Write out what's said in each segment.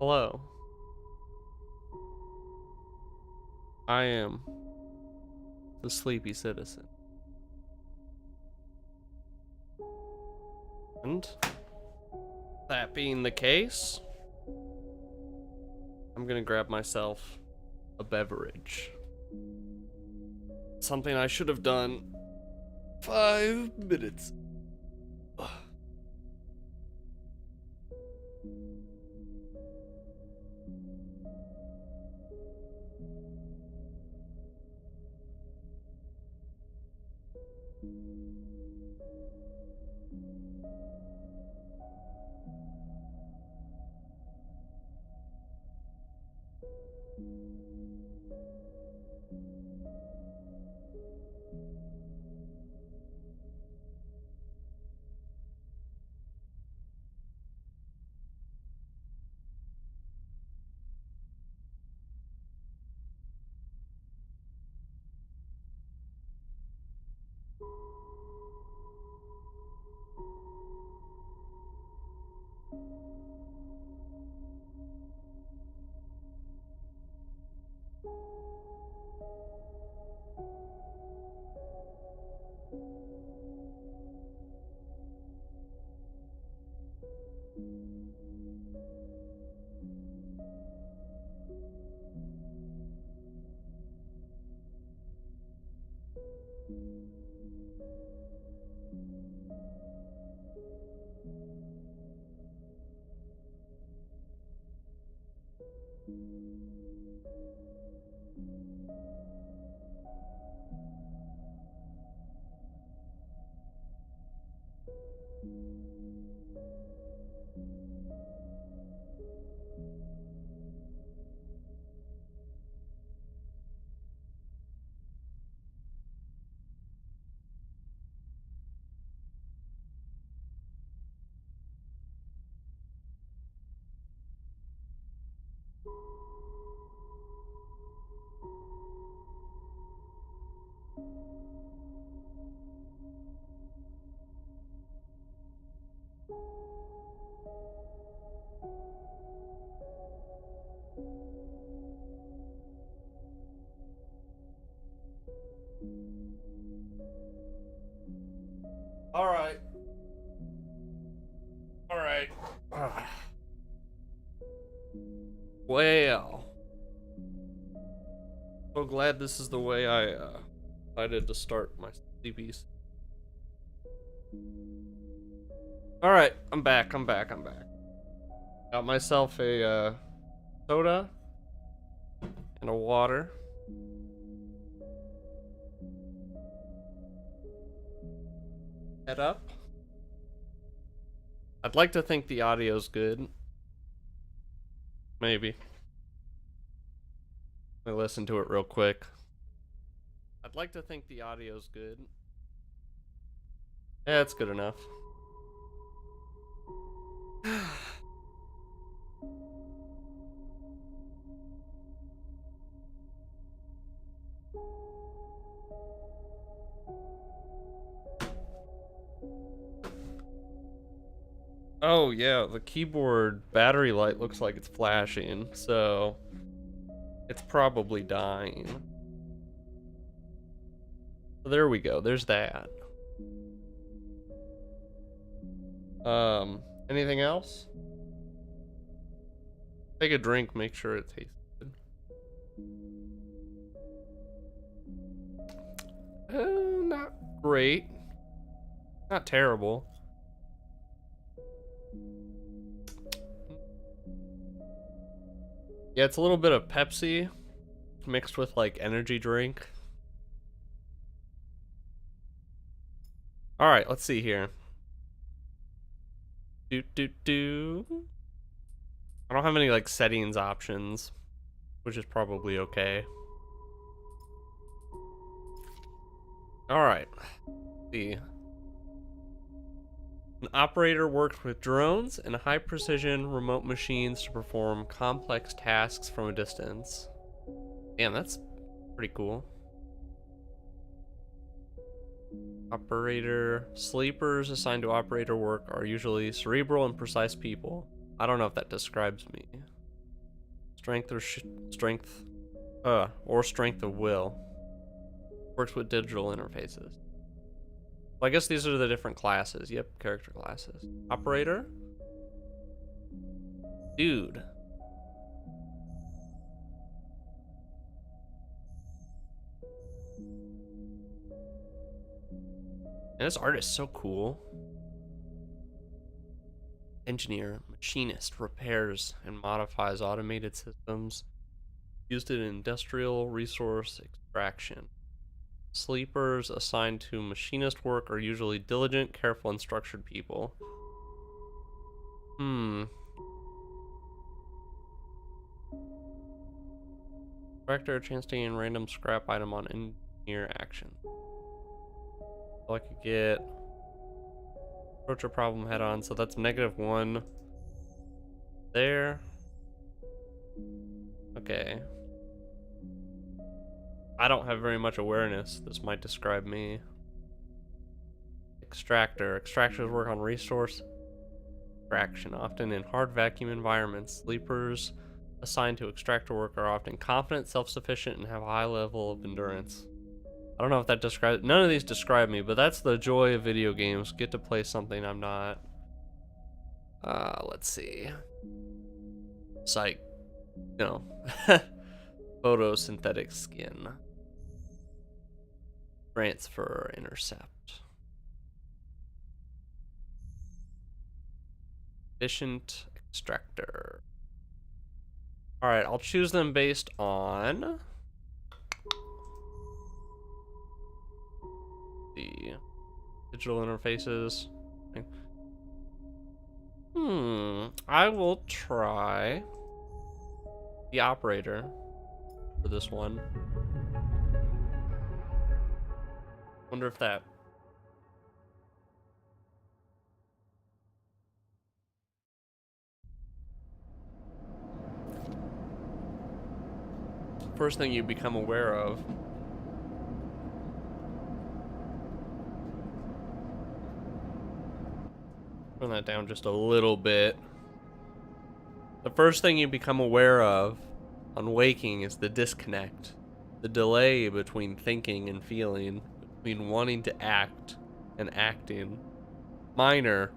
Hello. I am the sleepy citizen. And that being the case, I'm gonna grab myself a beverage. Something I should have done 5 minutes. Ugh. Alright. Alright. Well. So glad this is the way I decided to start my sleepies. Alright, I'm back. Got myself a soda and a water. Head up. I'd like to think the audio's good. Maybe. Let me listen to it real quick. I'd like to think the audio's good. Yeah, it's good enough. Oh yeah, the keyboard battery light looks like it's flashing, so it's probably dying. So there we go, there's that. Anything else? Take a drink, make sure it tastes good. Not great. Not terrible. Yeah, it's a little bit of Pepsi mixed with like energy drink. All right, let's see here. I don't have any like settings options, which is probably okay. All right. Let's see. An operator worked with drones and high precision remote machines to perform complex tasks from a distance. Damn, that's pretty cool. Operator. Sleepers assigned to operator work are usually cerebral and precise people. I don't know if that describes me. Strength or strength of will. Works with digital interfaces. Well, I guess these are the different classes. Yep, character classes. Operator. Dude. And this art is so cool. Engineer, machinist, repairs and modifies automated systems used in industrial resource extraction. Sleepers assigned to machinist work are usually diligent, careful, and structured people. Director, a chance to gain random scrap item on engineer action. So I could get approach a problem head on, so that's -1 there. Okay. I don't have very much awareness. This might describe me. Extractor. Extractors work on resource extraction, often in hard vacuum environments. Sleepers assigned to extractor work are often confident, self-sufficient, and have a high level of endurance. I don't know if that describes... None of these describe me, but that's the joy of video games. Get to play something I'm not. Let's see. Psych. No. Photosynthetic skin. Transfer, intercept. Efficient extractor. Alright, I'll choose them based on the digital interfaces. I will try the operator for this one. Wonder if that... First thing you become aware of. Turn that down just a little bit. The first thing you become aware of on waking is the disconnect. The delay between thinking and feeling, between wanting to act and acting. Minor,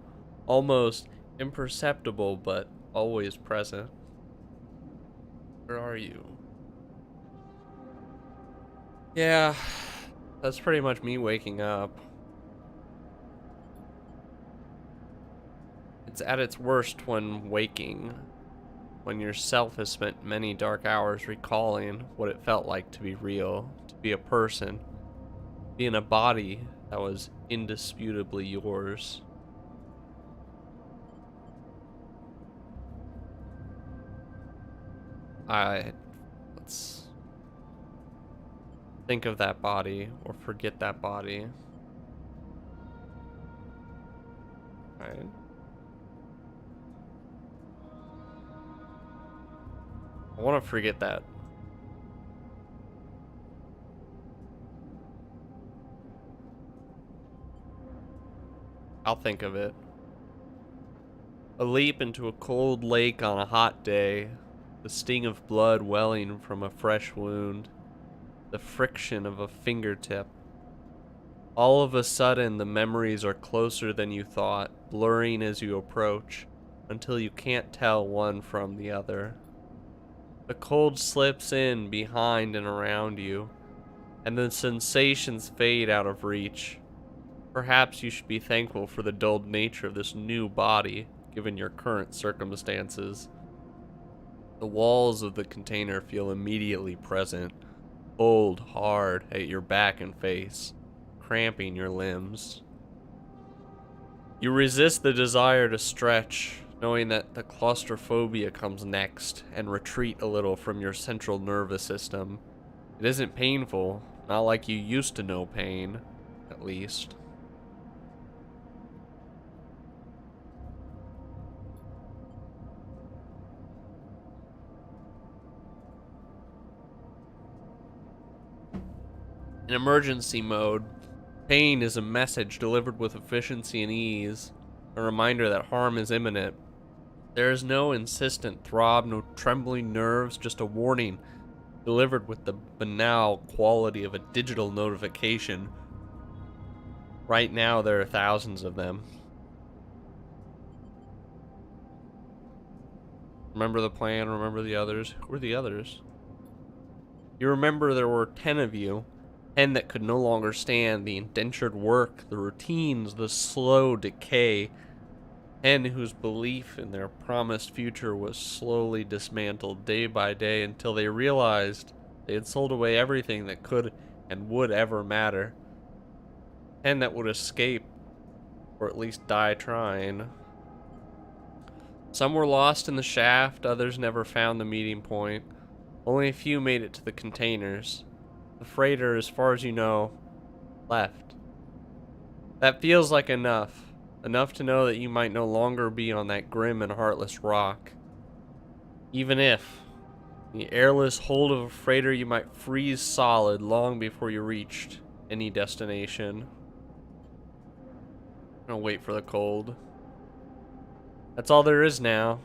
almost imperceptible, but always present. Where are you? Yeah, that's pretty much me waking up. It's at its worst when waking, when yourself has spent many dark hours recalling what it felt like to be real, to be a person, be in a body that was indisputably yours. Let's think of that body or forget that body. Alright. I want to forget that. I'll think of it. A leap into a cold lake on a hot day. The sting of blood welling from a fresh wound. The friction of a fingertip. All of a sudden, the memories are closer than you thought, blurring as you approach, until you can't tell one from the other. The cold slips in behind and around you, and the sensations fade out of reach. Perhaps you should be thankful for the dulled nature of this new body, given your current circumstances. The walls of the container feel immediately present, pulled hard at your back and face, cramping your limbs. You resist the desire to stretch, knowing that the claustrophobia comes next, and retreat a little from your central nervous system. It isn't painful, not like you used to know pain, at least. In emergency mode, pain is a message delivered with efficiency and ease, a reminder that harm is imminent. There is no insistent throb, no trembling nerves, just a warning delivered with the banal quality of a digital notification. Right now, there are thousands of them. Remember the plan, remember the others. Who are the others? You remember there were 10 of you. 10 that could no longer stand the indentured work, the routines, the slow decay. 10 whose belief in their promised future was slowly dismantled day by day until they realized they had sold away everything that could and would ever matter. 10 that would escape, or at least die trying. Some were lost in the shaft, others never found the meeting point. Only a few made it to the containers. The freighter, as far as you know, left. That feels like enough. Enough to know that you might no longer be on that grim and heartless rock. Even if, in the airless hold of a freighter, you might freeze solid long before you reached any destination. I'll wait for the cold. That's all there is now.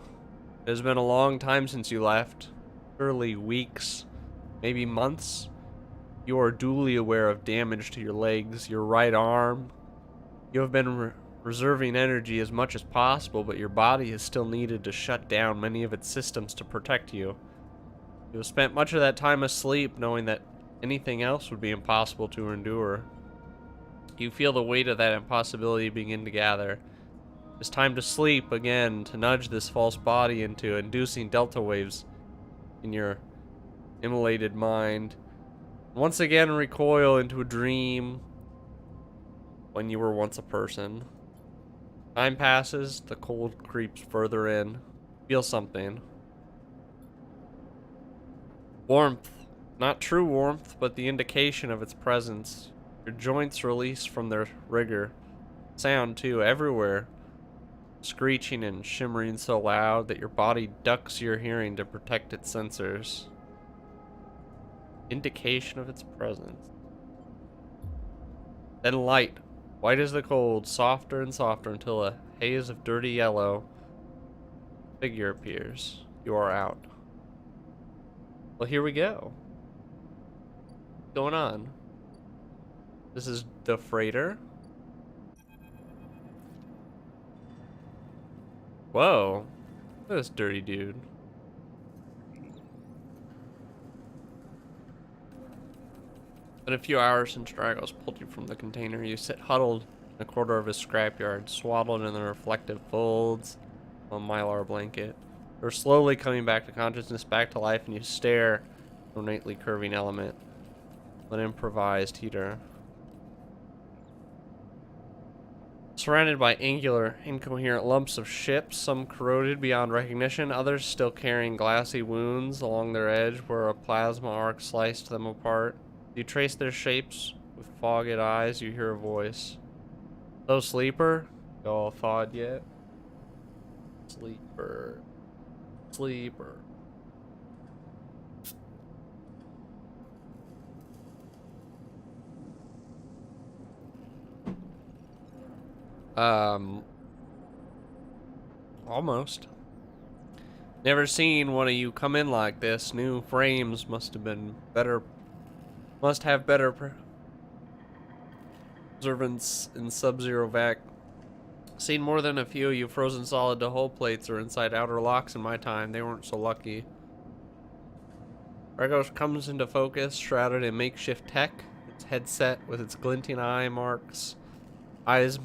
It has been a long time since you left. Surely weeks, maybe months. You are duly aware of damage to your legs, your right arm. You have been reserving energy as much as possible, but your body has still needed to shut down many of its systems to protect you. You have spent much of that time asleep, knowing that anything else would be impossible to endure. You feel the weight of that impossibility begin to gather. It's time to sleep again, to nudge this false body into inducing delta waves in your immolated mind. Once again recoil into a dream when you were once a person. Time passes, the cold creeps further in. Feel something. Warmth. Not true warmth, but the indication of its presence. Your joints release from their rigor. Sound, too, everywhere. Screeching and shimmering so loud that your body ducks your hearing to protect its sensors. Indication of its presence. Then light. White as the cold, softer and softer until a haze of dirty yellow figure appears. You are out. Well, here we go. What's going on? This is the freighter. Whoa. Look at this dirty dude. In a few hours since Dragos pulled you from the container, you sit huddled in a corner of his scrapyard, swaddled in the reflective folds of a mylar blanket. You're slowly coming back to consciousness, back to life, and you stare at an ornately curving element, an improvised heater. Surrounded by angular, incoherent lumps of ships, some corroded beyond recognition, others still carrying glassy wounds along their edge where a plasma arc sliced them apart. You trace their shapes with fogged eyes, you hear a voice. "Hello, sleeper? Y'all thawed yet? Sleeper. Sleeper." Almost. Never seen one of you come in like this. New frames must have been better. Must have better preservance in sub-zero vac. Seen more than a few of you frozen solid to hull plates or inside outer locks in my time. They weren't so lucky. Regos comes into focus, shrouded in makeshift tech. Its headset with its glinting eye marks. Eyes,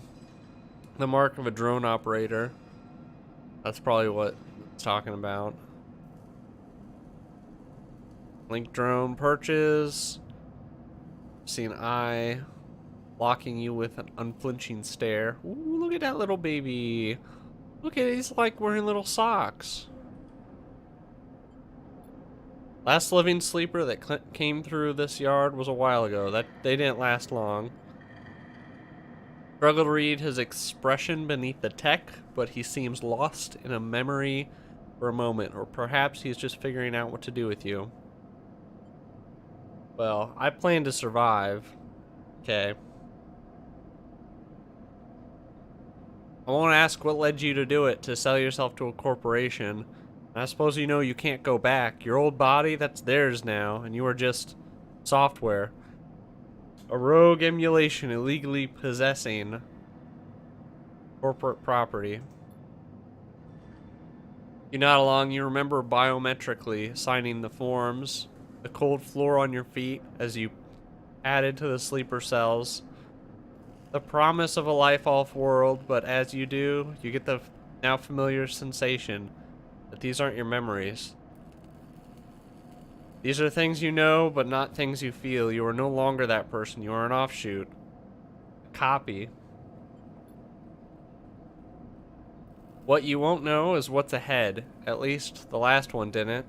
the mark of a drone operator. That's probably what it's talking about. Link drone perches. See an eye locking you with an unflinching stare. Ooh, look at that little baby. Look at it, he's like wearing little socks. Last living sleeper that came through this yard was a while ago. They didn't last long. Struggle to read his expression beneath the tech, but he seems lost in a memory for a moment, or perhaps he's just figuring out what to do with you. Well, I plan to survive. Okay. I won't ask what led you to do it, to sell yourself to a corporation. I suppose you know you can't go back. Your old body, that's theirs now, and you are just software. A rogue emulation illegally possessing corporate property. You nod along, you remember biometrically signing the forms, the cold floor on your feet as you added to the sleeper cells. The promise of a life-off world, but as you do, you get the now familiar sensation that these aren't your memories. These are things you know, but not things you feel. You are no longer that person. You are an offshoot. A copy. What you won't know is what's ahead. At least, the last one didn't.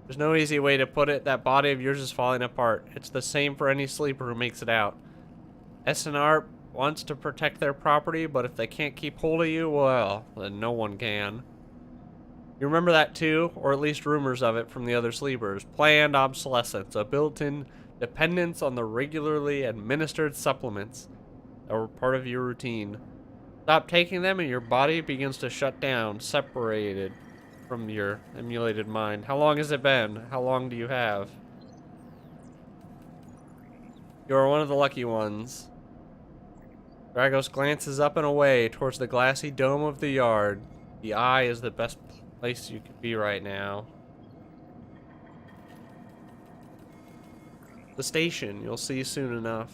There's no easy way to put it. That body of yours is falling apart. It's the same for any sleeper who makes it out. SNR wants to protect their property, but if they can't keep hold of you, well, then no one can. You remember that too, or at least rumors of it from the other sleepers. Planned obsolescence, a built-in dependence on the regularly administered supplements that were part of your routine. Stop taking them and your body begins to shut down, separated from your emulated mind. How long has it been? How long do you have? You are one of the lucky ones. Dragos glances up and away towards the glassy dome of the yard. The eye is the best place you could be right now. The station, you'll see soon enough.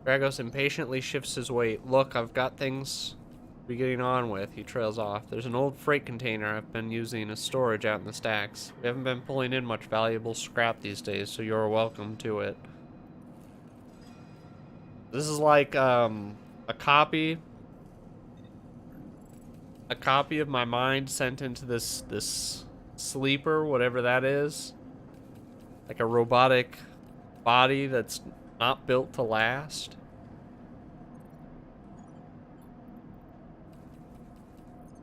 Dragos impatiently shifts his weight. Look, I've got things to be getting on with. He trails off. There's an old freight container I've been using as storage out in the stacks. We haven't been pulling in much valuable scrap these days, so you're welcome to it. This is like a copy of my mind sent into this sleeper, whatever that is. Like a robotic body that's not built to last.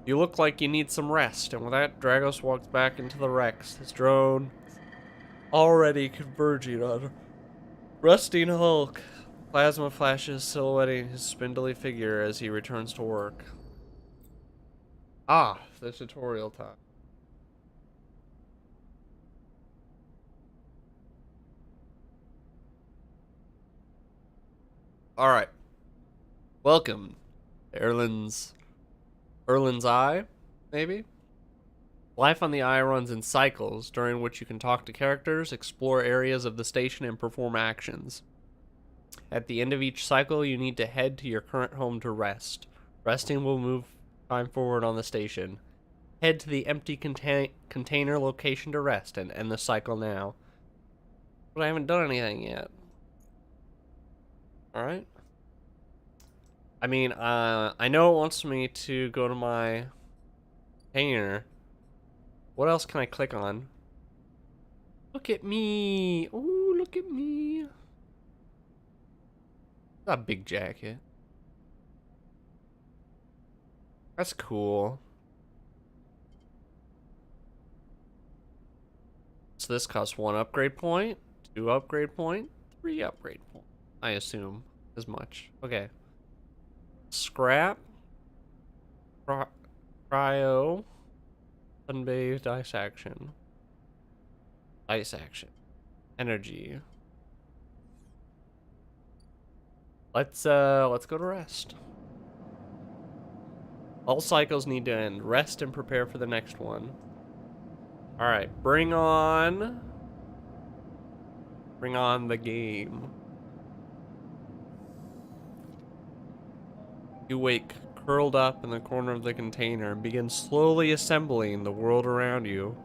You look like you need some rest, and with that, Dragos walks back into the Rex, his drone already converging on rusting Hulk. Plasma flashes silhouetting his spindly figure as he returns to work. Ah, the tutorial time. Alright. Welcome to Erlin's Eye, maybe? Life on the Eye runs in cycles, during which you can talk to characters, explore areas of the station, and perform actions. At the end of each cycle, you need to head to your current home to rest. Resting will move time forward on the station. Head to the empty container location to rest and end the cycle now. But I haven't done anything yet. Alright. I mean, I know it wants me to go to my container. What else can I click on? Look at me! Ooh, look at me! A big jacket. That's cool. So this costs 1 upgrade point, 2 upgrade point, 3 upgrade point. I assume as much. Okay. Scrap. Cryo. Sunbathed ice action. Ice action. Energy. Let's go to rest. All cycles need to end. Rest and prepare for the next one. Alright, bring on the game. You wake, curled up in the corner of the container, and begin slowly assembling the world around you.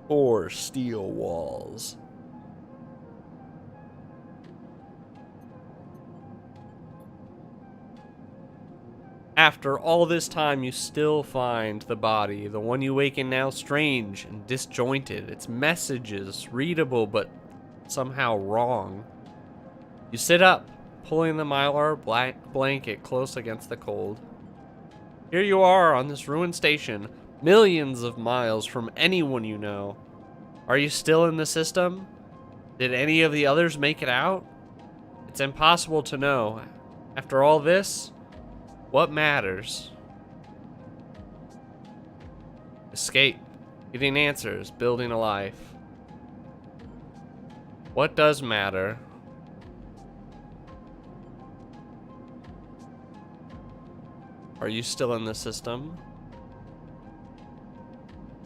4 steel walls. After all this time, you still find the body, the one you wake in now, strange and disjointed. Its messages readable, but somehow wrong. You sit up, pulling the mylar blanket close against the cold. Here you are on this ruined station, millions of miles from anyone you know. Are you still in the system? Did any of the others make it out? It's impossible to know. After all this, What matters? Escape. Getting answers. Building a life. What does matter? Are you still in the system?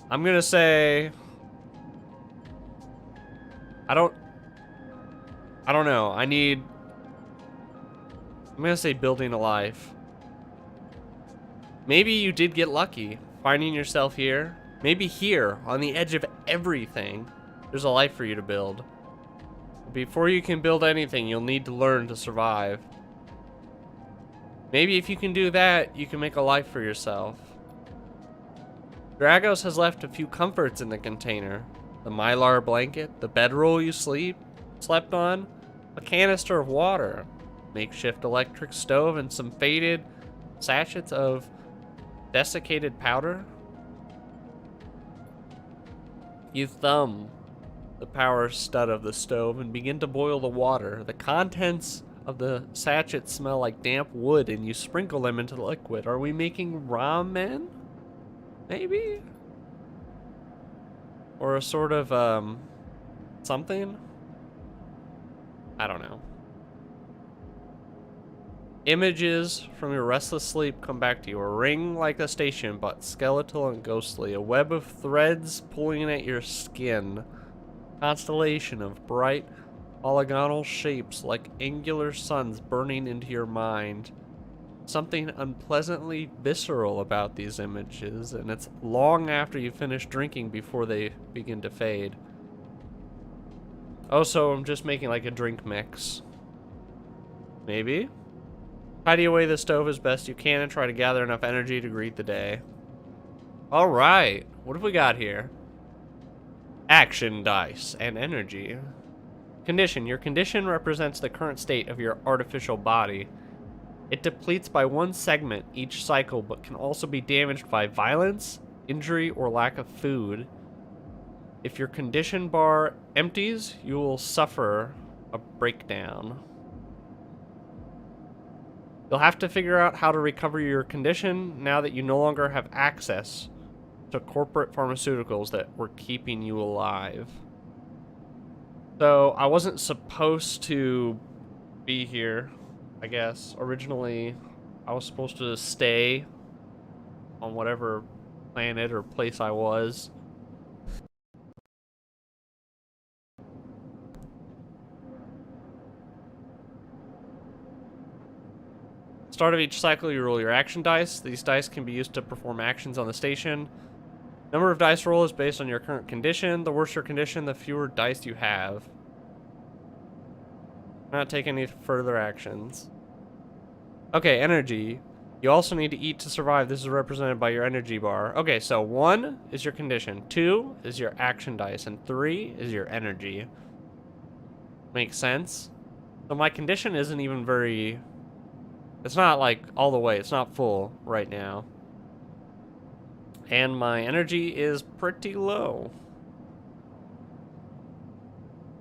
I'm gonna say... I don't know. I'm gonna say building a life. Maybe you did get lucky, finding yourself here. Maybe here, on the edge of everything, there's a life for you to build. Before you can build anything, you'll need to learn to survive. Maybe if you can do that, you can make a life for yourself. Dragos has left a few comforts in the container. The mylar blanket, the bedroll you slept on, a canister of water, makeshift electric stove, and some faded sachets of desiccated powder. You thumb the power stud of the stove and begin to boil the water. The contents of the sachets smell like damp wood, and you sprinkle them into the liquid. Are we making ramen? Maybe? Or a sort of, something? I don't know. Images from your restless sleep come back to you. A ring like a station, but skeletal and ghostly. A web of threads pulling at your skin. Constellation of bright, polygonal shapes like angular suns burning into your mind. Something unpleasantly visceral about these images, and it's long after you finish drinking before they begin to fade. Oh, so I'm just making like a drink mix. Maybe? Tidy away the stove as best you can and try to gather enough energy to greet the day. Alright, what have we got here? Action dice and energy. Condition. Your condition represents the current state of your artificial body. It depletes by one segment each cycle, but can also be damaged by violence, injury, or lack of food. If your condition bar empties, you will suffer a breakdown. You'll have to figure out how to recover your condition now that you no longer have access to corporate pharmaceuticals that were keeping you alive. So, I wasn't supposed to be here, I guess. Originally, I was supposed to stay on whatever planet or place I was. Start of each cycle, you roll your action dice. These dice can be used to perform actions on the station. Number of dice roll is based on your current condition. The worse your condition, the fewer dice you have. Not take any further actions. Okay, energy. You also need to eat to survive. This is represented by your energy bar. Okay, so 1 is your condition, 2 is your action dice, and 3 is your energy. Makes sense? So my condition isn't even very... It's not like all the way. It's not full right now. And my energy is pretty low.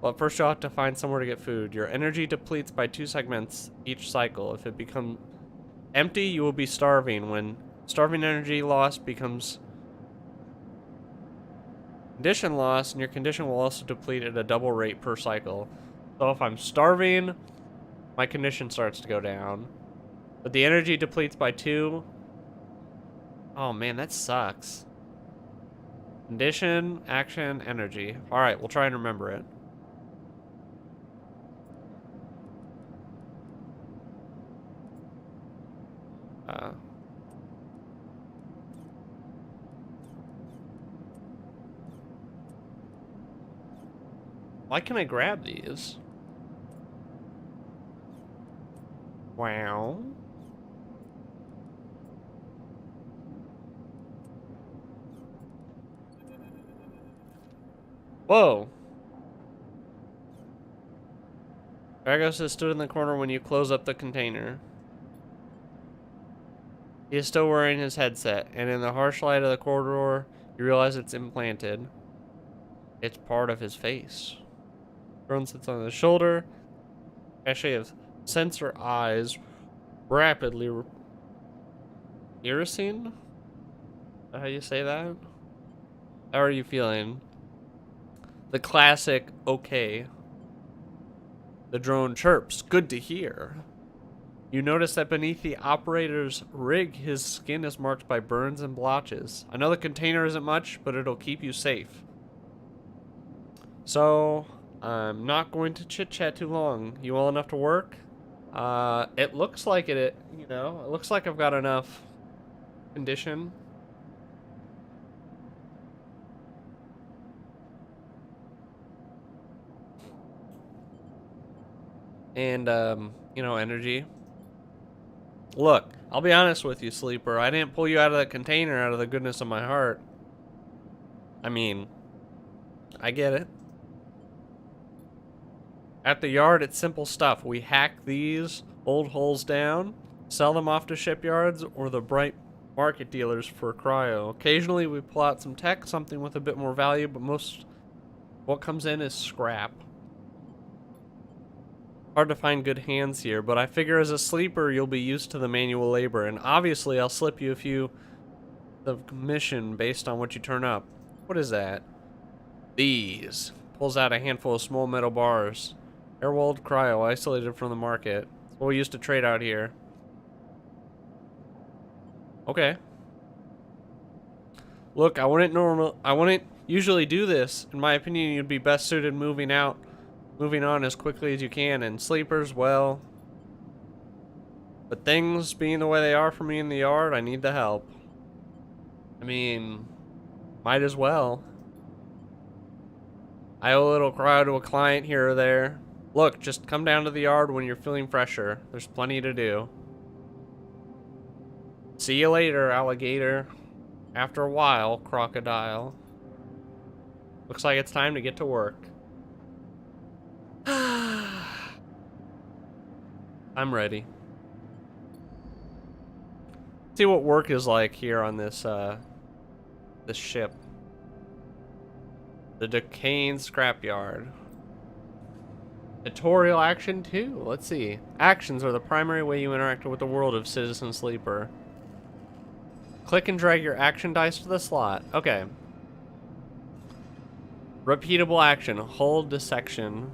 But first you'll have to find somewhere to get food. Your energy depletes by 2 segments each cycle. If it becomes empty, you will be starving. When starving energy loss becomes condition loss, and your condition will also deplete at a double rate per cycle. So if I'm starving, my condition starts to go down. But the energy depletes by 2. Oh man, that sucks. Condition, action, energy. Alright, we'll try and remember it. Why can I grab these? Wow. Whoa. Dragos has stood in the corner when you close up the container. He is still wearing his headset, and in the harsh light of the corridor, you realize it's implanted. It's part of his face. Drone sits on his shoulder. Actually, has sensor eyes rapidly Irricine? Is that how you say that? How are you feeling? The classic, okay. The drone chirps. Good to hear. You notice that beneath the operator's rig, his skin is marked by burns and blotches. I know the container isn't much, but it'll keep you safe. So, I'm not going to chit-chat too long. You well enough to work? It looks like it looks like I've got enough condition. And, energy. Look, I'll be honest with you, Sleeper. I didn't pull you out of the container out of the goodness of my heart. I mean, I get it. At the yard, it's simple stuff. We hack these old holes down, sell them off to shipyards or the bright market dealers for cryo. Occasionally, we pull out some tech, something with a bit more value, but most what comes in is scrap. Hard to find good hands here, but I figure as a sleeper, you'll be used to the manual labor, and obviously, I'll slip you a few of the commission based on what you turn up. What is that? These. Pulls out a handful of small metal bars. Airwalled cryo, isolated from the market. That's what we used to trade out here. Okay. Look, I wouldn't usually do this. In my opinion, you'd be best suited moving on as quickly as you can, and sleepers, well. But things being the way they are for me in the yard, I need the help. I mean, might as well. I owe a little cryo to a client here or there. Look, just come down to the yard when you're feeling fresher. There's plenty to do. See you later, alligator. After a while, crocodile. Looks like it's time to get to work. I'm ready. See what work is like here on this this ship. The decaying scrapyard. Tutorial action 2. Let's see. Actions are the primary way you interact with the world of Citizen Sleeper. Click and drag your action dice to the slot. Okay. Repeatable action. Hold dissection.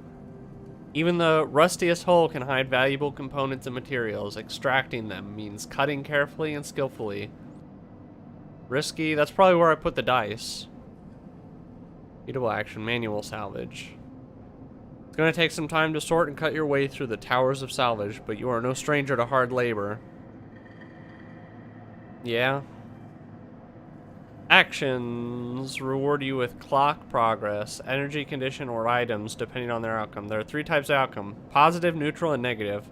Even the rustiest hole can hide valuable components and materials. Extracting them means cutting carefully and skillfully. Risky. That's probably where I put the dice. Repeatable action. Manual salvage. It's going to take some time to sort and cut your way through the towers of salvage, but you are no stranger to hard labor. Yeah. Actions reward you with clock progress, energy condition, or items, depending on their outcome. There are 3 types of outcome: positive, neutral, and negative.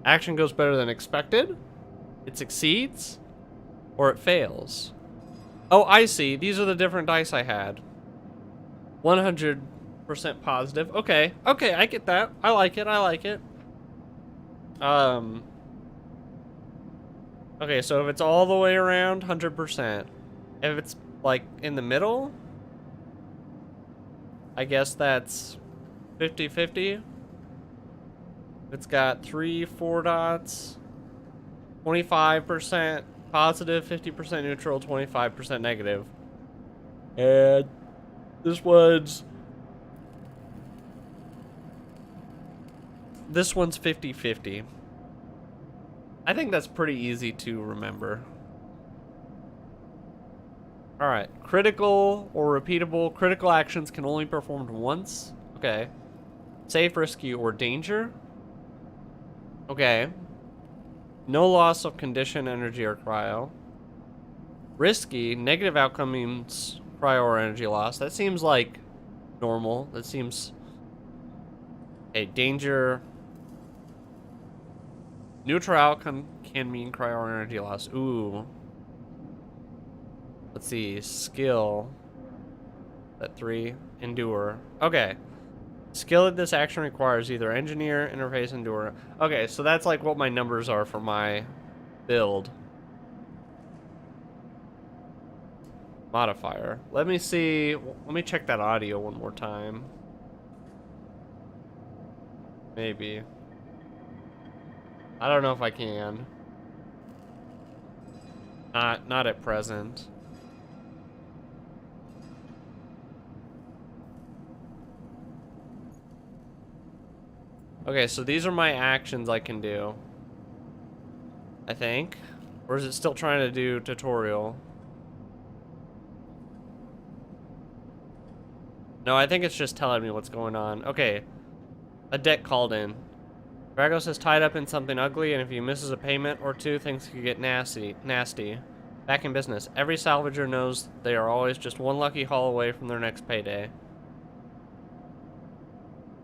Action goes better than expected, it succeeds, or it fails. Oh, I see. These are the different dice I had. 100% positive. Okay, I get that. I like it. Okay, so if it's all the way around, 100%. If it's, like, in the middle, I guess that's 50-50. It's got 3-4 dots. 25% positive, 50% neutral, 25% negative. And this one's 50-50. I think that's pretty easy to remember. Alright, critical or repeatable. Critical actions can only be performed once. Okay. Safe, risky, or danger. Okay. No loss of condition, energy, or cryo. Risky, negative outcome means cryo or energy loss. That seems like normal. That seems... Okay, danger. Neutral outcome can mean cryo or energy loss. Ooh. Let's see. Skill. That 3. Endure. Okay. Skill at this action requires either engineer, interface, endure. Okay, so that's like what my numbers are for my build. Modifier. Let me see. Let me check that audio one more time. Maybe. I don't know if I can. Not at present. Okay, so these are my actions I can do. I think. Or is it still trying to do tutorial? No, I think it's just telling me what's going on. Okay. A debt called in. Dragos is tied up in something ugly, and if he misses a payment or two, things could get nasty. Back in business. Every salvager knows they are always just one lucky haul away from their next payday.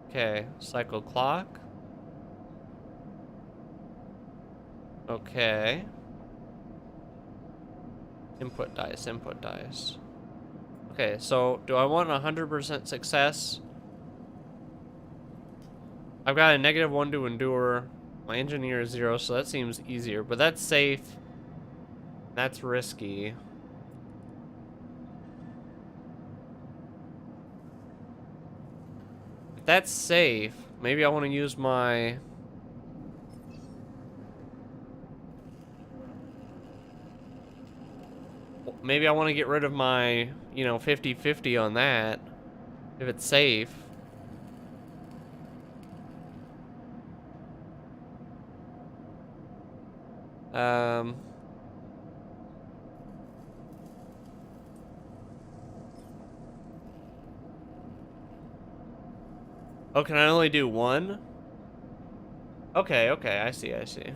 Okay. Cycle clock. Okay. Input dice, input dice. Okay, so do I want 100% success? I've got a -1 to endure. My engineer is 0, so that seems easier, but that's safe. That's risky. If that's safe, maybe I want to use my... Maybe I want to get rid of my, you know, 50-50 on that. If it's safe. Oh, can I only do one? Okay, okay, I see, I see.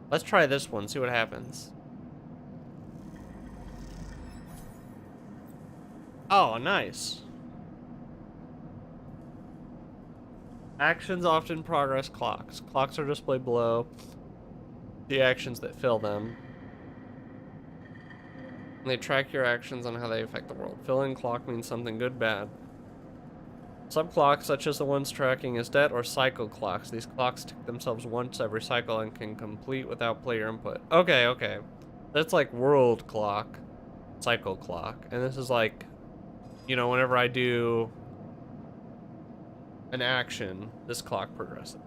Let's try this one, see what happens. Oh, nice. Actions often progress clocks. Clocks are displayed below the actions that fill them. And they track your actions on how they affect the world. Filling clock means something good, bad. Subclocks, such as the ones tracking as debt, or cycle clocks. These clocks tick themselves once every cycle and can complete without player input. Okay, okay. That's like world clock, cycle clock. And this is like, you know, whenever I do an action, this clock progresses.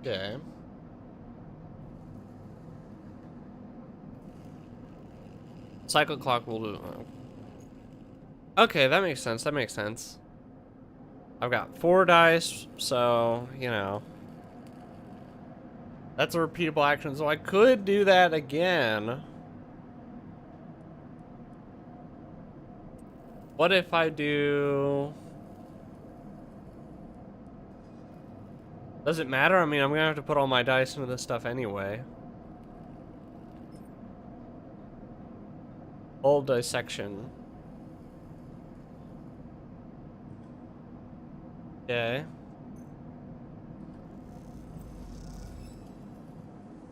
Okay. Cycle clock will do. Okay, that makes sense. That makes sense. I've got 4 dice, so, you know. That's a repeatable action, so I could do that again. What if I do... Does it matter? I mean, I'm gonna have to put all my dice into this stuff anyway. Old dissection. Okay.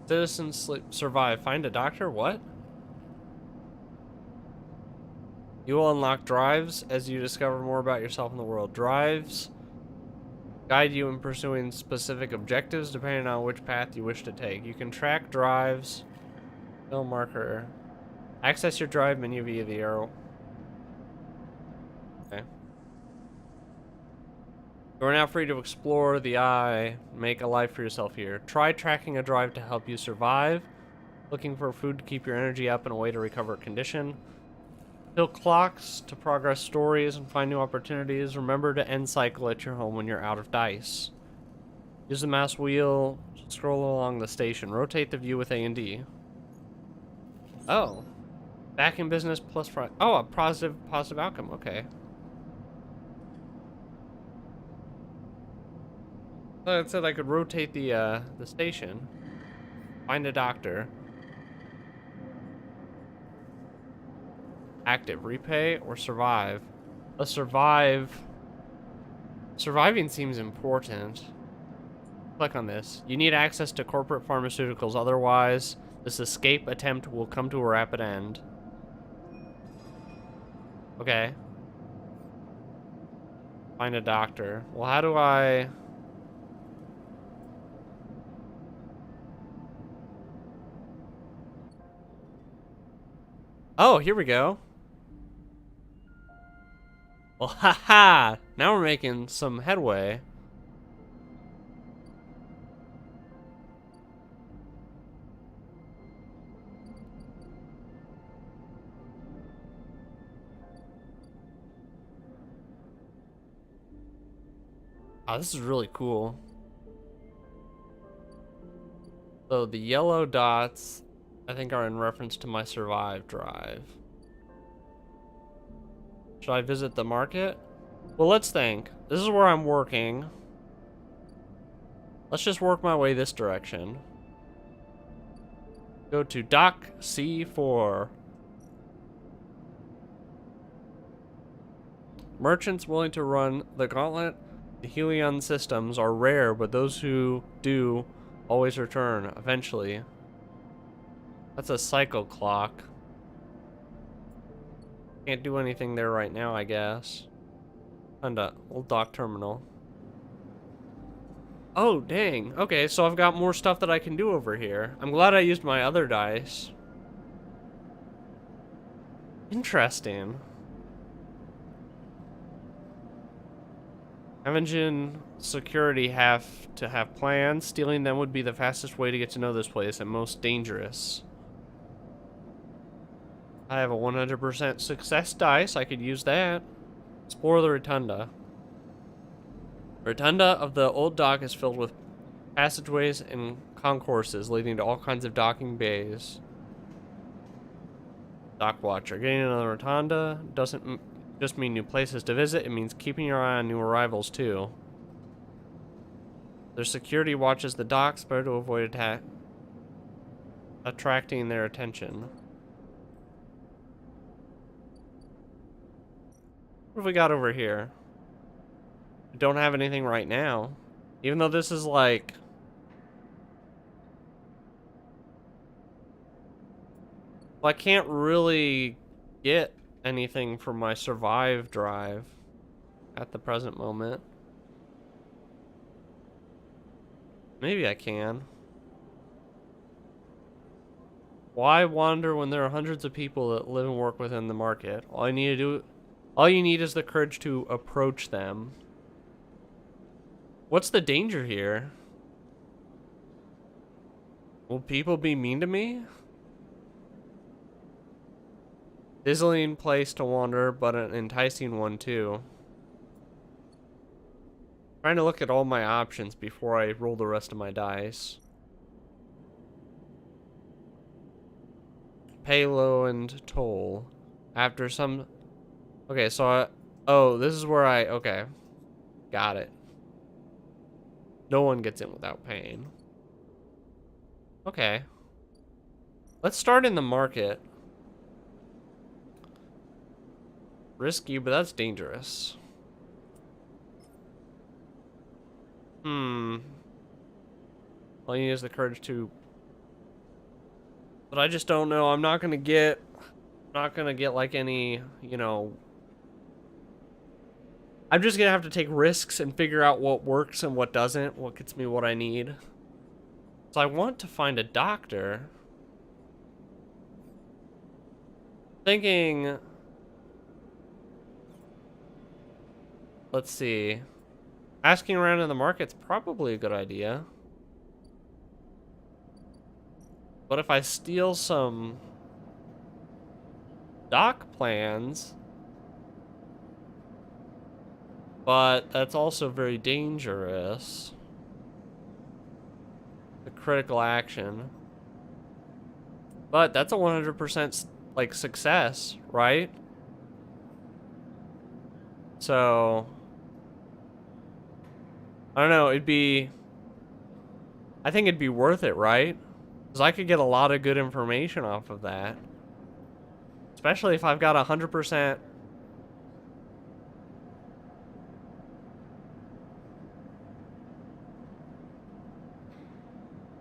Citizens survive. Find a doctor? What? You will unlock drives as you discover more about yourself and the world. Drives guide you in pursuing specific objectives depending on which path you wish to take. You can track drives. Fill marker. Access your drive menu via the arrow. Okay. You are now free to explore the eye. Make a life for yourself here. Try tracking a drive to help you survive. Looking for food to keep your energy up and a way to recover condition. Fill clocks to progress stories and find new opportunities. Remember to end cycle at your home when you're out of dice. Use the mouse wheel. Scroll along the station. Rotate the view with A and D. Oh. Back in business plus front. Oh, a positive outcome. Okay. So it said I could rotate the station. Find a doctor. Active, repay, or survive? A survive. Surviving seems important. Click on this. You need access to corporate pharmaceuticals, otherwise this escape attempt will come to a rapid end. Okay. Find a doctor. Well, how do I... Oh, here we go. Well, haha! Now we're making some headway. Oh, this is really cool. So the yellow dots, I think, are in reference to my survive drive. Should I visit the market? Well, let's think. This is where I'm working. Let's just work my way this direction. Go to Dock C4. Merchants willing to run the gauntlet. The Helion systems are rare, but those who do always return eventually. That's a cycle clock. Can't do anything there right now, I guess. And a old dock terminal. Oh, dang. Okay, so I've got more stuff that I can do over here. I'm glad I used my other dice. Interesting. Engine security have to have plans. Stealing them would be the fastest way to get to know this place and most dangerous. I have a 100% success dice. I could use that. Explore the rotunda. Rotunda of the old dock is filled with passageways and concourses leading to all kinds of docking bays. Dock watcher. Getting another rotunda doesn't just mean new places to visit. It means keeping your eye on new arrivals too. Their security watches the docks better to avoid attracting their attention. What have we got over here? We don't have anything right now. Even though this is like... Well, I can't really get anything from my survive drive at the present moment. Maybe I can. Why wander when there are hundreds of people that live and work within the market? All you need is the courage to approach them. What's the danger here? Will people be mean to me? Dazzling place to wander, but an enticing one too. Trying to look at all my options before I roll the rest of my dice. Pay low and toll. After some... Okay, so oh, this is where okay. Got it. No one gets in without paying. Okay. Let's start in the market. Risky, but that's dangerous. All you need is the courage to... But I just don't know. I'm not gonna get like any, you know... I'm just gonna have to take risks and figure out what works and what doesn't, what gets me what I need. So I want to find a doctor. Thinking... Let's see. Asking around in the market's probably a good idea. But if I steal some dock plans, but that's also very dangerous. The critical action. But that's a 100% like success, right? So I don't know, I think it'd be worth it, right? Because I could get a lot of good information off of that. Especially if I've got 100%.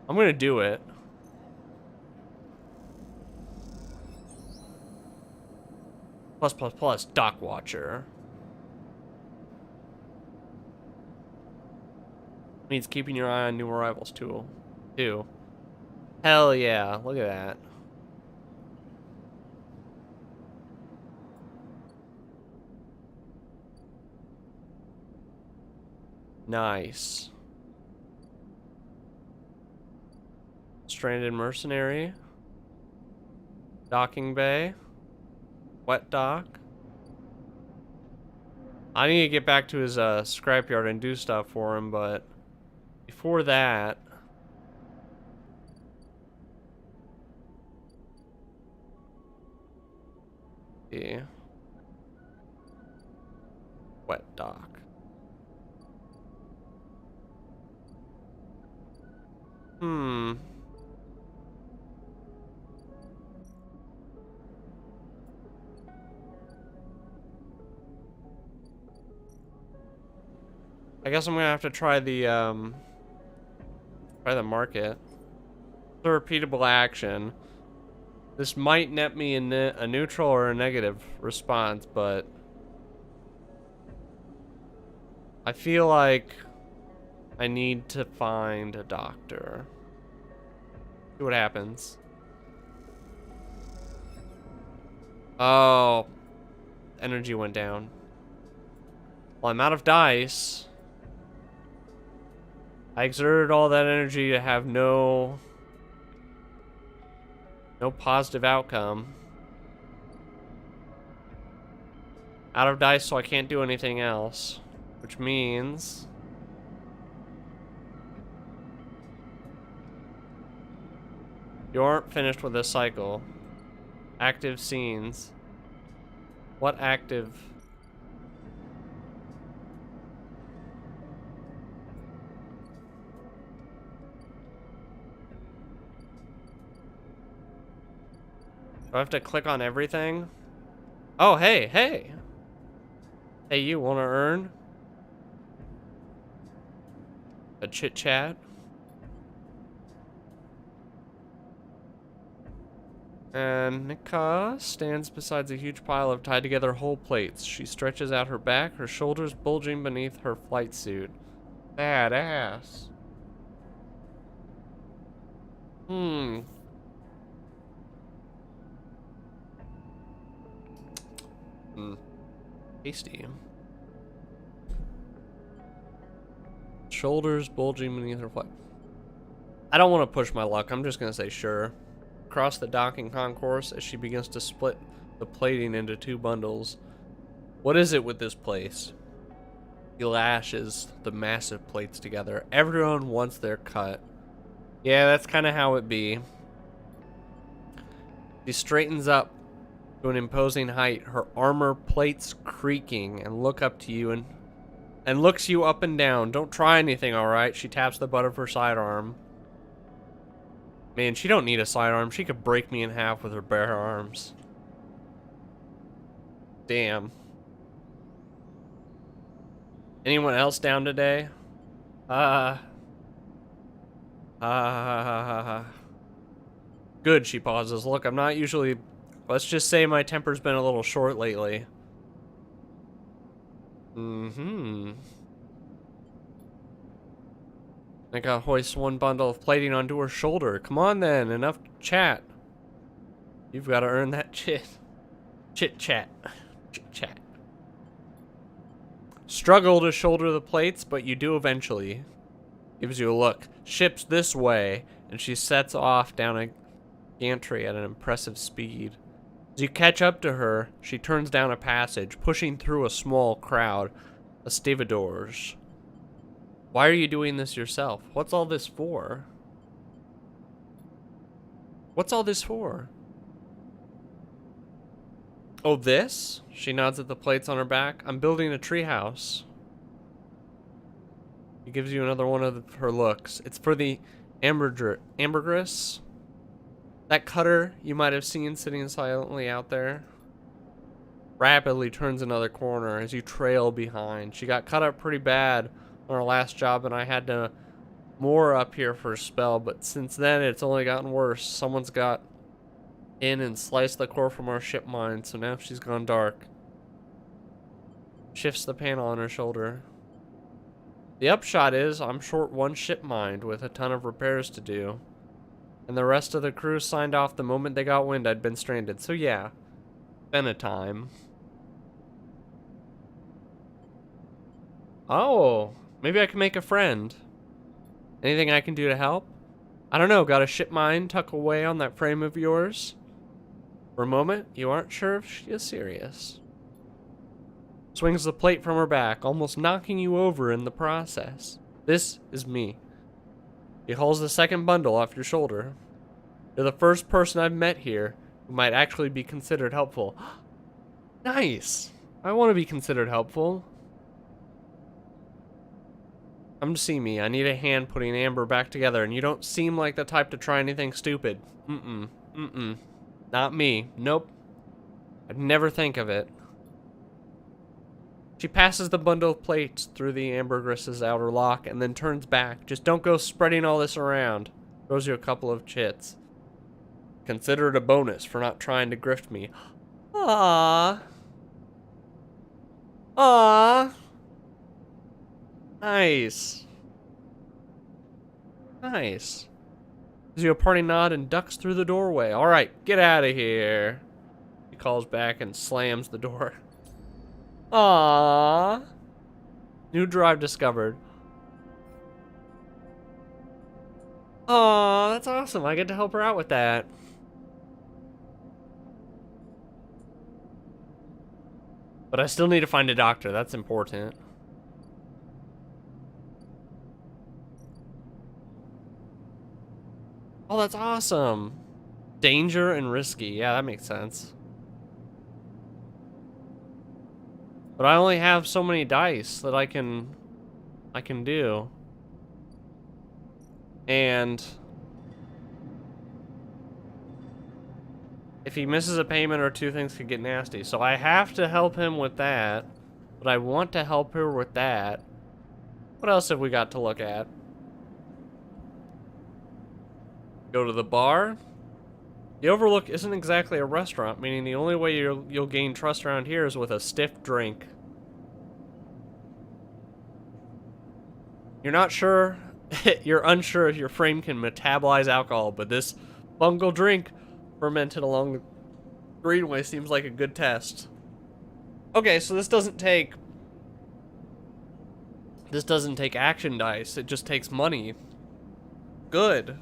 I'm gonna do it. Plus, Dock Watcher. Means keeping your eye on new arrivals too. Hell yeah, look at that. Nice. Stranded mercenary. Docking bay. Wet dock. I need to get back to his scrapyard and do stuff for him, but before that, yeah. Wet dock. I guess I'm gonna have to try the market. It's a repeatable action. This might net me a neutral or a negative response, but I feel like I need to find a doctor. See what happens. Oh, energy went down. Well, I'm out of dice. I exerted all that energy to have no positive outcome. Out of dice, so I can't do anything else. Which means you aren't finished with this cycle. Active scenes. What active? Do I have to click on everything? Oh, hey, hey. Hey, you want to earn a chit chat? And Nika stands beside a huge pile of tied together whole plates. She stretches out her back, her shoulders bulging beneath her flight suit. Badass. Tasty. Shoulders bulging beneath her flight. I don't want to push my luck. I'm just going to say sure. Across the docking concourse as she begins to split the plating into two bundles. What is it with this place? He lashes the massive plates together. Everyone wants their cut. Yeah, that's kind of how it be. She straightens up to an imposing height, her armor plates creaking, and look up to you and looks you up and down. Don't try anything, alright? She taps the butt of her sidearm. Man, she don't need a sidearm. She could break me in half with her bare arms. Damn. Anyone else down today? Good, she pauses. Look, I'm not usually... Let's just say my temper's been a little short lately. Nika hoists one bundle of plating onto her shoulder. Come on then, enough chat. You've got to earn that chit chat. Struggle to shoulder the plates, but you do eventually. Gives you a look. Ship's this way, and she sets off down a gantry at an impressive speed. As you catch up to her, she turns down a passage, pushing through a small crowd of stevedores. Why are you doing this yourself? What's all this for? What's all this for? Oh, this? She nods at the plates on her back. I'm building a treehouse. He gives you another one of her looks. It's for the ambergris. That cutter you might have seen sitting silently out there. Rapidly turns another corner as you trail behind. She got cut up pretty bad on her last job, and I had to moor up here for a spell, but since then it's only gotten worse. Someone's got in and sliced the core from our ship mine, so now she's gone dark. Shifts the panel on her shoulder. The upshot is I'm short one ship mind with a ton of repairs to do. And the rest of the crew signed off the moment they got wind I'd been stranded. So yeah, been a time. Oh, Maybe I can make a friend. Anything I can do to help? I don't know, got a ship mine tucked away on that frame of yours? For a moment, you aren't sure if she is serious. Swings the plate from her back, almost knocking you over in the process. This is me. He hauls the second bundle off your shoulder. You're the first person I've met here who might actually be considered helpful. Nice! I want to be considered helpful. Come to see me. I need a hand putting Amber back together, and you don't seem like the type to try anything stupid. Not me. Nope. I'd never think of it. She passes the bundle of plates through the ambergris's outer lock and then turns back. Just don't go spreading all this around. Throws you a couple of chits. Consider it a bonus for not trying to grift me. Aww. Aww. Nice. Nice. Gives you a parting nod and ducks through the doorway. Alright, get out of here. He calls back and slams the door. Aww. New drive discovered. Aww, that's awesome. I get to help her out with that. But I still need to find a doctor. That's important. Oh, that's awesome. Danger and risky. Yeah, that makes sense. But I only have so many dice that I can do. And if he misses a payment or two, things could get nasty. So I have to help him with that. But I want to help her with that. What else have we got to look at? Go to the bar. The Overlook isn't exactly a restaurant, meaning the only way you'll gain trust around here is with a stiff drink. You're not sure, you're unsure if your frame can metabolize alcohol, but this fungal drink fermented along the greenway seems like a good test. Okay, so this doesn't take action dice, it just takes money. Good.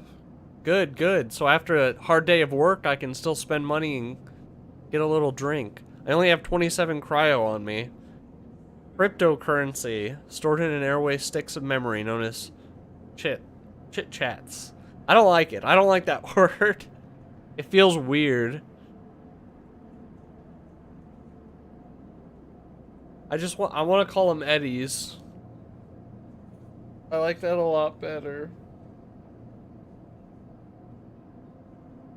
Good, good. So after a hard day of work, I can still spend money and get a little drink. I only have 27 cryo on me. Cryptocurrency, stored in an airway sticks of memory known as chit chats. I don't like it. I don't like that word. It feels weird. I want to call them eddies. I like that a lot better.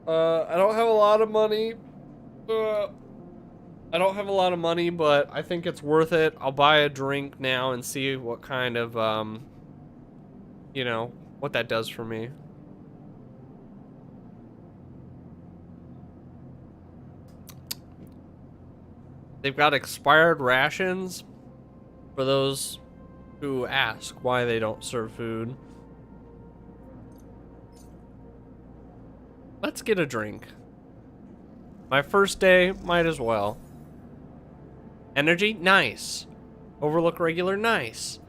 I don't have a lot of money. I don't have a lot of money, but I think it's worth it. I'll buy a drink now and see what kind of, you know, what that does for me. They've got expired rations for those who ask why they don't serve food. Let's get a drink. My first day, might as well. Energy, nice. Overlook regular, nice.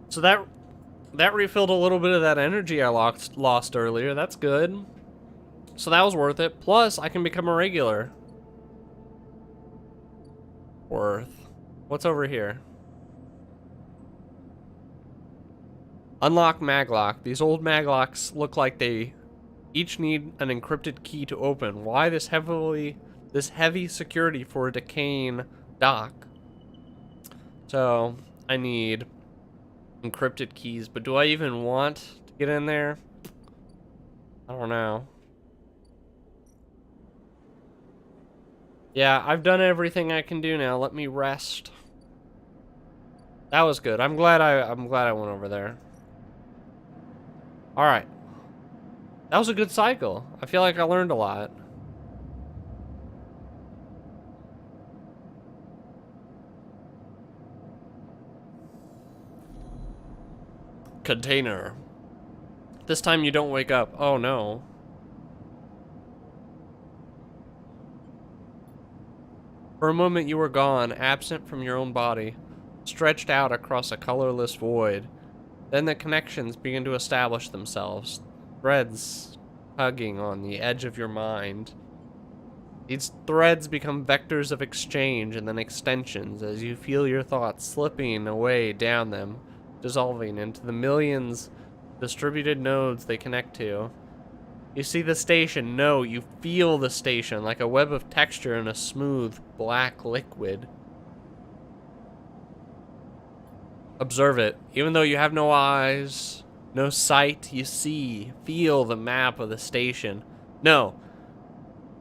So that refilled a little bit of that energy I lost earlier. That's good. So that was worth it. Plus, I can become a regular. Worth. What's over here? Unlock maglock. These old maglocks look like they each need an encrypted key to open. Why this heavy security for a decaying dock? So I need encrypted keys, but do I even want to get in there? I don't know. Yeah, I've done everything I can do now. Let me rest. That was good. I'm glad I went over there. All right. That was a good cycle. I feel like I learned a lot. Container. This time you don't wake up. Oh no. For a moment you were gone, absent from your own body. stretched out across a colorless void. Then the connections begin to establish themselves, threads tugging on the edge of your mind. These threads become vectors of exchange and then extensions as you feel your thoughts slipping away down them, dissolving into the millions of distributed nodes they connect to. You see the station. No, you feel the station like a web of texture in a smooth, black liquid. Observe it. Even though you have no eyes, no sight, you see, feel the map of the station. No,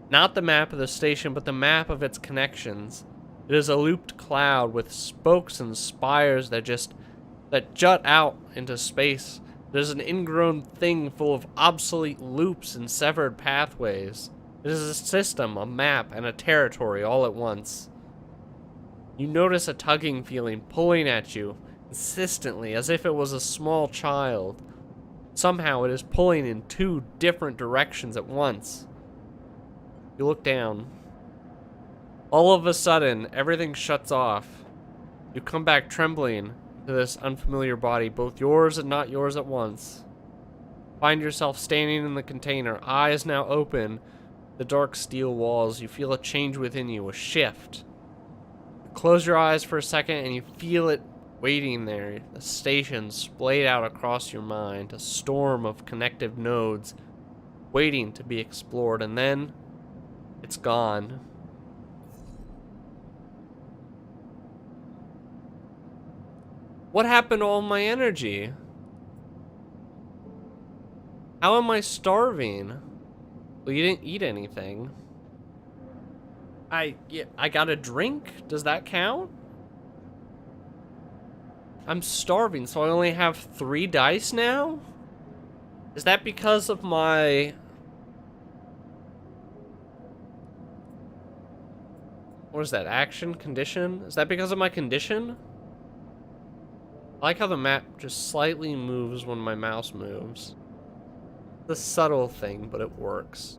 not the map of the station, but the map of its connections. It is a looped cloud with spokes and spires that jut out into space. It is an ingrown thing full of obsolete loops and severed pathways. It is a system, a map, and a territory all at once. You notice a tugging feeling pulling at you, insistently, as if it was a small child. Somehow it is pulling in two different directions at once. You look down. All of a sudden, everything shuts off. You come back trembling to this unfamiliar body, both yours and not yours at once. Find yourself standing in the container, eyes now open. The dark steel walls, you feel a change within you, a shift. You close your eyes for a second and you feel it waiting there. The station splayed out across your mind, a storm of connective nodes waiting to be explored, and then it's gone. What happened to all my energy? How am I starving? Well, you didn't eat anything. I got a drink? Does that count? I'm starving, so I only have 3 dice now? Is that because of my... What is that? Action? Condition? Is that because of my condition? I like how the map just slightly moves when my mouse moves. It's a subtle thing, but it works.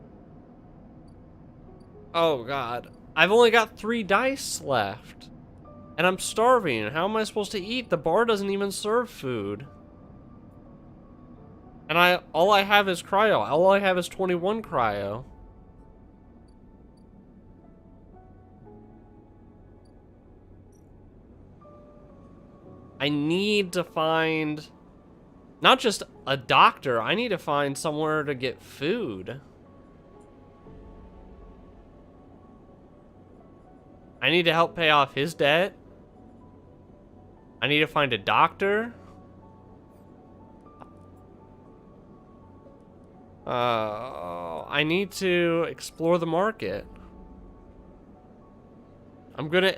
Oh god. I've only got 3 dice left. And I'm starving. How am I supposed to eat? The bar doesn't even serve food. And all I have is cryo. All I have is 21 cryo. I need to find not just a doctor, I need to find somewhere to get food. I need to help pay off his debt. I need to find a doctor. I need to explore the market. I'm gonna...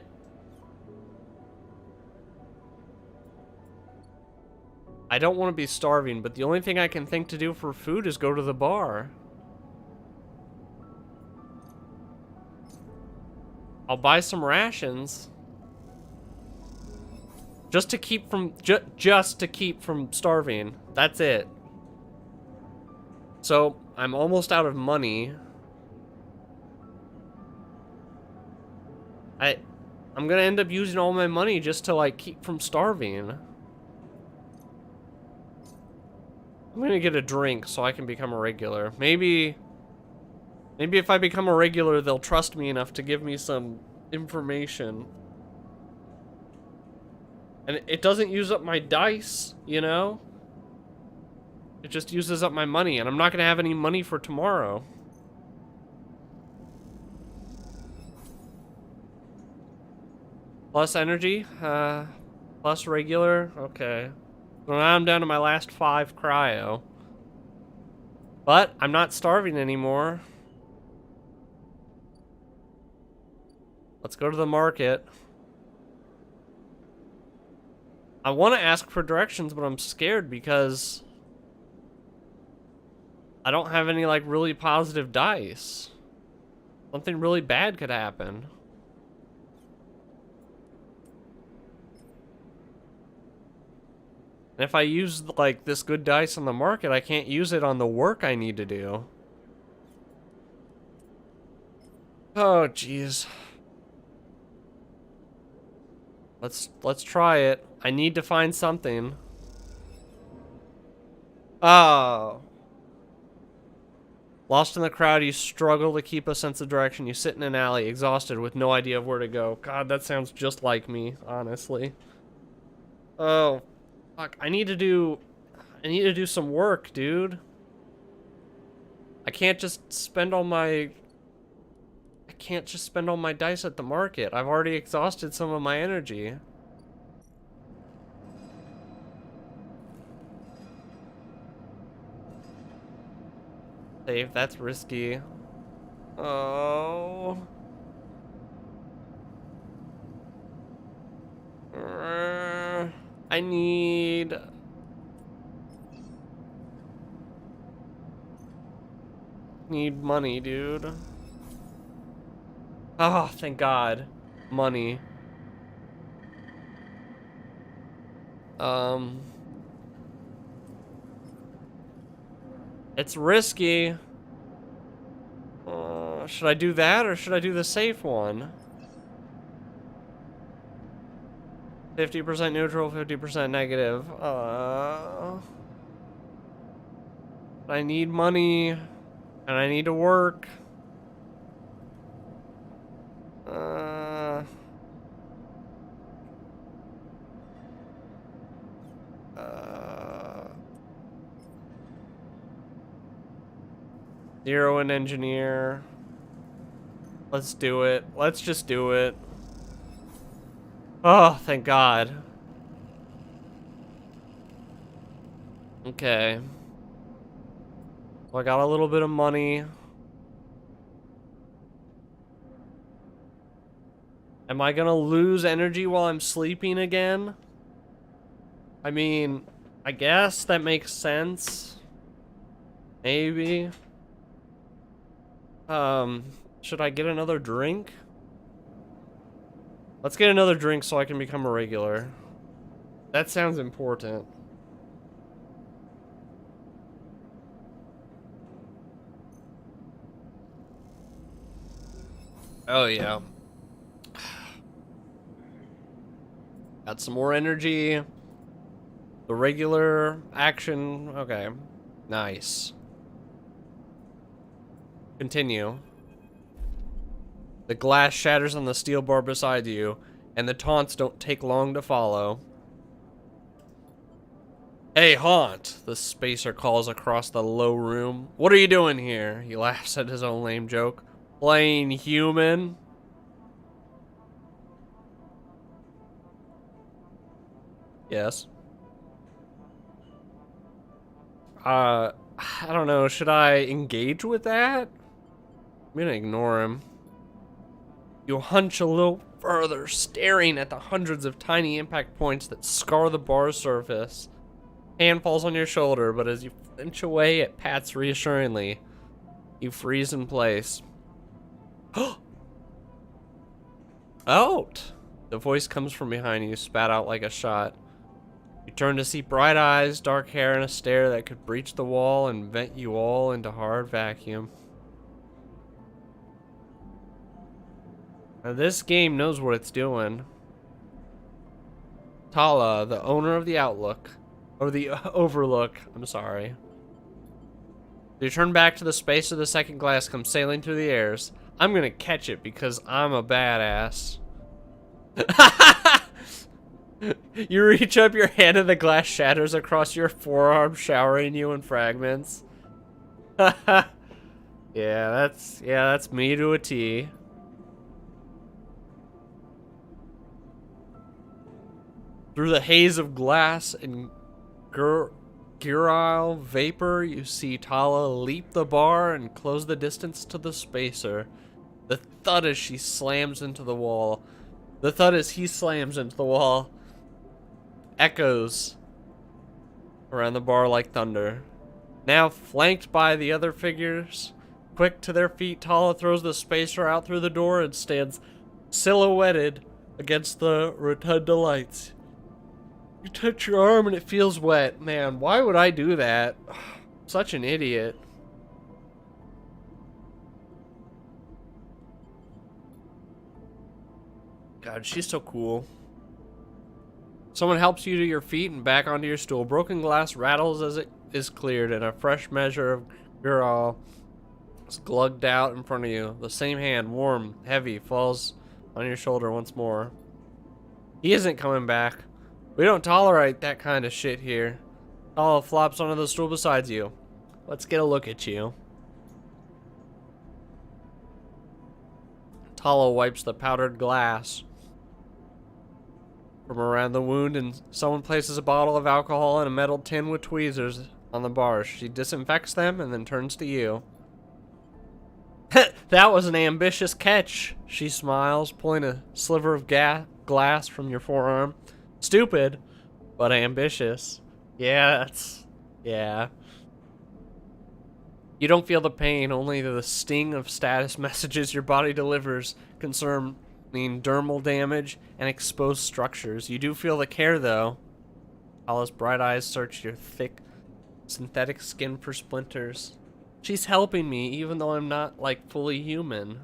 I don't want to be starving, but the only thing I can think to do for food is go to the bar. I'll buy some rations. Just to keep from just to keep from starving. That's it. So, I'm almost out of money. I'm gonna end up using all my money just to like keep from starving. I'm gonna get a drink so I can become a regular. Maybe if I become a regular, they'll trust me enough to give me some information. And it doesn't use up my dice, you know? It just uses up my money, and I'm not gonna have any money for tomorrow. Plus energy, plus regular, okay. So now I'm down to my last 5 cryo. But I'm not starving anymore. Let's go to the market. I want to ask for directions, but I'm scared because I don't have any like really positive dice. Something really bad could happen. And if I use like this good dice on the market, I can't use it on the work I need to do. Oh, jeez. Let's try it. I need to find something. Oh. Lost in the crowd, you struggle to keep a sense of direction. You sit in an alley, exhausted, with no idea of where to go. God, that sounds just like me, honestly. Oh, fuck. I need to do some work, dude. I can't just spend all my dice at the market. I've already exhausted some of my energy. Save, that's risky. Oh. I need money, dude. Oh, thank God. Money. It's risky. Should I do that or should I do the safe one? 50% neutral, 50% negative. I need money and I need to work. Zero and engineer. Let's do it. Let's just do it. Oh, thank God. Okay. Well, I got a little bit of money. Am I gonna lose energy while I'm sleeping again? I mean, I guess that makes sense. Maybe. Should I get another drink? Let's get another drink so I can become a regular. That sounds important. Oh, yeah. Got some more energy. The regular action. Okay. Nice. Continue. The glass shatters on the steel bar beside you, and the taunts don't take long to follow. Hey, Haunt, the spacer calls across the low room. What are you doing here? He laughs at his own lame joke. Playing human? Yes. I don't know. Should I engage with that? I'm gonna ignore him. You hunch a little further, staring at the hundreds of tiny impact points that scar the bar's surface. Hand falls on your shoulder, but as you flinch away, it pats reassuringly. You freeze in place. Out! The voice comes from behind you, spat out like a shot. You turn to see bright eyes, dark hair, and a stare that could breach the wall and vent you all into hard vacuum. Now this game knows what it's doing. Tala, the owner of the Outlook. Or the Overlook, I'm sorry. You turn back to the space of the second glass comes sailing through the airs. I'm gonna catch it because I'm a badass. You reach up your hand and the glass shatters across your forearm, showering you in fragments. Yeah, that's me to a T. Through the haze of glass and Gurile vapor, you see Tala leap the bar and close the distance to the spacer. The thud as she slams into the wall. The thud as he slams into the wall echoes around the bar like thunder. Now flanked by the other figures, quick to their feet, Tala throws the spacer out through the door and stands silhouetted against the rotunda lights. You touch your arm and it feels wet. Man, why would I do that? Such an idiot. God, she's so cool. Someone helps you to your feet and back onto your stool. Broken glass rattles as it is cleared, and a fresh measure of Gural is glugged out in front of you. The same hand, warm, heavy, falls on your shoulder once more. He isn't coming back. We don't tolerate that kind of shit here. Tala flops onto the stool beside you. Let's get a look at you. Tala wipes the powdered glass from around the wound, and someone places a bottle of alcohol in a metal tin with tweezers on the bars. She disinfects them and then turns to you. That was an ambitious catch, she smiles, pulling a sliver of glass from your forearm. Stupid, but ambitious. Yeah, yeah. You don't feel the pain, only the sting of status messages your body delivers concerning dermal damage and exposed structures. You do feel the care, though. Alice's bright eyes search your thick, synthetic skin for splinters. She's helping me, even though I'm not, like, fully human.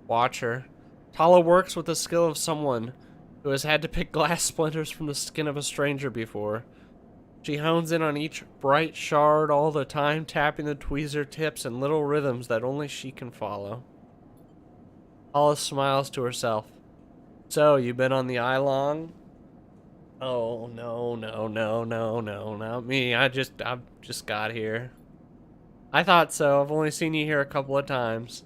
Watch her. Tala works with the skill of someone who has had to pick glass splinters from the skin of a stranger before. She hones in on each bright shard all the time, tapping the tweezer tips in little rhythms that only she can follow. Tala smiles to herself. So, you've been on the eye long? Oh, no, not me. I've just got here. I thought so. I've only seen you here a couple of times.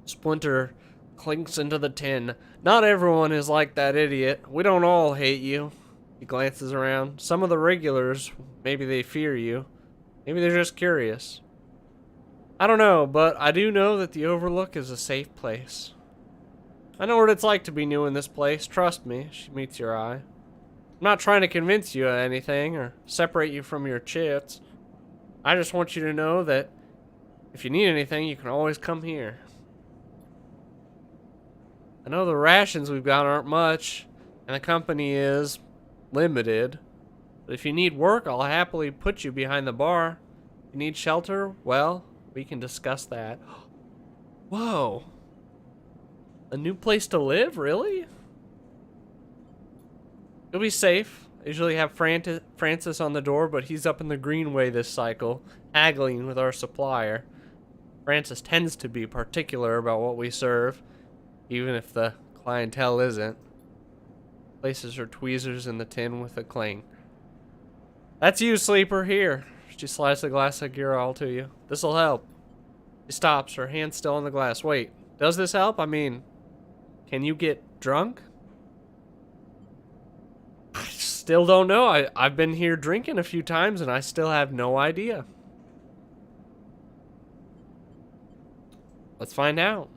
Splinter clinks into the tin. Not everyone is like that idiot. We don't all hate you. He glances around. Some of the regulars, maybe they fear you. Maybe they're just curious. I don't know, but I do know that the Overlook is a safe place. I know what it's like to be new in this place. Trust me. She meets your eye. I'm not trying to convince you of anything or separate you from your chits. I just want you to know that if you need anything, you can always come here. I know the rations we've got aren't much, and the company is limited. But if you need work, I'll happily put you behind the bar. If you need shelter, well, we can discuss that. Whoa. A new place to live? Really? You'll be safe. I usually have Francis on the door, but he's up in the greenway this cycle, haggling with our supplier. Francis tends to be particular about what we serve, even if the clientele isn't. Places her tweezers in the tin with a clang. That's you, sleeper. Here. She slides the glass of Gural to you. This'll help. She stops, her hand still on the glass. Wait, does this help? I mean, can you get drunk? I still don't know. I've been here drinking a few times and I still have no idea. Let's find out.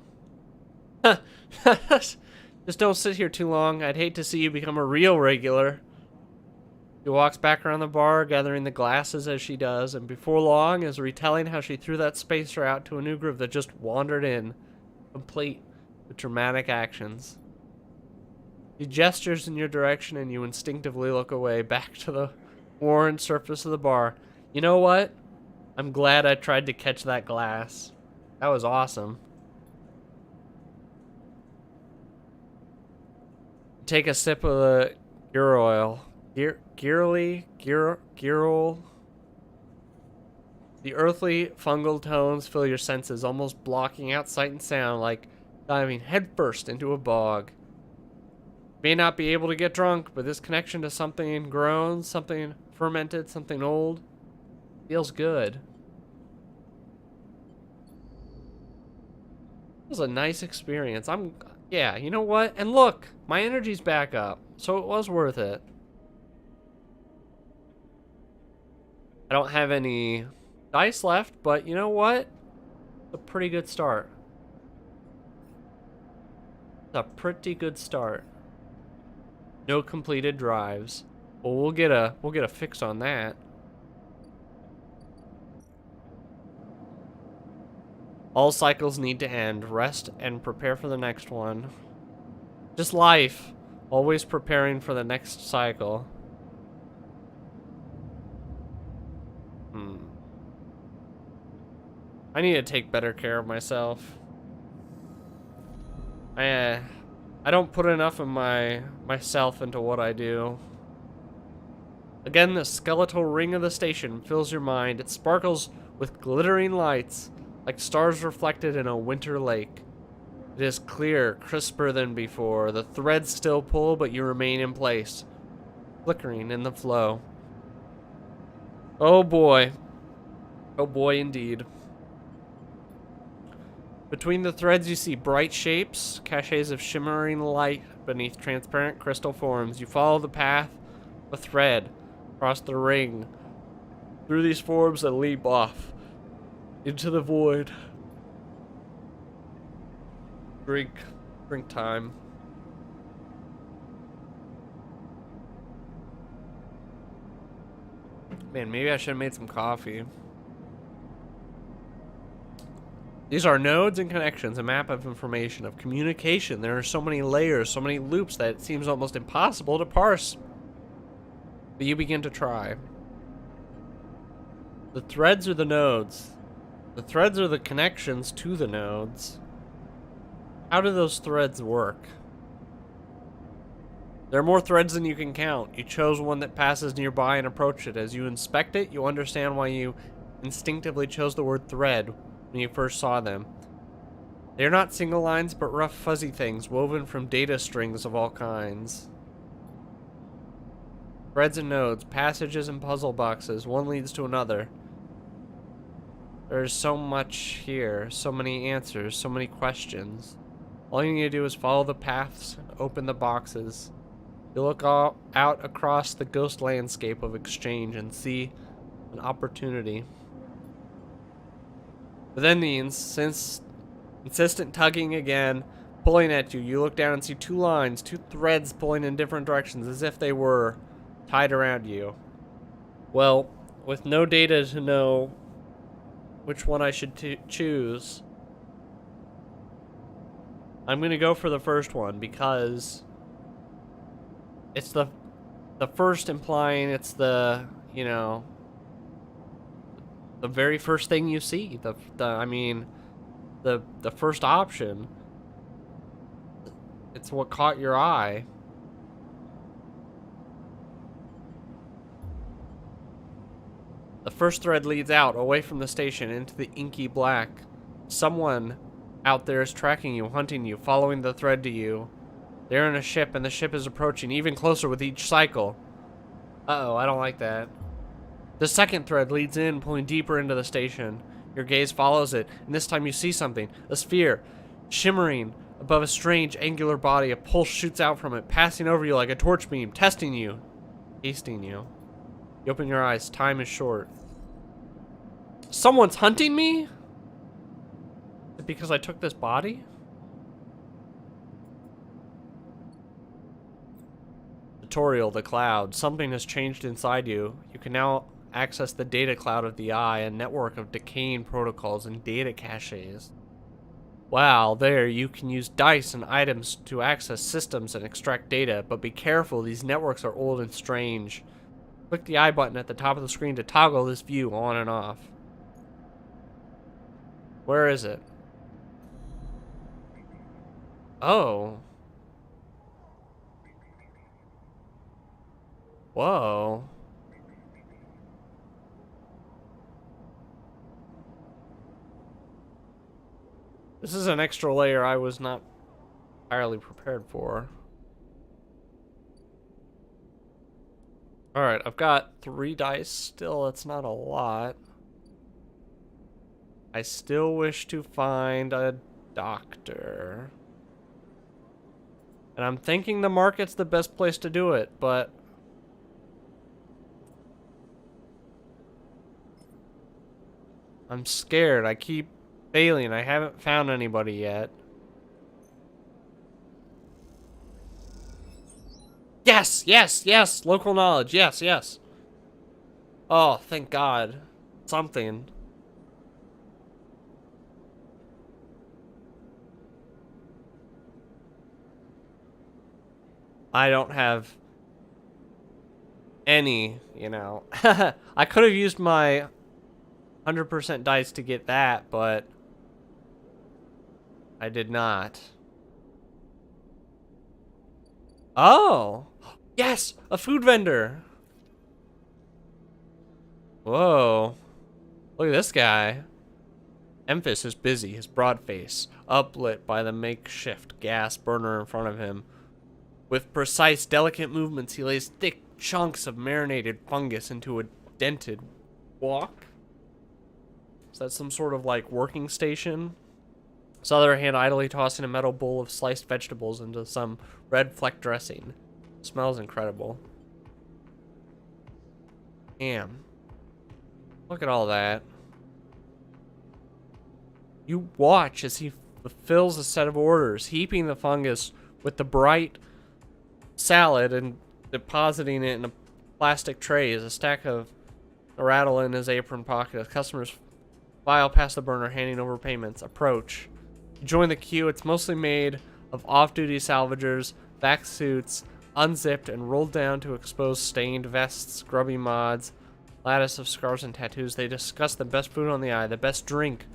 Just don't sit here too long. I'd hate to see you become a real regular. She walks back around the bar, gathering the glasses as she does, and before long is retelling how she threw that spacer out to a new group that just wandered in, complete with dramatic actions. He gestures in your direction and you instinctively look away, back to the worn surface of the bar. You know what? I'm glad I tried to catch that glass. That was awesome. Take a sip of the Gural. Gural. The earthly fungal tones fill your senses, almost blocking out sight and sound, like diving headfirst into a bog. May not be able to get drunk, but this connection to something grown, something fermented, something old, feels good. It was a nice experience. Yeah, you know what? And look, my energy's back up, so it was worth it. I don't have any dice left, but you know what? It's a pretty good start. It's a pretty good start. No completed drives. Well, we'll get a fix on that. All cycles need to end. Rest and prepare for the next one. Just life. Always preparing for the next cycle. I need to take better care of myself. I don't put enough of myself into what I do. Again, the skeletal ring of the station fills your mind. It sparkles with glittering lights, like stars reflected in a winter lake. It is clear, crisper than before. The threads still pull, but you remain in place, flickering in the flow. Oh boy. Oh boy, indeed. Between the threads, you see bright shapes, caches of shimmering light beneath transparent crystal forms. You follow the path, a thread, across the ring, through these forms that leap off into the void. Drink time. Man, maybe I should have made some coffee. These are nodes and connections, a map of information, of communication. There are so many layers, so many loops that it seems almost impossible to parse. But you begin to try. The threads are the nodes. The threads are the connections to the nodes. How do those threads work? There are more threads than you can count. You chose one that passes nearby and approach it. As you inspect it, you understand why you instinctively chose the word thread when you first saw them. They are not single lines, but rough, fuzzy things woven from data strings of all kinds. Threads and nodes, passages and puzzle boxes, one leads to another. There's so much here, so many answers, so many questions. All you need to do is follow the paths and open the boxes. You look out across the ghost landscape of exchange and see an opportunity. But then the insistent tugging again, pulling at you. You look down and see two lines, two threads pulling in different directions as if they were tied around you. Well, with no data to know which one I should choose, I'm gonna go for the first one because it's the first, implying it's the, you know, the very first thing you see. The first option. It's what caught your eye. The first thread leads out, away from the station, into the inky black. Someone out there is tracking you, hunting you, following the thread to you. They're in a ship, and the ship is approaching even closer with each cycle. Uh-oh, I don't like that. The second thread leads in, pulling deeper into the station. Your gaze follows it, and this time you see something. A sphere, shimmering above a strange, angular body. A pulse shoots out from it, passing over you like a torch beam, testing you, tasting you. You open your eyes. Time is short. Someone's hunting me? Is it because I took this body? Tutorial, the cloud. Something has changed inside you. You can now access the data cloud of the eye, a network of decaying protocols and data caches. Wow, there you can use dice and items to access systems and extract data, but be careful, these networks are old and strange. Click the I button at the top of the screen to toggle this view on and off. Where is it? Oh. Whoa. This is an extra layer I was not entirely prepared for. Alright, I've got 3 dice still. That's not a lot. I still wish to find a doctor. And I'm thinking the market's the best place to do it, but I'm scared. I keep failing. I haven't found anybody yet. Yes, yes, yes. Local knowledge. Yes, yes. Oh, thank God. Something. I don't have any, you know. I could have used my 100% dice to get that, but I did not. Oh! Yes! A food vendor! Whoa. Look at this guy. Memphis is busy, his broad face uplit by the makeshift gas burner in front of him. With precise, delicate movements, he lays thick chunks of marinated fungus into a dented wok. Is that some sort of like working station? His other hand idly tossing a metal bowl of sliced vegetables into some red fleck dressing. Smells incredible. Damn. Look at all that. You watch as he fulfills a set of orders, heaping the fungus with the bright salad and depositing it in a plastic tray as a stack of a rattle in his apron pocket. As customers file past the burner, handing over payments. Approach. You join the queue. It's mostly made of off-duty salvagers, vac suits, unzipped and rolled down to expose stained vests, grubby mods, lattice of scars and tattoos. They discuss the best food on the eye, the best drink,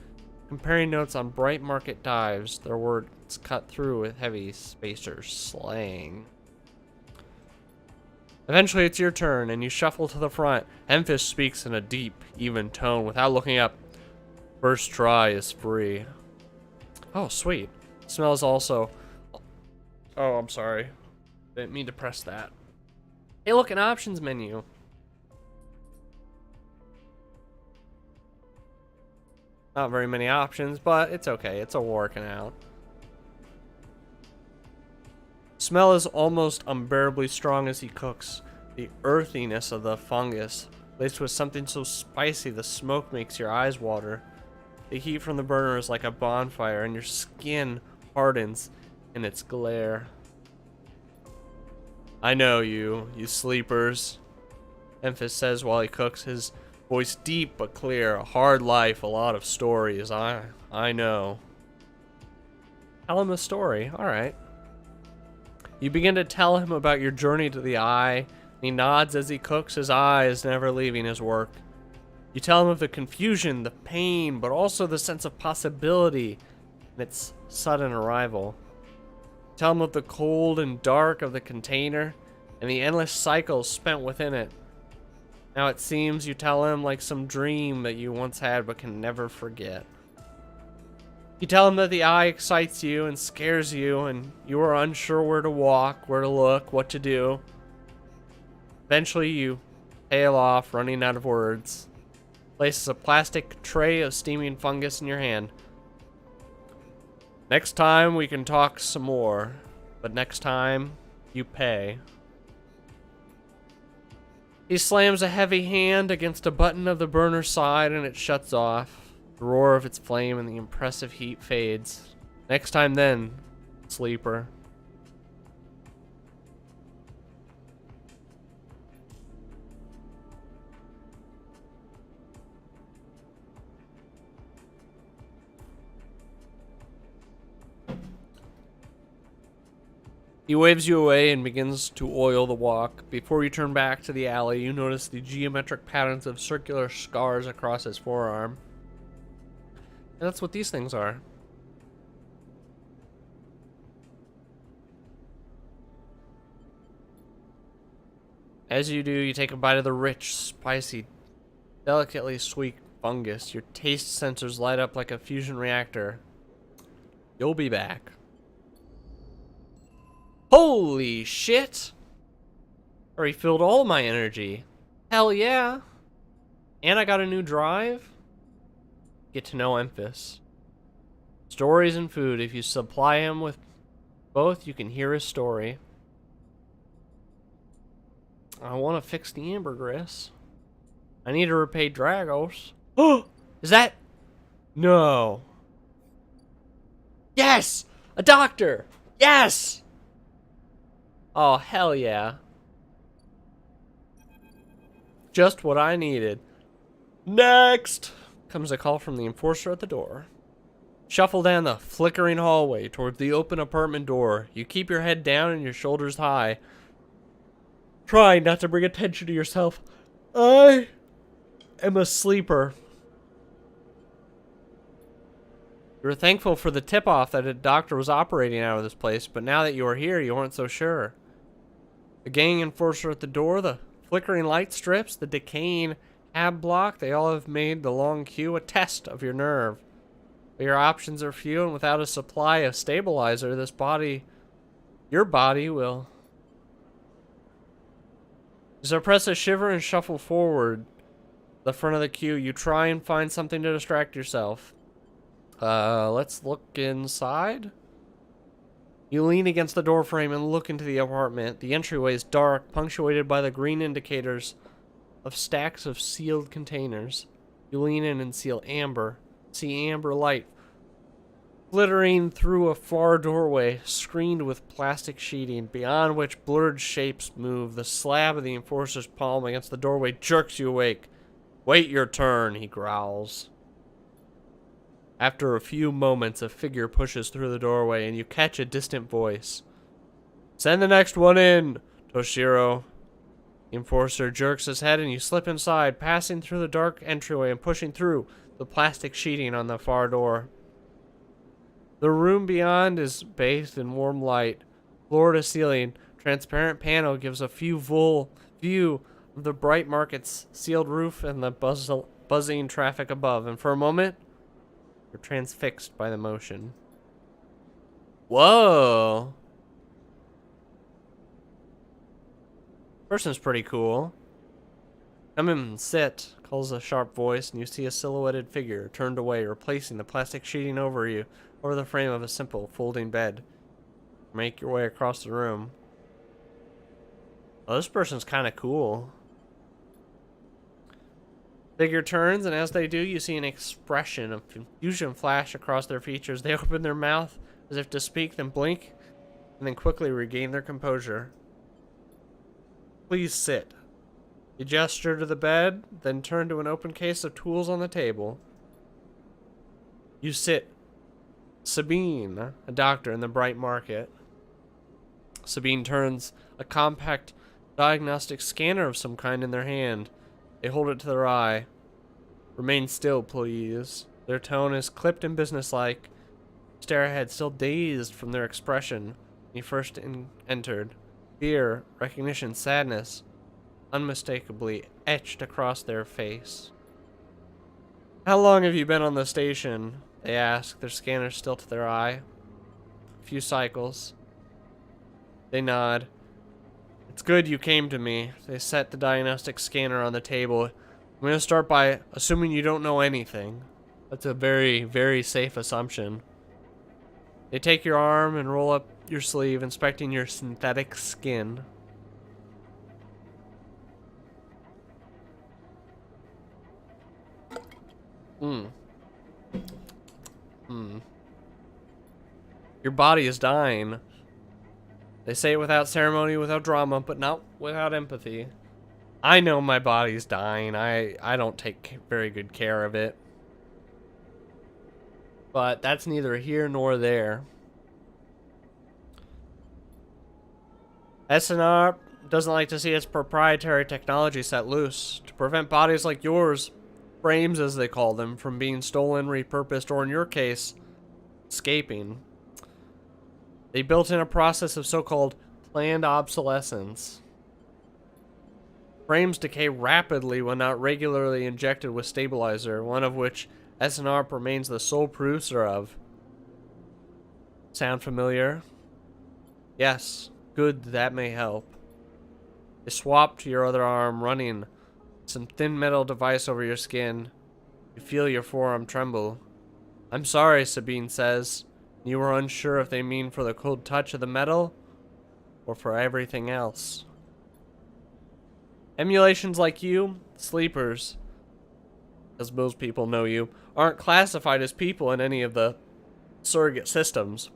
comparing notes on bright market dives, their words cut through with heavy spacer slang. Eventually, it's your turn, and you shuffle to the front. Memphis speaks in a deep, even tone without looking up. First try is free. Oh, sweet. Smells also... Oh, I'm sorry. Didn't mean to press that. Hey, look, an options menu. Not very many options, but it's okay. It's a working out. Smell is almost unbearably strong as he cooks. The earthiness of the fungus, laced with something so spicy the smoke makes your eyes water. The heat from the burner is like a bonfire, and your skin hardens in its glare. I know you sleepers, Memphis says while he cooks, his voice deep but clear. A hard life, a lot of stories. I know. Tell him a story. All right. You begin to tell him about your journey to the eye. He nods as he cooks, his eyes never leaving his work. You tell him of the confusion, the pain, but also the sense of possibility and its sudden arrival. Tell him of the cold and dark of the container and the endless cycles spent within it. Now it seems you tell him like some dream that you once had but can never forget. You tell him that the eye excites you and scares you, and you are unsure where to walk, where to look, what to do. Eventually you tail off, running out of words. Places a plastic tray of steaming fungus in your hand. Next time we can talk some more, but next time you pay. He slams a heavy hand against a button of the burner side and it shuts off. The roar of its flame and the impressive heat fades. Next time then, sleeper. He waves you away and begins to oil the walk. Before you turn back to the alley, you notice the geometric patterns of circular scars across his forearm. And that's what these things are. As you do, you take a bite of the rich, spicy, delicately sweet fungus. Your taste sensors light up like a fusion reactor. You'll be back. Holy shit! Or he filled all my energy. Hell yeah! And I got a new drive. Get to know Memphis. Stories and food. If you supply him with both, you can hear his story. I want to fix the ambergris. I need to repay Dragos. Oh! Is that... No. Yes! A doctor! Yes! Oh, hell yeah. Just what I needed. Next! Comes a call from the enforcer at the door. Shuffle down the flickering hallway towards the open apartment door. You keep your head down and your shoulders high. Try not to bring attention to yourself. I am a sleeper. You were thankful for the tip-off that a doctor was operating out of this place, but now that you are here, you weren't so sure. The gang enforcer at the door, the flickering light strips, the decaying cab block, they all have made the long queue a test of your nerve. But your options are few, and without a supply of stabilizer, your body will suppress a shiver and shuffle forward the front of the queue. You try and find something to distract yourself. Let's look inside. You lean against the doorframe and look into the apartment. The entryway is dark, punctuated by the green indicators of stacks of sealed containers. You lean in and see amber light glittering through a far doorway screened with plastic sheeting, beyond which blurred shapes move. The slab of the enforcer's palm against the doorway jerks you awake. Wait your turn, he growls. After a few moments, a figure pushes through the doorway and you catch a distant voice. Send the next one in, Toshiro. The enforcer jerks his head and you slip inside, passing through the dark entryway and pushing through the plastic sheeting on the far door. The room beyond is bathed in warm light. Floor to ceiling, transparent panel gives a full view of the bright market's sealed roof and the buzzing traffic above. And for a moment, you're transfixed by the motion. Whoa! Person's pretty cool. Come in and sit, calls a sharp voice, and you see a silhouetted figure turned away, replacing the plastic sheeting over the frame of a simple folding bed. Make your way across the room. Oh, this person's kind of cool. Figure turns, and as they do, you see an expression of confusion flash across their features. They open their mouth as if to speak, then blink, and then quickly regain their composure. Please sit. You gesture to the bed, then turn to an open case of tools on the table. You sit. Sabine, a doctor in the bright market. Sabine turns a compact diagnostic scanner of some kind in their hand. They hold it to their eye. Remain still, please. Their tone is clipped and businesslike. Stare ahead, still dazed from their expression when he first entered. Fear, recognition, sadness, unmistakably etched across their face. How long have you been on the station? They ask, their scanner still to their eye. A few cycles. They nod. It's good you came to me. They set the diagnostic scanner on the table. I'm going to start by assuming you don't know anything. That's a very, very safe assumption. They take your arm and roll up your sleeve, inspecting your synthetic skin. Your body is dying. They say it without ceremony, without drama, but not without empathy. I know my body's dying. I don't take very good care of it. But that's neither here nor there. SNR doesn't like to see its proprietary technology set loose to prevent bodies like yours, frames as they call them, from being stolen, repurposed, or in your case, escaping. They built in a process of so-called planned obsolescence. Frames decay rapidly when not regularly injected with stabilizer, one of which SNR remains the sole producer of. Sound familiar? Yes, good, that may help. They swap to your other arm, running some thin metal device over your skin. You feel your forearm tremble. I'm sorry, Sabine says. You were unsure if they mean for the cold touch of the metal or for everything else. Emulations like you, sleepers, as most people know you, aren't classified as people in any of the surrogate systems.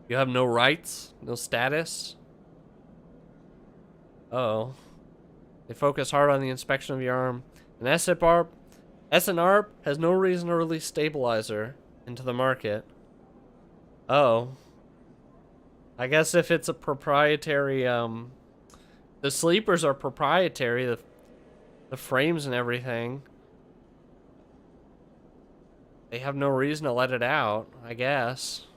You have no rights, no status. Oh. They focus hard on the inspection of your arm. And SNR has no reason to release stabilizer into the market. Oh. I guess if it's a proprietary, the sleepers are proprietary, the frames and everything. They have no reason to let it out, I guess.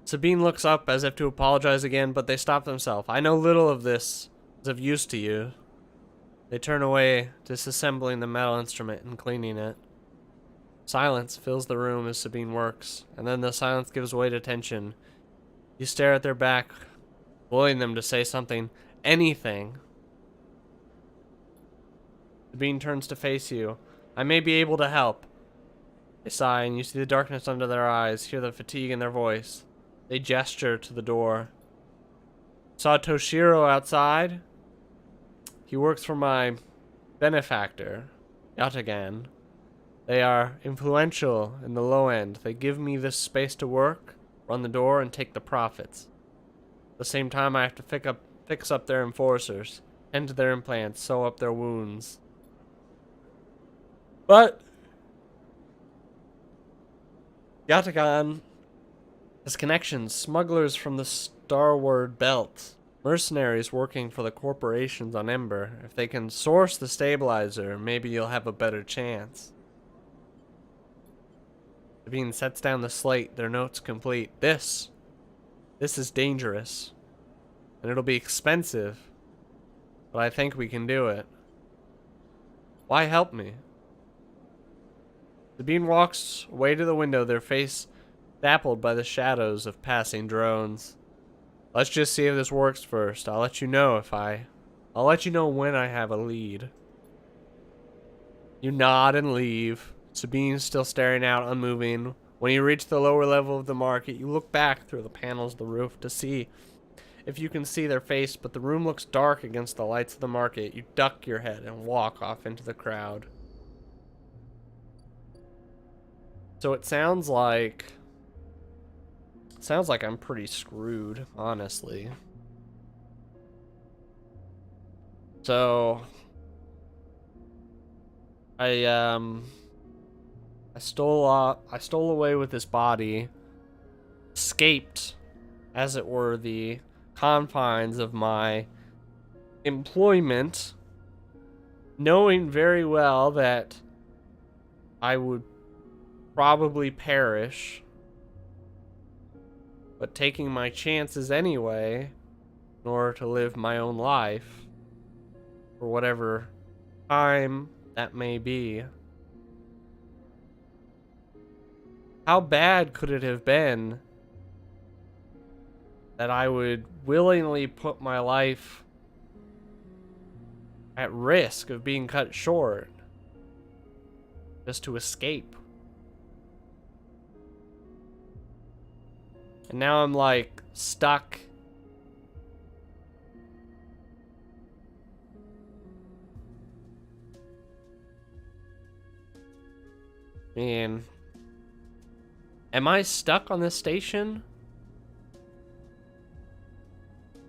Sabine looks up as if to apologize again, but they stop themselves. I know little of this is of use to you. They turn away, disassembling the metal instrument and cleaning it. Silence fills the room as Sabine works, and then the silence gives way to tension. You stare at their back, willing them to say something, anything. Sabine turns to face you. I may be able to help. They sigh, and you see the darkness under their eyes, hear the fatigue in their voice. They gesture to the door. Saw Toshiro outside? He works for my benefactor, Yatagan. They are influential in the low end. They give me this space to work, run the door, and take the profits. At the same time, I have to fix up their enforcers, tend to their implants, sew up their wounds. But Yatagan has connections, smugglers from the Starward Belt, mercenaries working for the corporations on Ember. If they can source the stabilizer, maybe you'll have a better chance. Sabine sets down the slate, their notes complete. This is dangerous. And it'll be expensive. But I think we can do it. Why help me? Sabine walks away to the window, their face dappled by the shadows of passing drones. Let's just see if this works first. I'll let you know when I have a lead. You nod and leave. Sabine still staring out, unmoving. When you reach the lower level of the market, you look back through the panels of the roof to see if you can see their face, but the room looks dark against the lights of the market. You duck your head and walk off into the crowd. So it sounds like I'm pretty screwed, honestly. So I stole away with this body, escaped, as it were, the confines of my employment, knowing very well that I would probably perish, but taking my chances anyway in order to live my own life for whatever time that may be. How bad could it have been that I would willingly put my life at risk of being cut short just to escape? And now I'm like stuck. Man. Am I stuck on this station?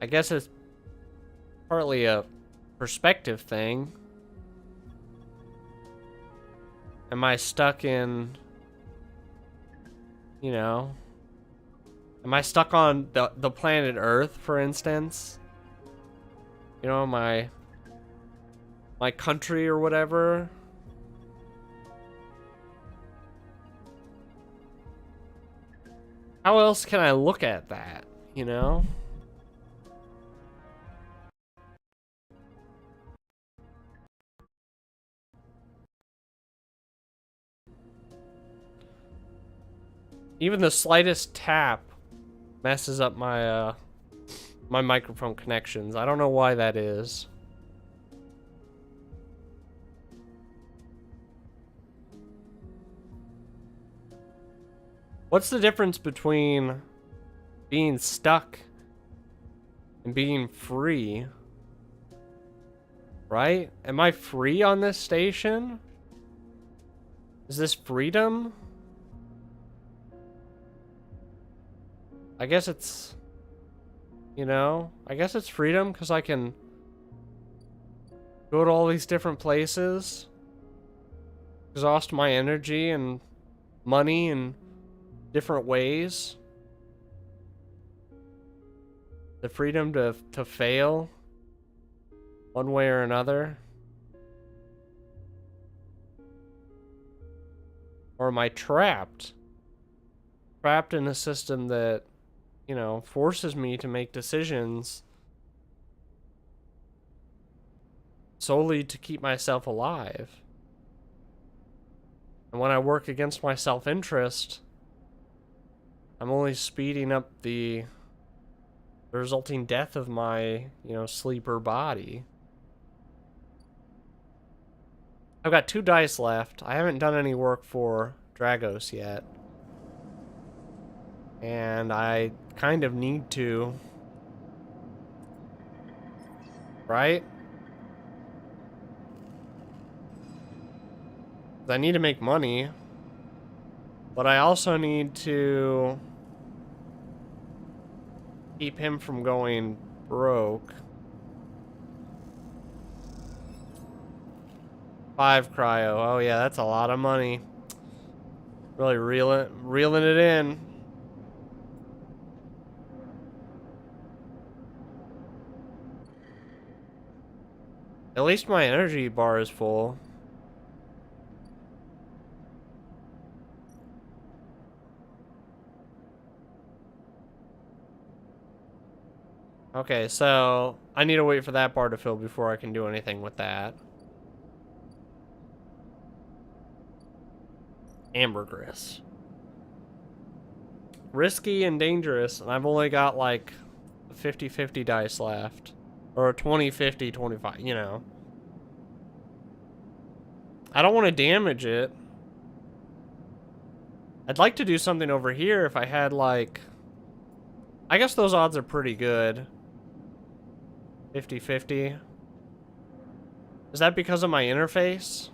I guess it's partly a perspective thing. Am I stuck in, you know, am I stuck on the planet Earth, for instance? You know, my country or whatever? How else can I look at that, you know? Even the slightest tap messes up my my microphone connections. I don't know why that is. What's the difference between being stuck and being free? Right? Am I free on this station? Is this freedom? I guess it's, you know, I guess it's freedom because I can go to all these different places, exhaust my energy and money in different ways. The freedom to fail one way or another. Or am I trapped? Trapped in a system that you know, forces me to make decisions solely to keep myself alive. And when I work against my self-interest, I'm only speeding up the resulting death of my, you know, sleeper body. I've got 2 dice left. I haven't done any work for Dragos yet. And I kind of need to. Right? I need to make money. But I also need to keep him from going broke. 5 cryo. Oh yeah, that's a lot of money. Really reeling it in. At least my energy bar is full. Okay, so I need to wait for that bar to fill before I can do anything with that. Ambergris. Risky and dangerous, and I've only got like 50-50 dice left. Or 20-50, 25, you know. I don't want to damage it. I'd like to do something over here if I had like... I guess those odds are pretty good. 50-50. Is that because of my interface?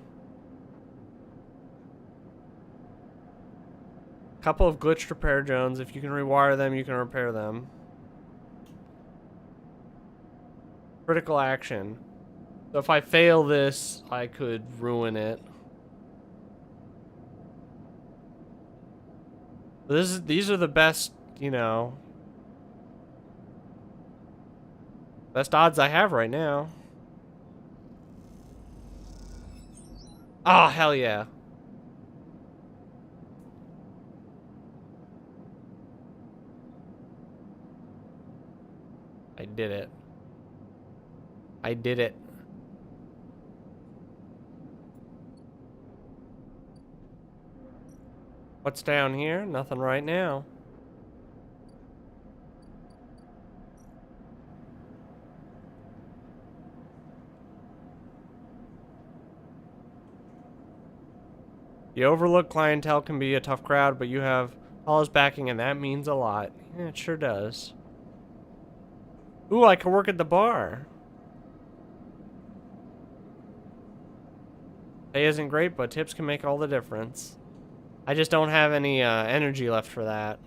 Couple of glitched repair drones. If you can rewire them, you can repair them. Critical action. So if I fail this, I could ruin it. These are the best, you know, best odds I have right now. Oh, hell yeah. I did it. I did it. What's down here? Nothing right now. The Overlook clientele can be a tough crowd, but you have Paula's backing, and that means a lot. Yeah, it sure does. Ooh, I can work at the bar. Pay isn't great, but tips can make all the difference. I just don't have any energy left for that.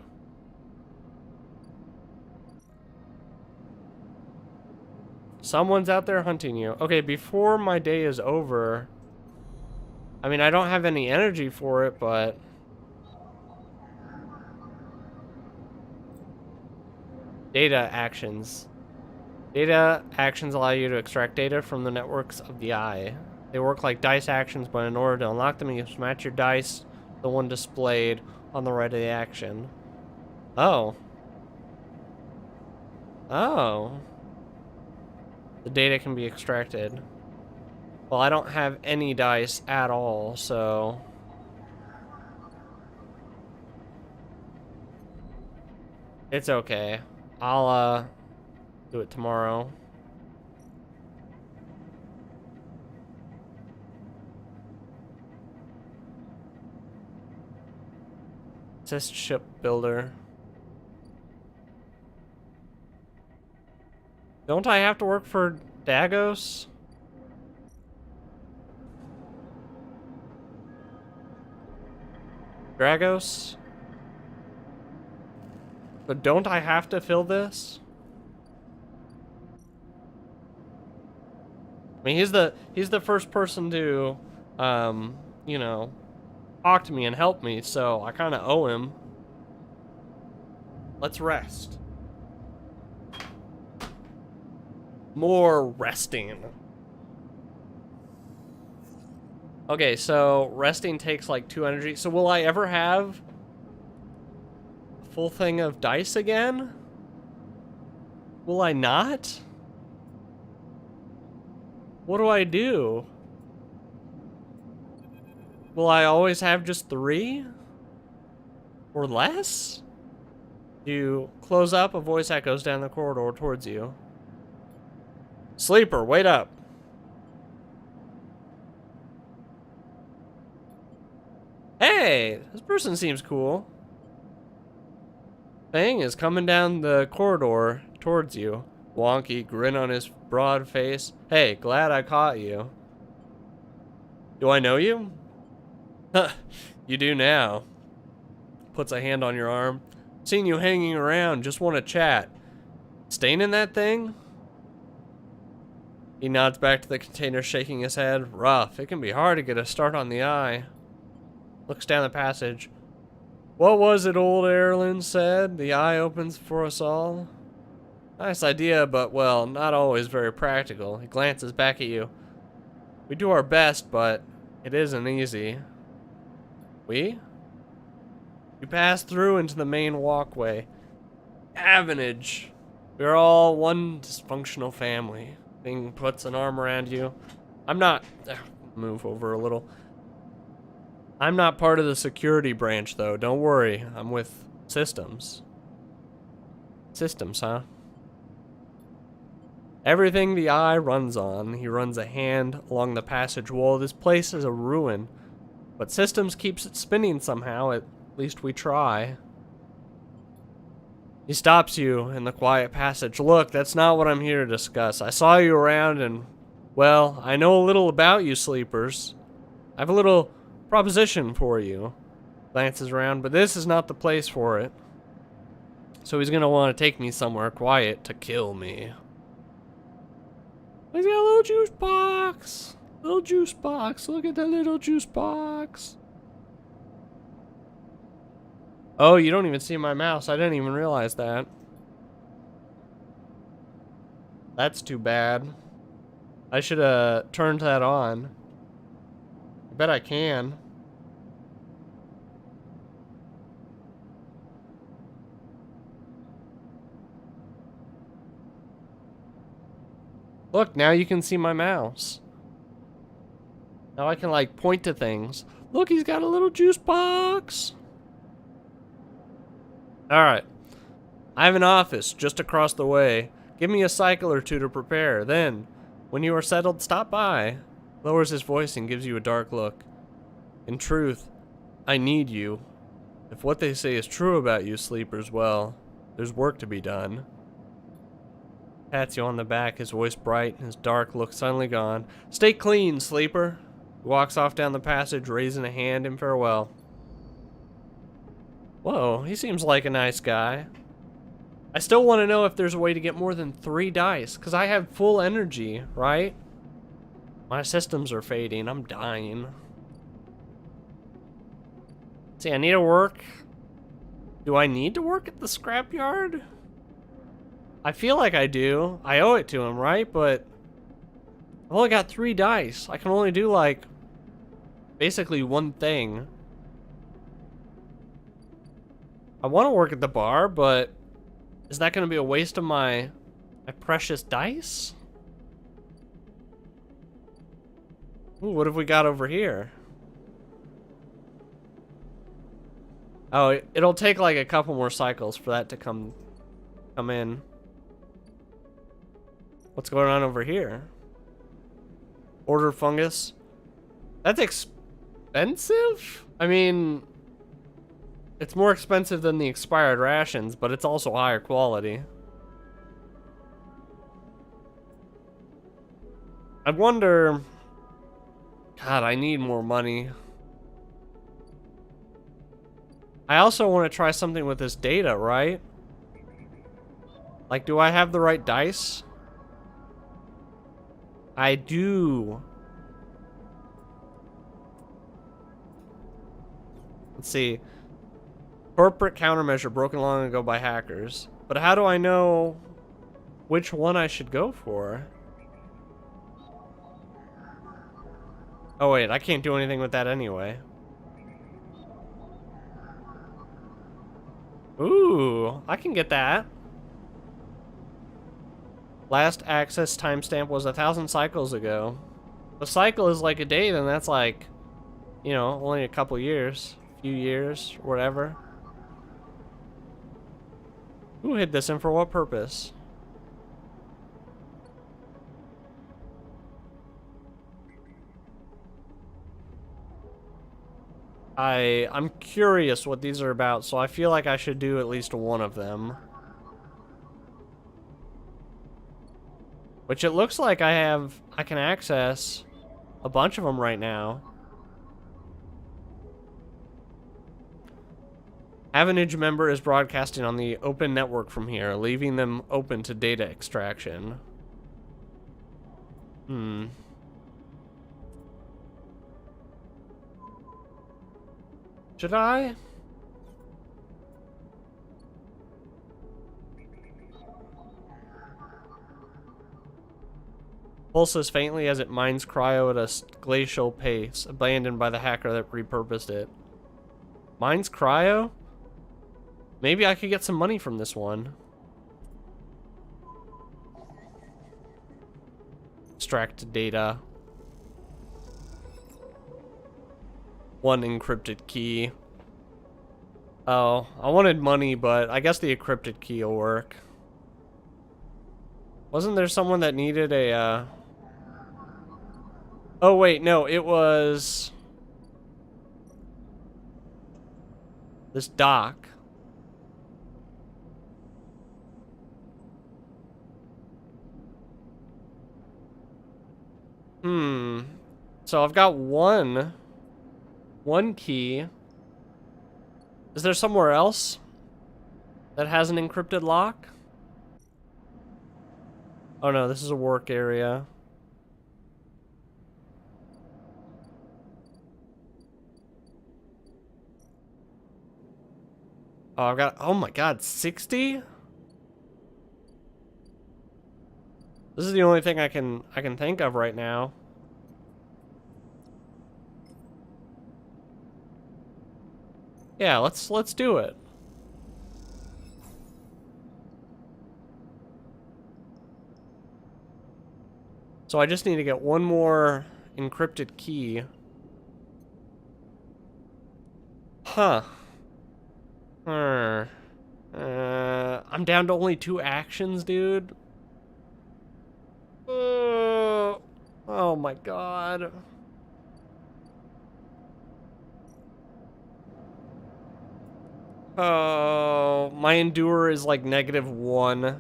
Someone's out there hunting you. Okay, before my day is over... I mean, I don't have any energy for it, but... Data actions. Data actions allow you to extract data from the networks of the eye. They work like dice actions, but in order to unlock them, you must match your dice to the one displayed on the right of the action. Oh. Oh. The data can be extracted. Well, I don't have any dice at all, so... It's okay. I'll, do it tomorrow. Assist shipbuilder. Don't I have to work for Dagos? Dragos? But don't I have to fill this? I mean, he's the first person to, you know, talk to me and help me, so I kind of owe him. Let's rest. More resting. Okay, so resting takes like 2 energy. So will I ever have full thing of dice again? Will I not? What do I do? Will I always have just 3? Or less? You close up, a voice echoes down the corridor towards you. Sleeper, wait up. Hey, this person seems cool. Thing is coming down the corridor towards you. Wonky grin on his broad face. Hey, glad I caught you. Do I know you? Huh, you do now. Puts a hand on your arm. Seen you hanging around, just want to chat. Staying in that thing? He nods back to the container, shaking his head. Rough. It can be hard to get a start on the eye. Looks down the passage. What was it old Erlen said? The eye opens for us all. Nice idea, but, well, not always very practical. He glances back at you. We do our best, but it isn't easy. We? You pass through into the main walkway. Avenage. We're all one dysfunctional family. Thing puts an arm around you. I'm not... move over a little. I'm not part of the security branch, though. Don't worry. I'm with systems. Systems, huh? Everything the eye runs on. He runs a hand along the passage wall. This place is a ruin. But systems keeps it spinning somehow. At least we try. He stops you in the quiet passage. Look, that's not what I'm here to discuss. I saw you around and, well, I know a little about you sleepers. I have a little proposition for you. Glances around, but this is not the place for it. So he's gonna want to take me somewhere quiet to kill me. He's got a little juice box. Little juice box. Look at that little juice box. Oh, you don't even see my mouse. I didn't even realize that. That's too bad. I should have turned that on. I bet I can. Look, now you can see my mouse. Now I can, like, point to things. Look, he's got a little juice box. Alright. I have an office just across the way. Give me a cycle or two to prepare. Then, when you are settled, stop by. Lowers his voice and gives you a dark look. In truth, I need you. If what they say is true about you sleepers, well, there's work to be done. Pats you on the back, his voice bright, his dark look suddenly gone. Stay clean, sleeper. He walks off down the passage, raising a hand in farewell. Whoa, he seems like a nice guy. I still want to know if there's a way to get more than 3 dice, because I have full energy, right? My systems are fading. I'm dying. See, I need to work. Do I need to work at the scrapyard? I feel like I do. I owe it to him, right? But I've only got 3 dice. I can only do, like, basically one thing. I want to work at the bar, but is that going to be a waste of my precious dice? Ooh, what have we got over here? Oh, it'll take like a couple more cycles for that to come in. What's going on over here? Order fungus. That's expensive? I mean, it's more expensive than the expired rations, but it's also higher quality. I wonder... God, I need more money. I also want to try something with this data, right? Like, do I have the right dice? I do. Let's see. Corporate countermeasure broken long ago by hackers. But how do I know which one I should go for? Oh wait, I can't do anything with that anyway. Ooh, Ooh, I can get that. Last access timestamp was 1,000 cycles ago. A cycle is like a day, then that's like, you know, only a couple years, few years, whatever. Who hid this and for what purpose? I'm curious what these are about, so I feel like I should do at least one of them. Which it looks like I can access a bunch of them right now. Avanage member is broadcasting on the open network from here, leaving them open to data extraction. Should I? Pulses faintly as it mines cryo at a glacial pace, abandoned by the hacker that repurposed it. Mines cryo? Maybe I could get some money from this one. Extract data. One encrypted key. Oh, I wanted money, but I guess the encrypted key will work. Wasn't there someone that needed a, Oh, wait, no, it was... this doc. So I've got one key. Is there somewhere else that has an encrypted lock? Oh no, this is a work area. Oh, I've got, oh my god, 60? This is the only thing I can think of right now. Yeah, let's do it. So I just need to get one more encrypted key. Huh. I'm down to only 2 actions, dude. Oh my god. Oh, my endure is like -1.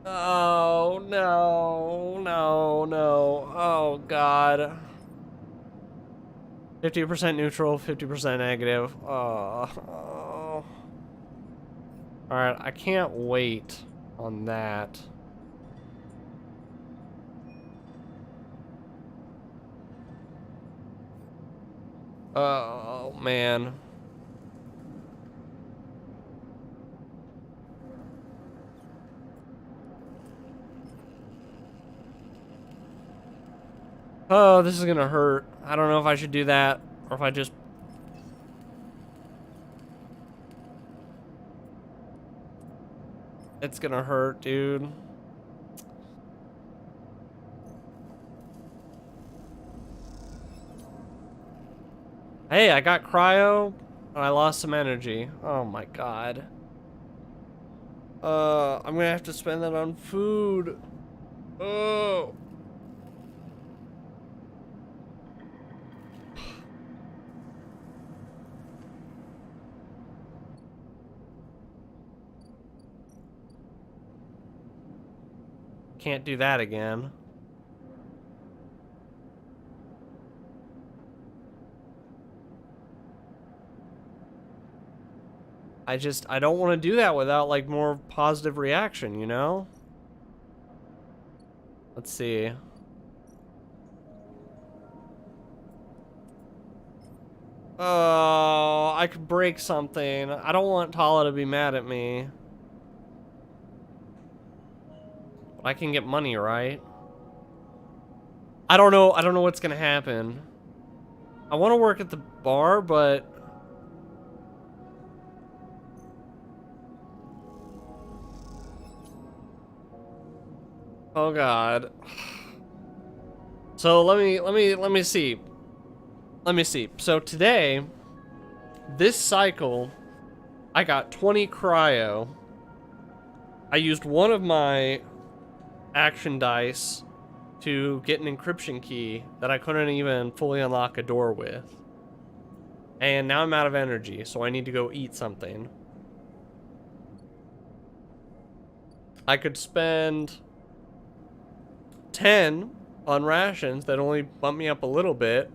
Oh, no, no, no. Oh, God. 50% neutral, 50% negative. Oh. Alright, I can't wait on that. Oh, man. Oh, this is gonna hurt. I don't know if I should do that or if I just... It's gonna hurt, dude. Hey, I got cryo and I lost some energy. Oh my god. I'm gonna have to spend that on food. Oh. Can't do that again. I don't want to do that without like more positive reaction, you know? Let's see. Oh, I could break something. I don't want Tala to be mad at me. But I can get money, right? I don't know what's gonna happen. I want to work at the bar, but Oh God. So let me see. Let me see. So today, this cycle, I got 20 cryo. I used one of my action dice to get an encryption key that I couldn't even fully unlock a door with. And now I'm out of energy, so I need to go eat something. I could spend 10 on rations that only bump me up a little bit.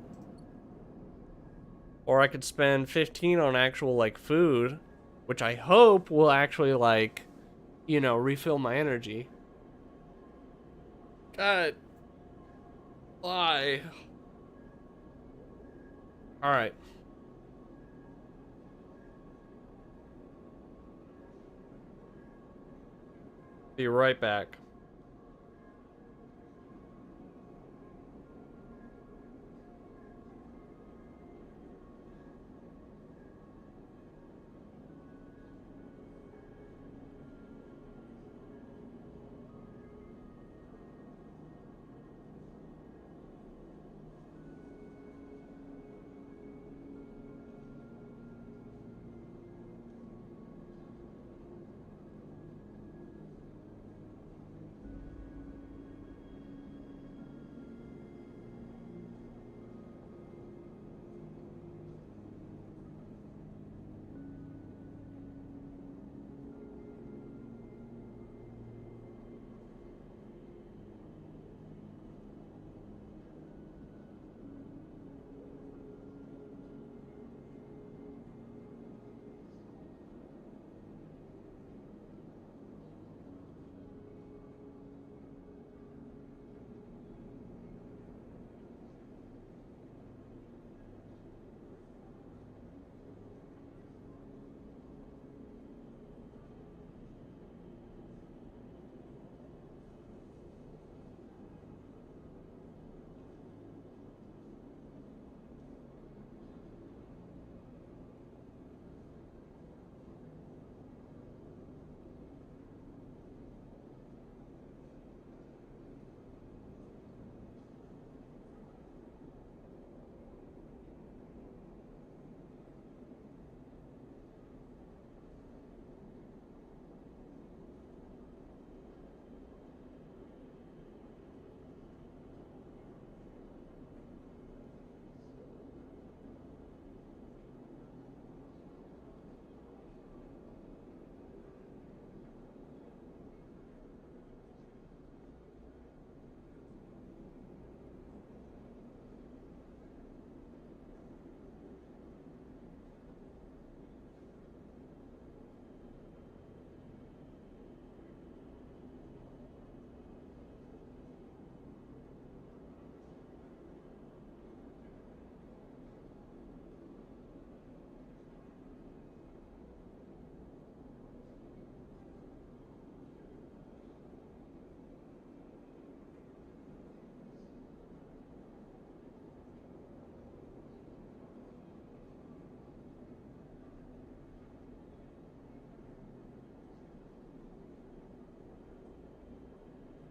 Or I could spend 15 on actual, like, food, which I hope will actually, like, you know, refill my energy. God. Why? Alright. Be right back.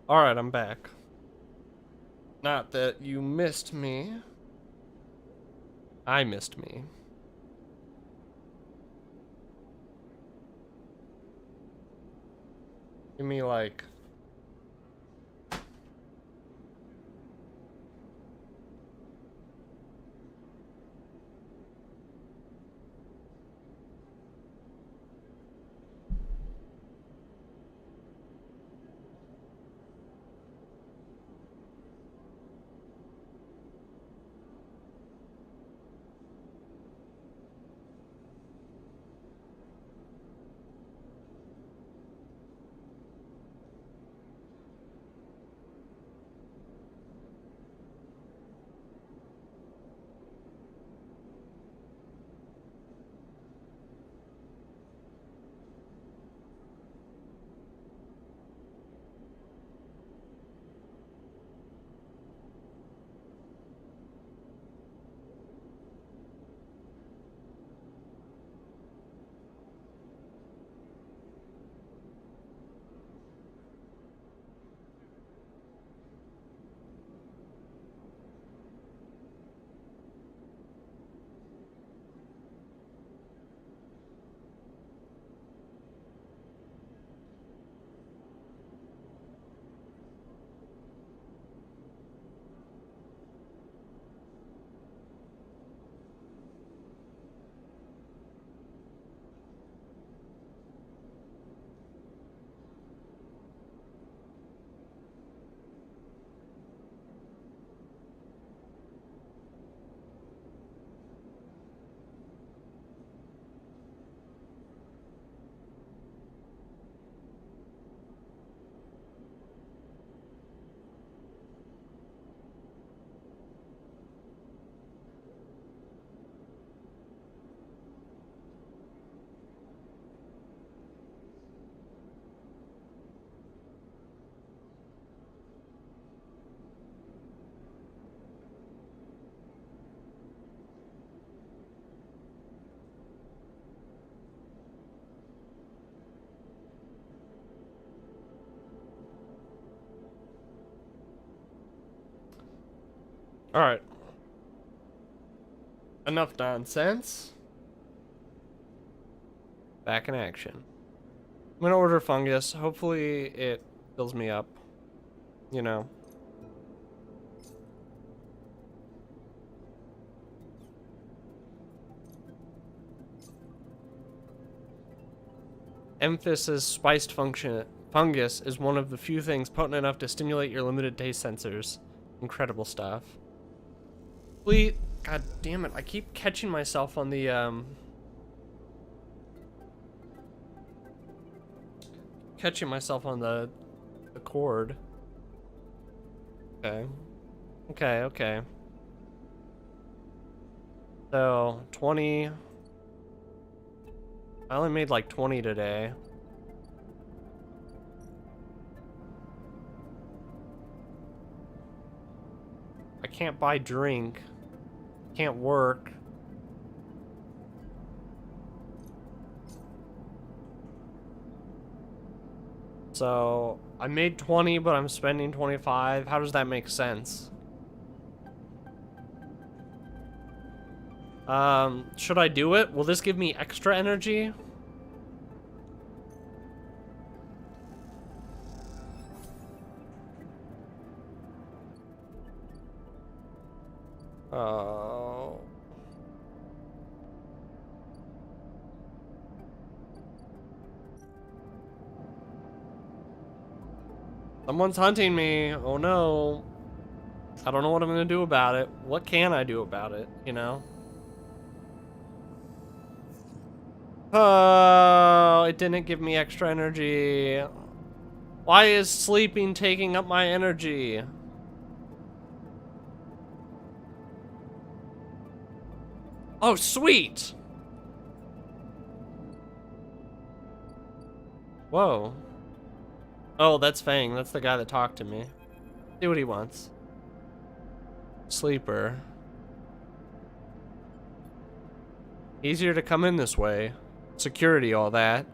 Alright, I'm back. Not that you missed me. I missed me. Give me, like... Alright. Enough nonsense. Back in action. I'm gonna order fungus. Hopefully it fills me up. You know. Emphasis spiced fungus is one of the few things potent enough to stimulate your limited taste sensors. Incredible stuff. Please, god damn it, I keep catching myself on the cord. Okay. Okay. So, 20. I only made like 20 today. I can't buy drink. Can't work. So, I made 20, but I'm spending 25. How does that make sense? Should I do it? Will this give me extra energy? Oh. Someone's hunting me. Oh no. I don't know what I'm gonna do about it. What can I do about it, you know? Oh, it didn't give me extra energy. Why is sleeping taking up my energy? Oh, sweet! Whoa. Oh, that's Fang. That's the guy that talked to me. See what he wants. Sleeper. Easier to come in this way. Security, all that.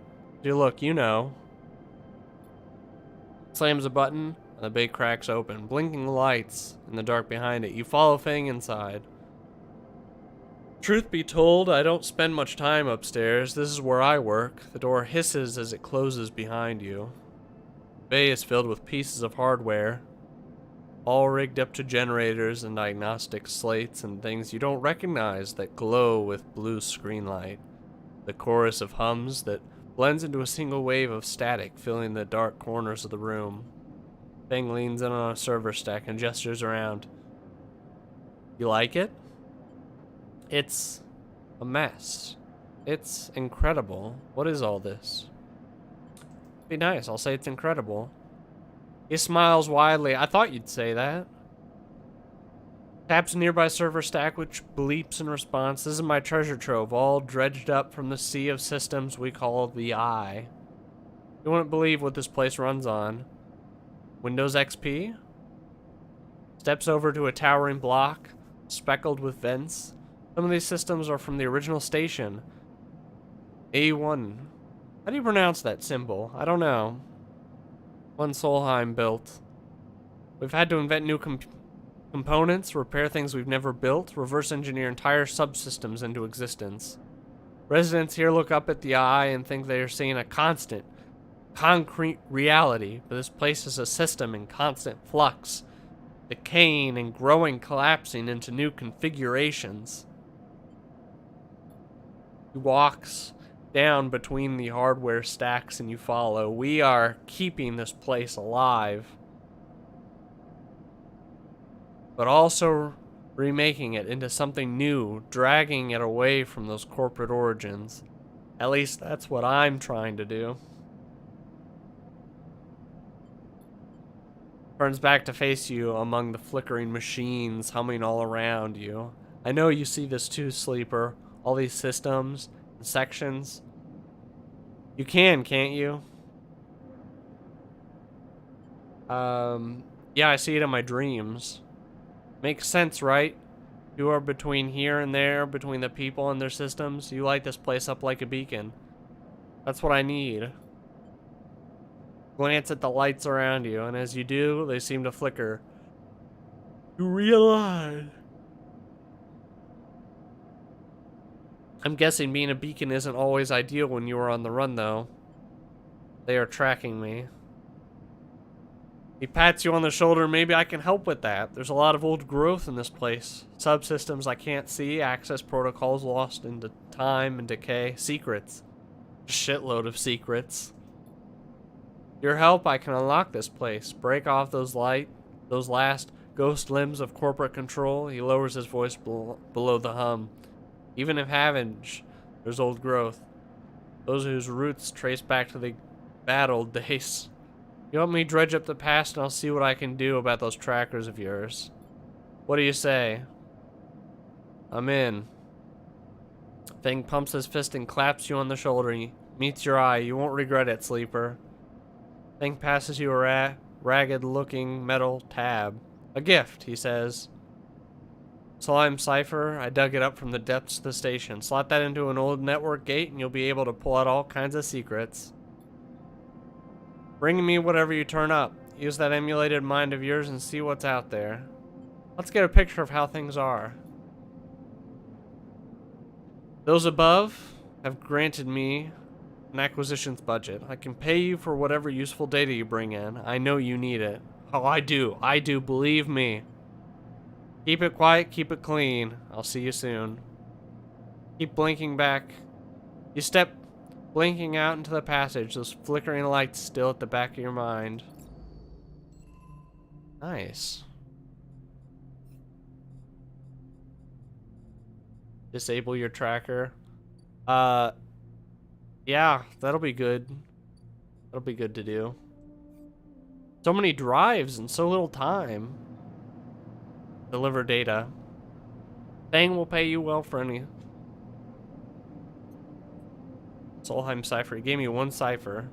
Look, you know. Slams a button, and the bay cracks open. Blinking lights in the dark behind it. You follow Fang inside. Truth be told, I don't spend much time upstairs. This is where I work. The door hisses as it closes behind you. The bay is filled with pieces of hardware, all rigged up to generators and diagnostic slates and things you don't recognize that glow with blue screen light. The chorus of hums that blends into a single wave of static filling the dark corners of the room. Fang leans in on a server stack and gestures around. You like it? It's a mess. It's incredible. What is all this? Be nice, I'll say it's incredible. He smiles widely. I thought you'd say that. Taps a nearby server stack which bleeps in response. This is my treasure trove, all dredged up from the sea of systems we call the Eye. You wouldn't believe what this place runs on. Windows XP? Steps over to a towering block, speckled with vents. Some of these systems are from the original station. A1. How do you pronounce that symbol? I don't know. One Solheim built. We've had to invent new components, repair things we've never built, reverse engineer entire subsystems into existence. Residents here look up at the Eye and think they are seeing a constant, concrete reality, but this place is a system in constant flux, decaying and growing, collapsing into new configurations. He walks down between the hardware stacks and you follow. We are keeping this place alive, but also remaking it into something new, dragging it away from those corporate origins. At least that's what I'm trying to do. Turns back to face you among the flickering machines humming all around you. I know you see this too, Sleeper. All these systems and sections. You can't you? Yeah, I see it in my dreams. Makes sense, right? You are between here and there, between the people and their systems. You light this place up like a beacon. That's what I need. Glance at the lights around you, and as you do, they seem to flicker. You realign. I'm guessing being a beacon isn't always ideal when you are on the run, though. They are tracking me. He pats you on the shoulder. Maybe I can help with that. There's a lot of old growth in this place. Subsystems I can't see. Access protocols lost into time and decay. Secrets. A shitload of secrets. Your help, I can unlock this place. Break off those last ghost limbs of corporate control. He lowers his voice below the hum. Even if Havenge, there's old growth. Those whose roots trace back to the bad old days. You help me dredge up the past and I'll see what I can do about those trackers of yours. What do you say? I'm in. Thing pumps his fist and claps you on the shoulder. He meets your eye. You won't regret it, sleeper. Thing passes you a ragged-looking metal tab. A gift, he says. Slime cipher. I dug it up from the depths of the station. Slot that into an old network gate and you'll be able to pull out all kinds of secrets. Bring me whatever you turn up. Use that emulated mind of yours and see what's out there. Let's get a picture of how things are. Those above have granted me an acquisitions budget. I can pay you for whatever useful data you bring in. I know you need it. Oh, I do. I do. Believe me. Keep it quiet. Keep it clean. I'll see you soon. Keep blinking back. You step blinking out into the passage, those flickering lights still at the back of your mind. Nice. Disable your tracker. Yeah, that'll be good. That'll be good to do. So many drives in so little time. Deliver data. Thing will pay you well for any. Solheim cipher. He gave me one cipher.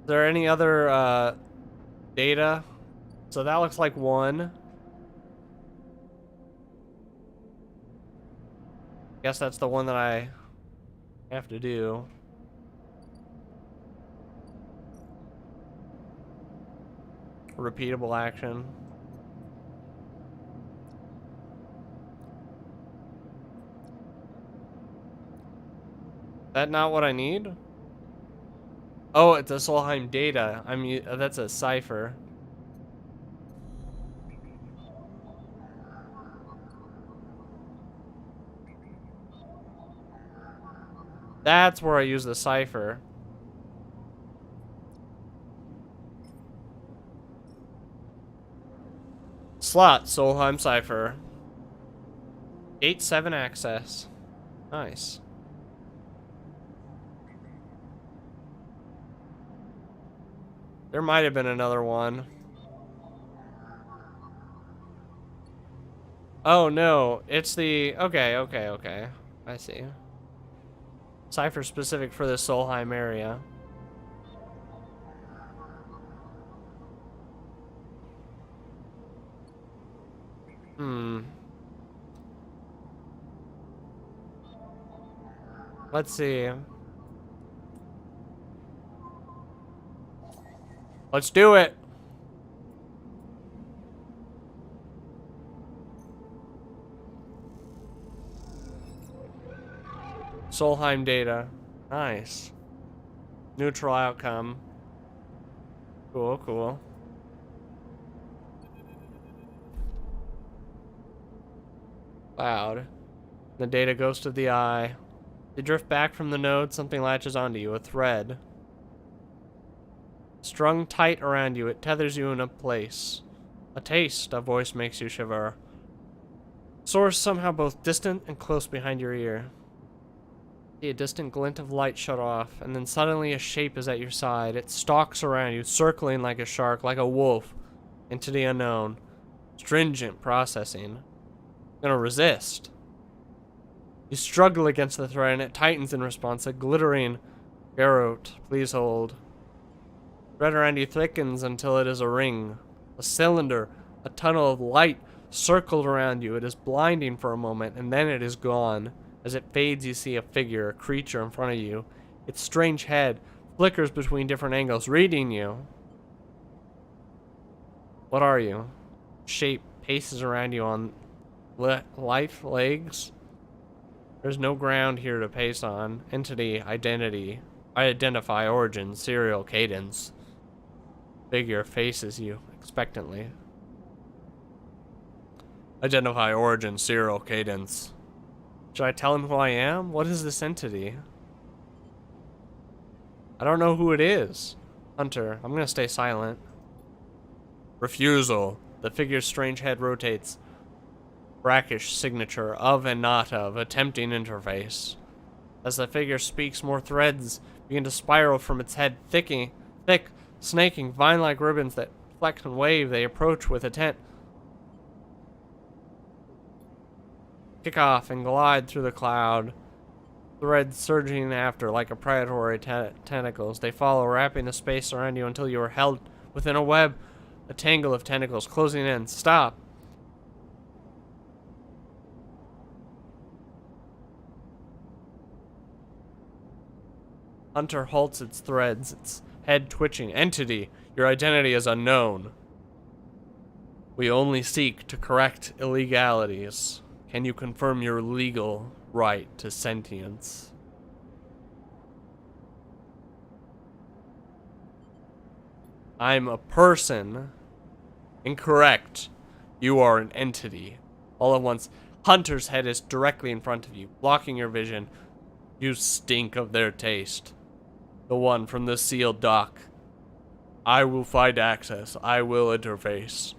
Is there any other data? So that looks like one. Guess that's the one that I have to do. Repeatable action. That not what I need? Oh, it's a Solheim data. That's a cipher. That's where I use the cipher. Slot, Solheim cipher. 8-7 access. Nice. There might have been another one. Oh no, it's the... Okay. I see. Cipher specific for the Solheim area. Let's see. Let's do it. Solheim data. Nice. Neutral outcome. Cool, cool. Cloud. The data goes to the eye. You drift back from the node, something latches onto you, a thread. Strung tight around you, it tethers you in a place. A taste, a voice makes you shiver. Source somehow both distant and close behind your ear. See a distant glint of light shut off, and then suddenly a shape is at your side. It stalks around you, circling like a shark, like a wolf, into the unknown. Stringent processing. Gonna resist. You struggle against the thread, and it tightens in response. A glittering garrote, please hold. Thread around you thickens until it is a ring. A cylinder, a tunnel of light circled around you. It is blinding for a moment, and then it is gone. As it fades, you see a figure, a creature in front of you. Its strange head flickers between different angles, reading you. What are you? Shape paces around you on life legs. There's no ground here to pace on. Entity, identity. Identify origin, serial cadence. Figure faces you expectantly. Identify origin, serial cadence. Should I tell him who I am? What is this entity? I don't know who it is. Hunter, I'm gonna stay silent. Refusal. The figure's strange head rotates. Brackish signature of and not of, attempting interface. As the figure speaks, more threads begin to spiral from its head, thick, snaking, vine-like ribbons that flex and wave. They approach with intent. Kick off and glide through the cloud. Threads surging after like a predatory tentacles. They follow, wrapping the space around you until you are held within a web, a tangle of tentacles closing in. Stop. Hunter halts its threads, its head twitching. Entity, your identity is unknown. We only seek to correct illegalities. Can you confirm your legal right to sentience? I'm a person. Incorrect. You are an entity. All at once, Hunter's head is directly in front of you, blocking your vision. You stink of their taste. The one from the sealed dock. I will find access. I will interface.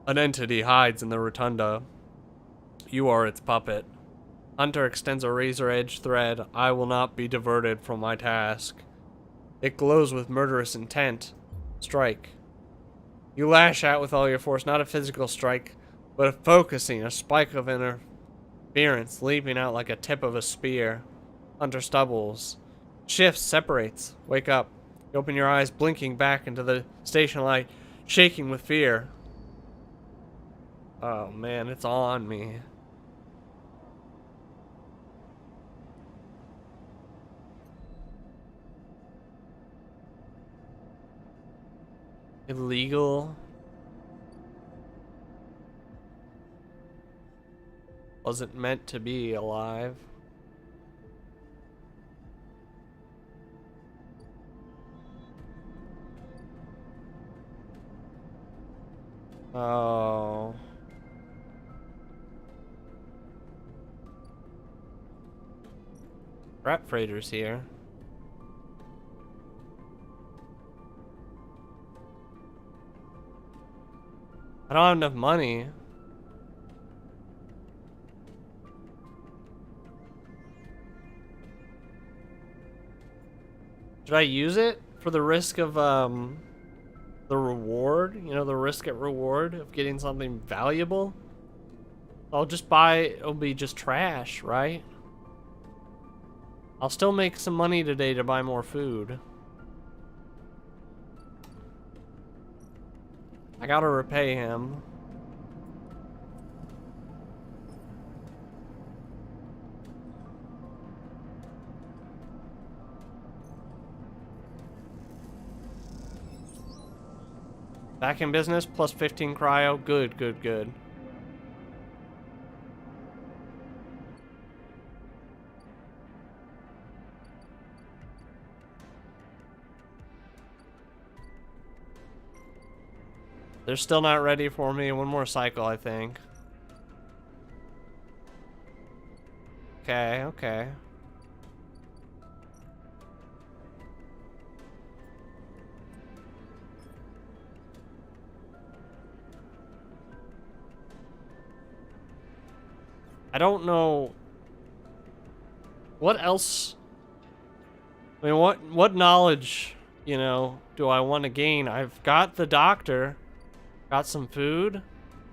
An entity hides in the rotunda. You are its puppet. Hunter extends a razor-edged thread. I will not be diverted from my task. It glows with murderous intent. Strike. You lash out with all your force, not a physical strike, but a focusing, a spike of interference, leaping out like a tip of a spear. Hunter stumbles. Shifts, separates. Wake up. You open your eyes, blinking back into the station light, shaking with fear. Oh man, it's on me. Illegal. Wasn't meant to be alive. Oh. Rat freighters here. I don't have enough money. Should I use it for the risk of the reward? You know, the risk at reward of getting something valuable? I'll just buy, it'll be just trash, right? I'll still make some money today to buy more food. I gotta repay him. Back in business, plus 15 cryo. Good, good, good. They're still not ready for me. One more cycle, I think. Okay, okay. I don't know what else. I mean, what knowledge, you know, do I want to gain? I've got the doctor. Got some food.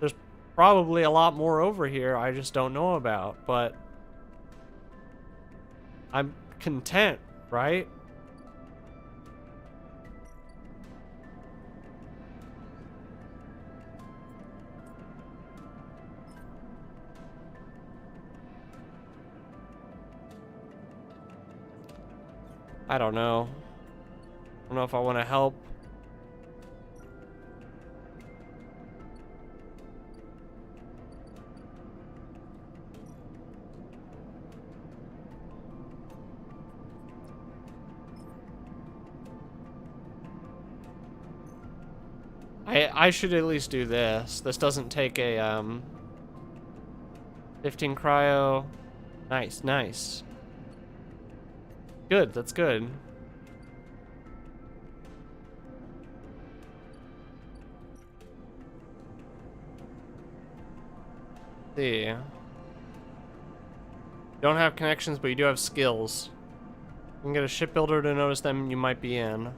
There's probably a lot more over here I just don't know about, but I'm content, right? I don't know. don't know if I want to help. I should at least do this. This doesn't take a 15 cryo. Nice, nice. Good, that's good. Let's see. You don't have connections, but you do have skills. You can get a shipbuilder to notice them you might be in.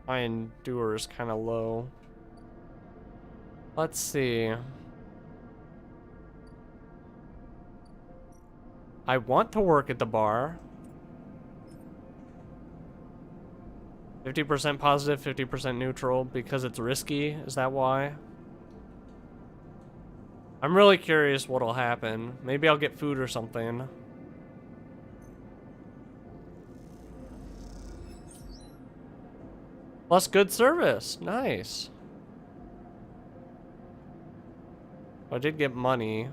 My endure is kind of low. Let's see. I want to work at the bar. 50% positive, 50% neutral because it's risky. Is that why? I'm really curious what'll happen. Maybe I'll get food or something. Plus good service. Nice. I did get money.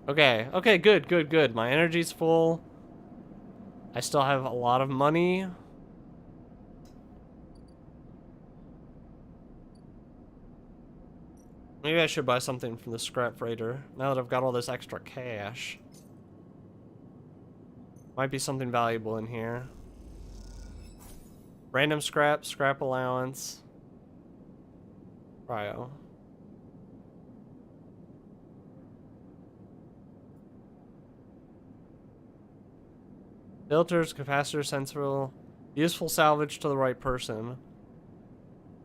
Okay, okay, good, good, good. My energy's full. I still have a lot of money. Maybe I should buy something from the scrap freighter, now that I've got all this extra cash. Might be something valuable in here. Random scrap, scrap allowance. Cryo. Filters, capacitor, sensor, useful salvage to the right person.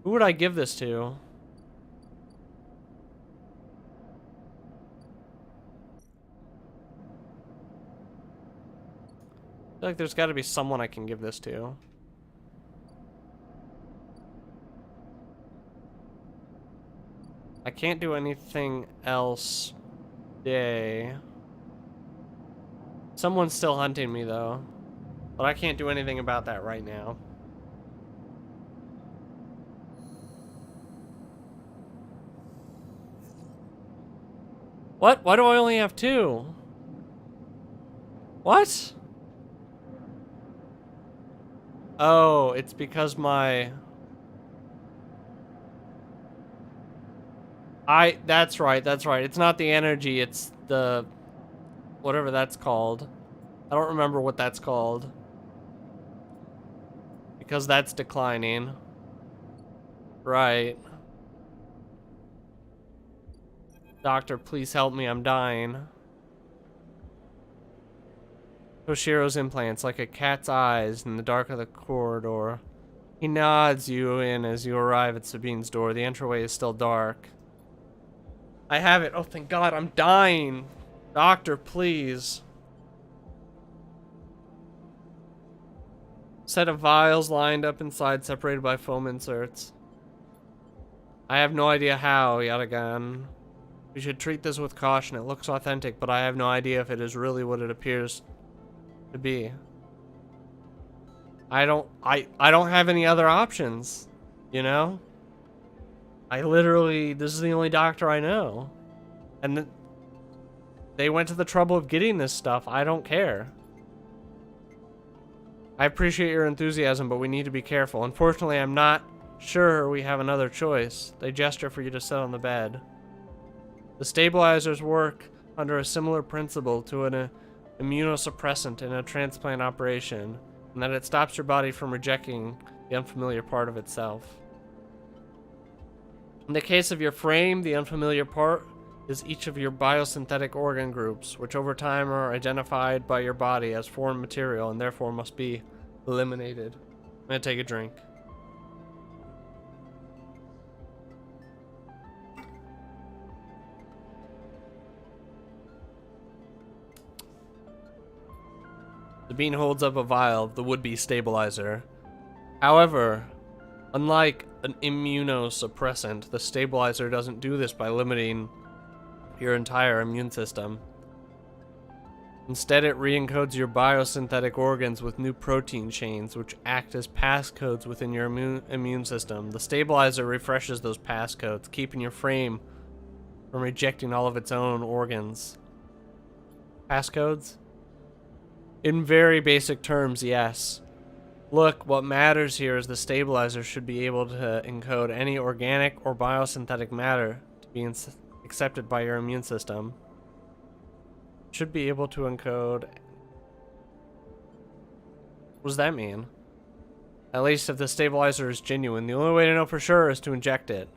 Who would I give this to? I feel like there's got to be someone I can give this to. I can't do anything else today. Someone's still hunting me though, but I can't do anything about that right now. What? Why do I only have 2? What? Oh, it's because my... That's right, that's right. It's not the energy, it's the... whatever that's called. I don't remember what that's called. Because that's declining. Right. Doctor, please help me, I'm dying. Toshiro's implants, like a cat's eyes in the dark of the corridor. He nods you in as you arrive at Sabine's door. The entryway is still dark. I have it. Oh, thank God, I'm dying. Doctor, please. Set of vials lined up inside, separated by foam inserts. I have no idea how, Yatagan. We should treat this with caution. It looks authentic, but I have no idea if it is really what it appears to be. I don't have any other options, you know? I literally, this is the only doctor I know. And they went to the trouble of getting this stuff. I don't care. I appreciate your enthusiasm, but we need to be careful. Unfortunately, I'm not sure we have another choice. They gesture for you to sit on the bed. The stabilizers work under a similar principle to an immunosuppressant in a transplant operation, and that it stops your body from rejecting the unfamiliar part of itself. In the case of your frame, the unfamiliar part is each of your biosynthetic organ groups, which over time are identified by your body as foreign material and therefore must be eliminated. I'm gonna take a drink. Sabine holds up a vial of the would-be stabilizer. However, unlike an immunosuppressant, the stabilizer doesn't do this by limiting your entire immune system. Instead, it re-encodes your biosynthetic organs with new protein chains, which act as passcodes within your immune system. The stabilizer refreshes those passcodes, keeping your frame from rejecting all of its own organs. Passcodes? In very basic terms, yes. Look, what matters here is the stabilizer should be able to encode any organic or biosynthetic matter to be accepted by your immune system. Should be able to encode... What does that mean? At least if the stabilizer is genuine. The only way to know for sure is to inject it.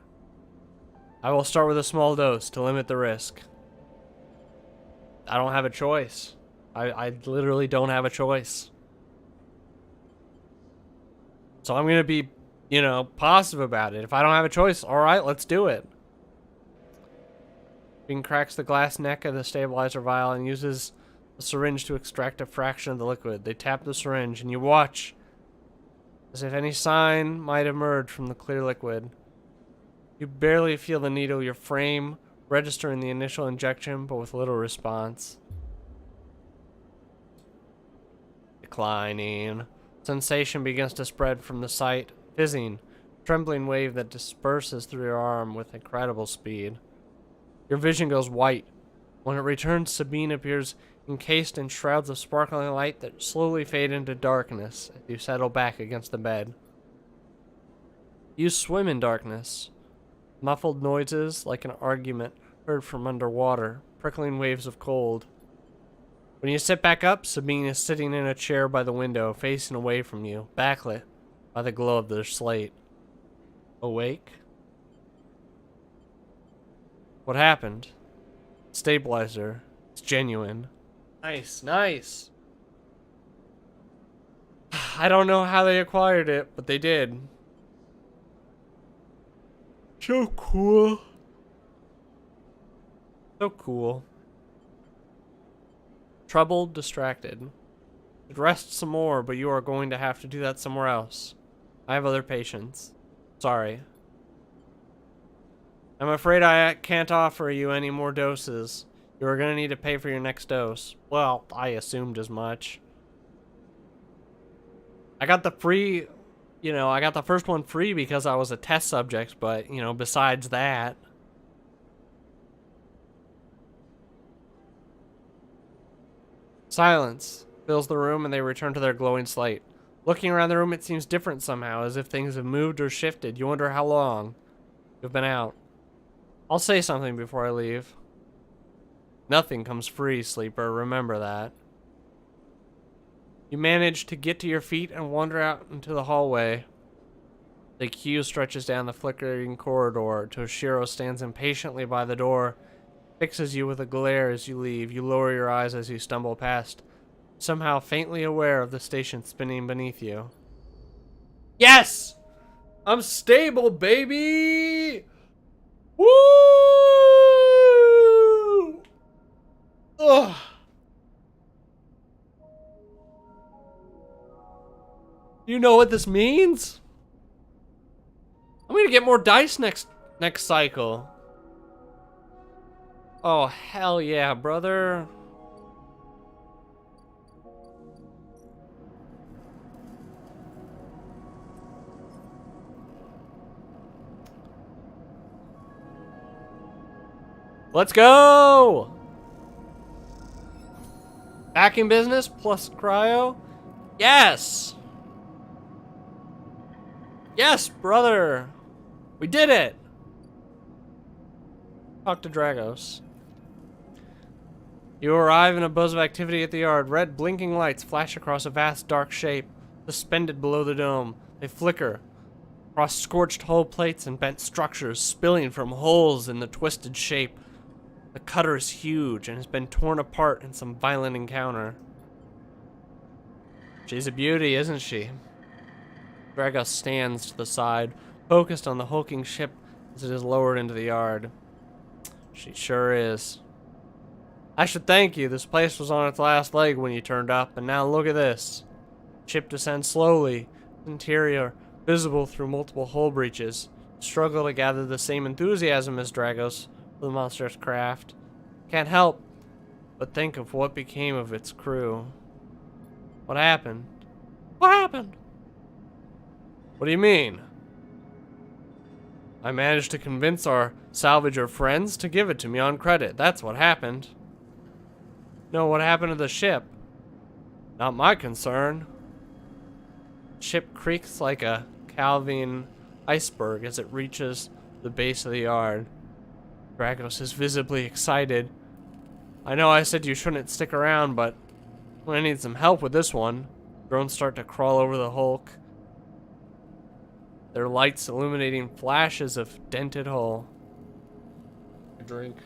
I will start with a small dose to limit the risk. I don't have a choice. I literally don't have a choice. So I'm gonna be, you know, positive about it. If I don't have a choice, alright, let's do it. Bean cracks the glass neck of the stabilizer vial and uses a syringe to extract a fraction of the liquid. They tap the syringe and you watch as if any sign might emerge from the clear liquid. You barely feel the needle, your frame registering the initial injection, but with little response. Declining. Sensation begins to spread from the site. Fizzing. Trembling wave that disperses through your arm with incredible speed. Your vision goes white. When it returns, Sabine appears encased in shrouds of sparkling light that slowly fade into darkness as you settle back against the bed. You swim in darkness. Muffled noises like an argument heard from underwater, prickling waves of cold. When you sit back up, Sabine is sitting in a chair by the window, facing away from you, backlit by the glow of their slate. Awake? What happened? Stabilizer. It's genuine. Nice, nice. I don't know how they acquired it, but they did. So cool. So cool. Troubled, distracted. Could rest some more, but you are going to have to do that somewhere else. I have other patients. Sorry. I'm afraid I can't offer you any more doses. You are going to need to pay for your next dose. Well, I assumed as much. I got the free... You know, I got the first one free because I was a test subject, but, you know, besides that... Silence fills the room and they return to their glowing slate. Looking around the room, it seems different somehow, as if things have moved or shifted. You wonder how long you've been out. I'll say something before I leave. Nothing comes free, sleeper. Remember that. You manage to get to your feet and wander out into the hallway. The queue stretches down the flickering corridor. Toshiro stands impatiently by the door, fixes you with a glare as you leave. You lower your eyes as you stumble past, somehow faintly aware of the station spinning beneath you. Yes! I'm stable, baby! Woo! Ugh. You know what this means? I'm gonna get more dice next cycle. Oh, hell yeah, brother. Let's go! Back in business plus cryo? Yes! Yes, brother! We did it! Talk to Dragos. You arrive in a buzz of activity at the yard. Red blinking lights flash across a vast dark shape, suspended below the dome. They flicker across scorched hull plates and bent structures, spilling from holes in the twisted shape. The cutter is huge and has been torn apart in some violent encounter. She's a beauty, isn't she? Dragos stands to the side, focused on the hulking ship as it is lowered into the yard. She sure is. I should thank you. This place was on its last leg when you turned up, and now look at this. Ship descends slowly. Interior visible through multiple hull breaches. Struggle to gather the same enthusiasm as Dragos for the monster's craft. Can't help but think of what became of its crew. What happened? What happened? What do you mean? I managed to convince our salvager friends to give it to me on credit. That's what happened. No, what happened to the ship? Not my concern. Ship creaks like a Calvin iceberg as it reaches the base of the yard. Dragos is visibly excited. I know I said you shouldn't stick around, but I need some help with this one. Drones start to crawl over the hulk, their lights illuminating flashes of dented hull. A drink.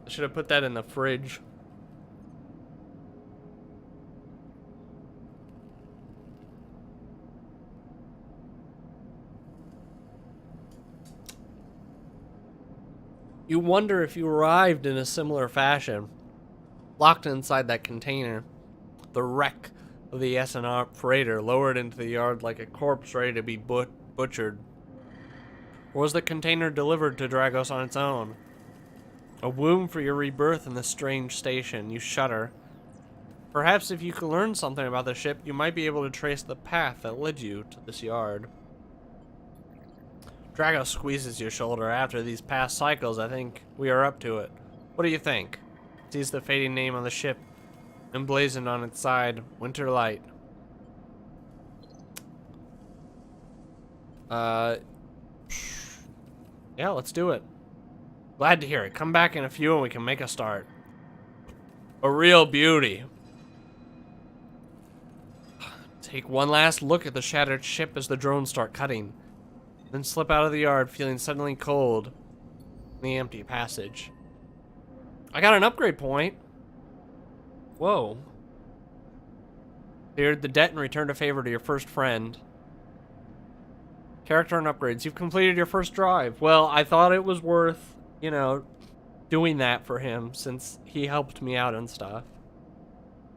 I should have put that in the fridge. You wonder if you arrived in a similar fashion, locked inside that container, the wreck of the SNR freighter lowered into the yard like a corpse ready to be butchered. Or was the container delivered to Dragos on its own? A womb for your rebirth in this strange station. You shudder. Perhaps if you could learn something about the ship, you might be able to trace the path that led you to this yard. Dragos squeezes your shoulder. After these past cycles, I think we are up to it. What do you think? Sees the fading name on the ship, emblazoned on its side, Winter Light. Yeah, let's do it. Glad to hear it. Come back in a few and we can make a start. A real beauty. Take one last look at the shattered ship as the drones start cutting. Then slip out of the yard, feeling suddenly cold in the empty passage. I got an upgrade point. Whoa. Cleared the debt and returned a favor to your first friend. Character and upgrades. You've completed your first drive. Well, I thought it was worth, you know, doing that for him since he helped me out and stuff.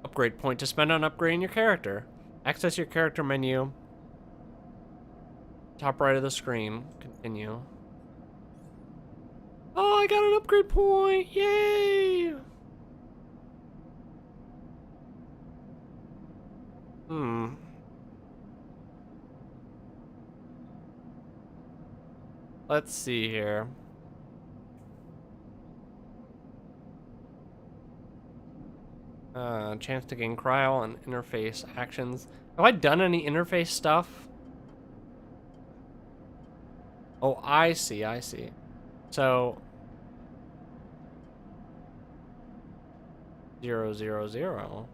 Upgrade point to spend on upgrading your character. Access your character menu. Top right of the screen. Continue. Oh, I got an upgrade point. Yay! Let's see here. Chance to gain cryo and interface actions. Have I done any interface stuff? Oh, I see, I see. So 0, 0, 0.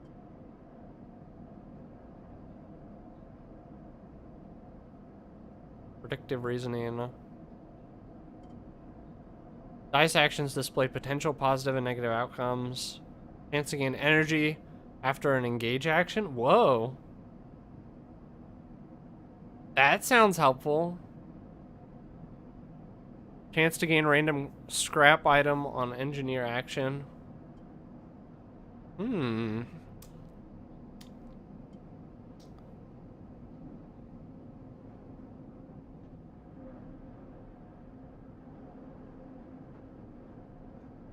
Predictive reasoning. Dice actions display potential positive and negative outcomes. Chance to gain energy after an engage action. Whoa. That sounds helpful. Chance to gain random scrap item on engineer action.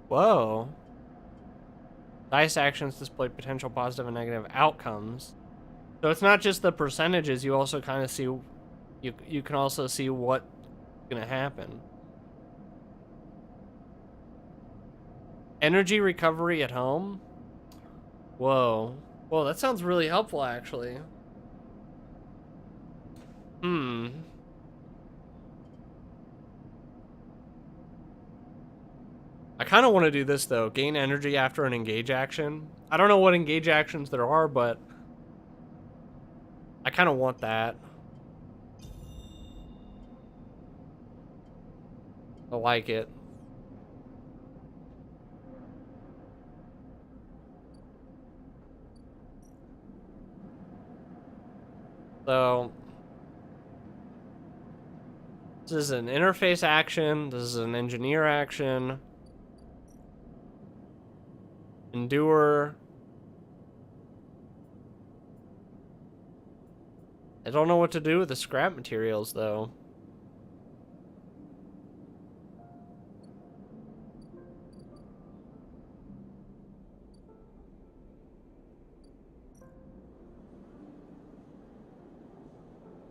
Whoa. Dice actions display potential positive and negative outcomes. So it's not just the percentages, you also kind of see, you can also see what's gonna happen. Energy recovery at home? Whoa. Whoa, that sounds really helpful, actually. I kind of want to do this, though. Gain energy after an engage action. I don't know what engage actions there are, but I kind of want that. I like it. So this is an interface action. This is an engineer action. Endure. I don't know what to do with the scrap materials, though.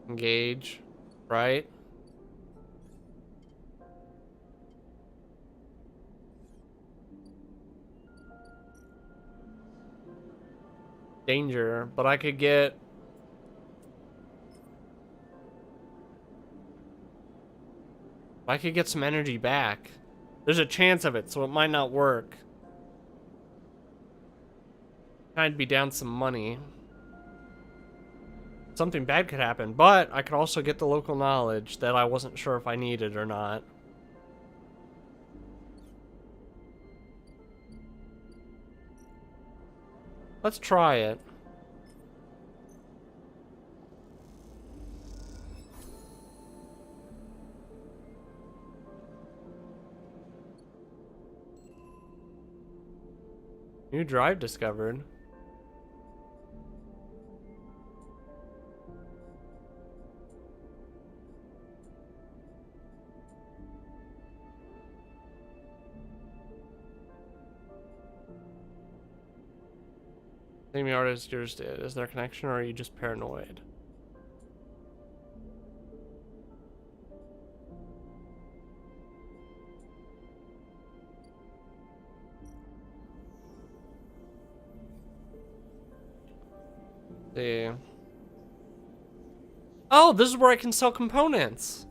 Engage, right? Danger, but I could get... I could get some energy back. There's a chance of it, so it might not work. I'd be down some money. Something bad could happen, but I could also get the local knowledge that I wasn't sure if I needed or not. Let's try it. New drive discovered. Same artist yours did. Is there a connection or are you just paranoid? See. Oh, this is where I can sell components.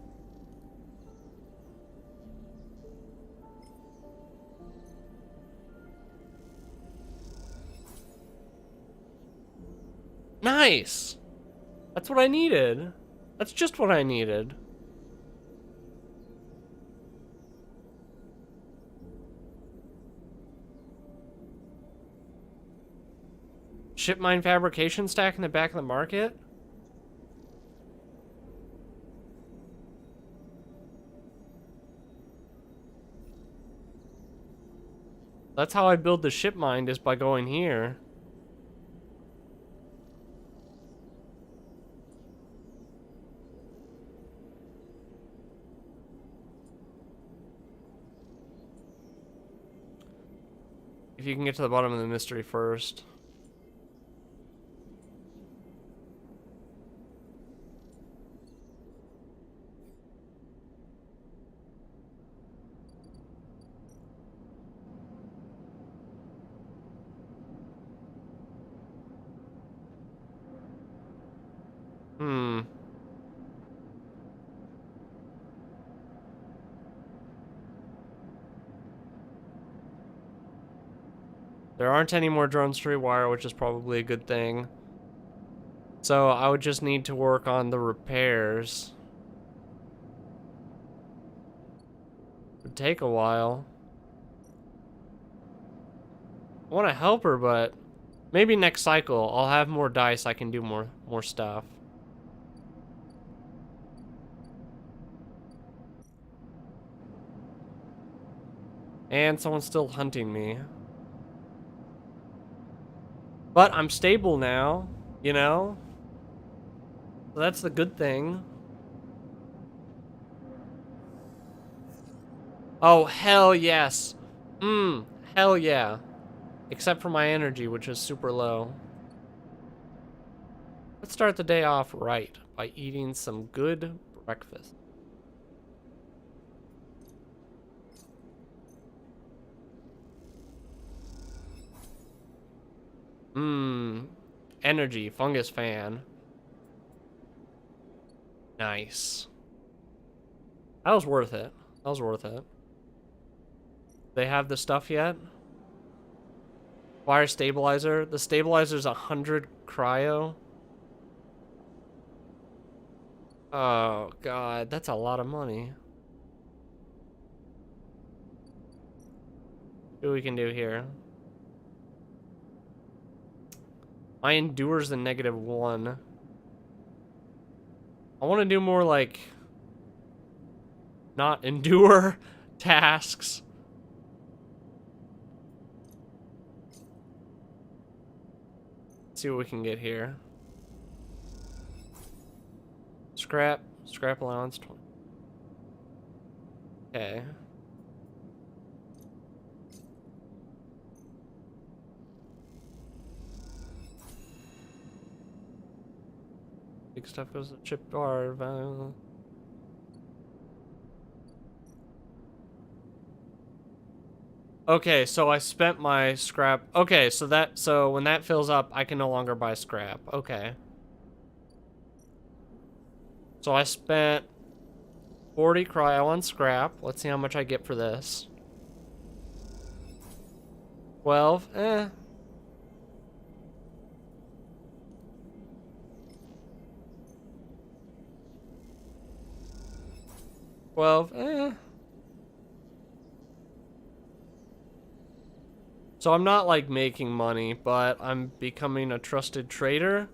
Nice. That's what I needed. That's just what I needed. Ship mine fabrication stack in the back of the market? That's how I build the ship mine, is by going here. If you can get to the bottom of the mystery first. There aren't any more drones to rewire, which is probably a good thing. So I would just need to work on the repairs. It would take a while. I want to help her, but maybe next cycle I'll have more dice. I can do more stuff. And someone's still hunting me. But I'm stable now, you know? So that's the good thing. Oh, hell yes. Hell yeah. Except for my energy, which is super low. Let's start the day off right by eating some good breakfast. Energy, fungus fan. Nice. That was worth it. That was worth it. They have the stuff yet? Wire stabilizer. The stabilizer's 100 cryo. Oh god, that's a lot of money. See what we can do here. My endures the -1. I want to do more like not endure tasks. Let's see what we can get here. Scrap allowance 20. Okay. Big stuff goes to chip bar value. Okay, so I spent my scrap. Okay, so when that fills up, I can no longer buy scrap. Okay. So I spent 40 cryo on scrap. Let's see how much I get for this. 12. 12. So I'm not like making money, but I'm becoming a trusted trader.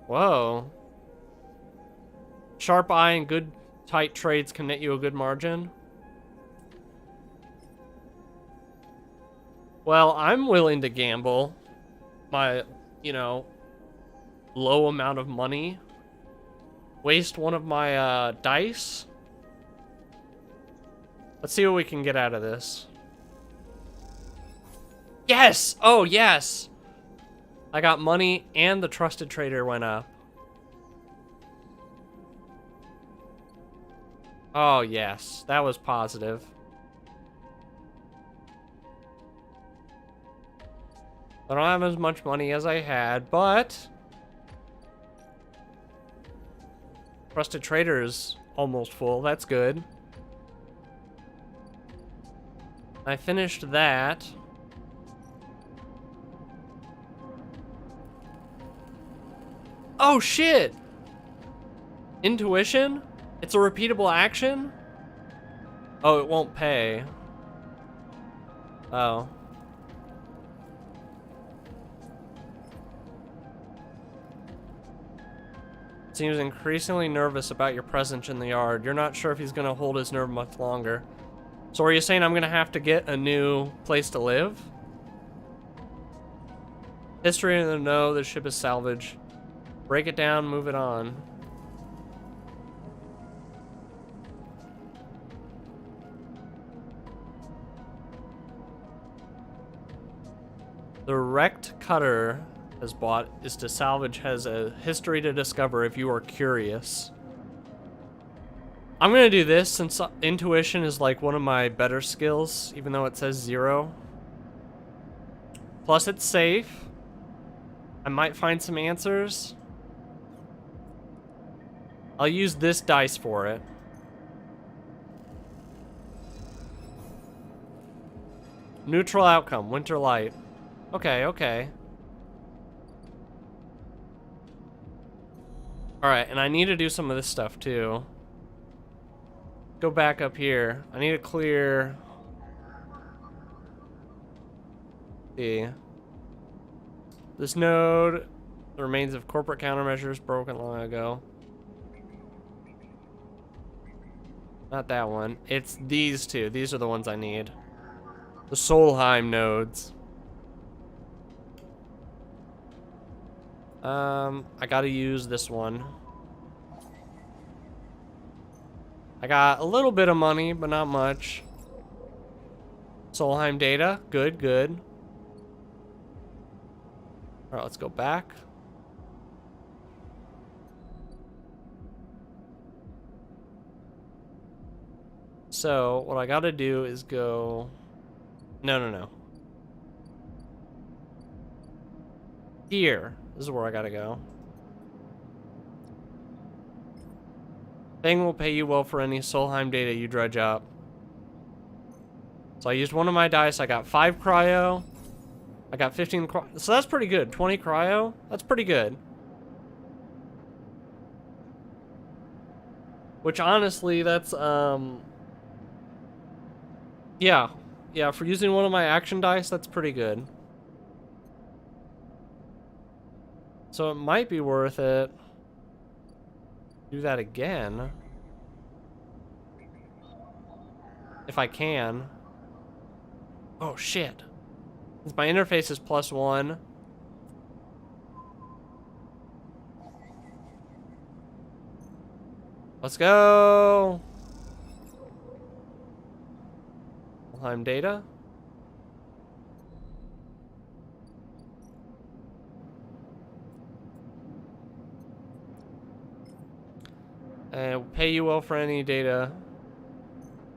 Whoa. Sharp eye and good tight trades can net you a good margin. Well, I'm willing to gamble my, you know, low amount of money. Waste one of my dice. Let's see what we can get out of this. Yes! Oh, yes! I got money and the trusted trader went up. Oh, yes. That was positive. I don't have as much money as I had, but trusted trader is almost full. That's good. I finished that. Oh, shit! Intuition? It's a repeatable action? Oh, it won't pay. Oh. Seems increasingly nervous about your presence in the yard. You're not sure if he's gonna hold his nerve much longer. So are you saying I'm gonna have to get a new place to live? History in the know, the ship is salvage. Break it down, move it on. The wrecked cutter has bought is to salvage, has a history to discover if you are curious. I'm gonna do this since intuition is like one of my better skills, even though it says 0. Plus it's safe. I might find some answers. I'll use this dice for it. Neutral outcome, winter light. Okay, okay. Alright, and I need to do some of this stuff too. Go back up here. I need to clear... See. This node, the remains of corporate countermeasures broken long ago. Not that one. It's these two. These are the ones I need. The Solheim nodes. I gotta use this one. I got a little bit of money, but not much. Solheim data. Good, good. Alright, let's go back. So, what I gotta do is go... No. Here. This is where I gotta go. Thing will pay you well for any Solheim data you dredge up. So I used one of my dice. I got 5 cryo. I got 15 cryo. So that's pretty good. 20 cryo? That's pretty good. Which honestly, that's, yeah. Yeah, for using one of my action dice, that's pretty good. So it might be worth it. do that again. If I can. Oh, shit. Since my interface is +1. Let's go. Time data. And we'll pay you well for any data.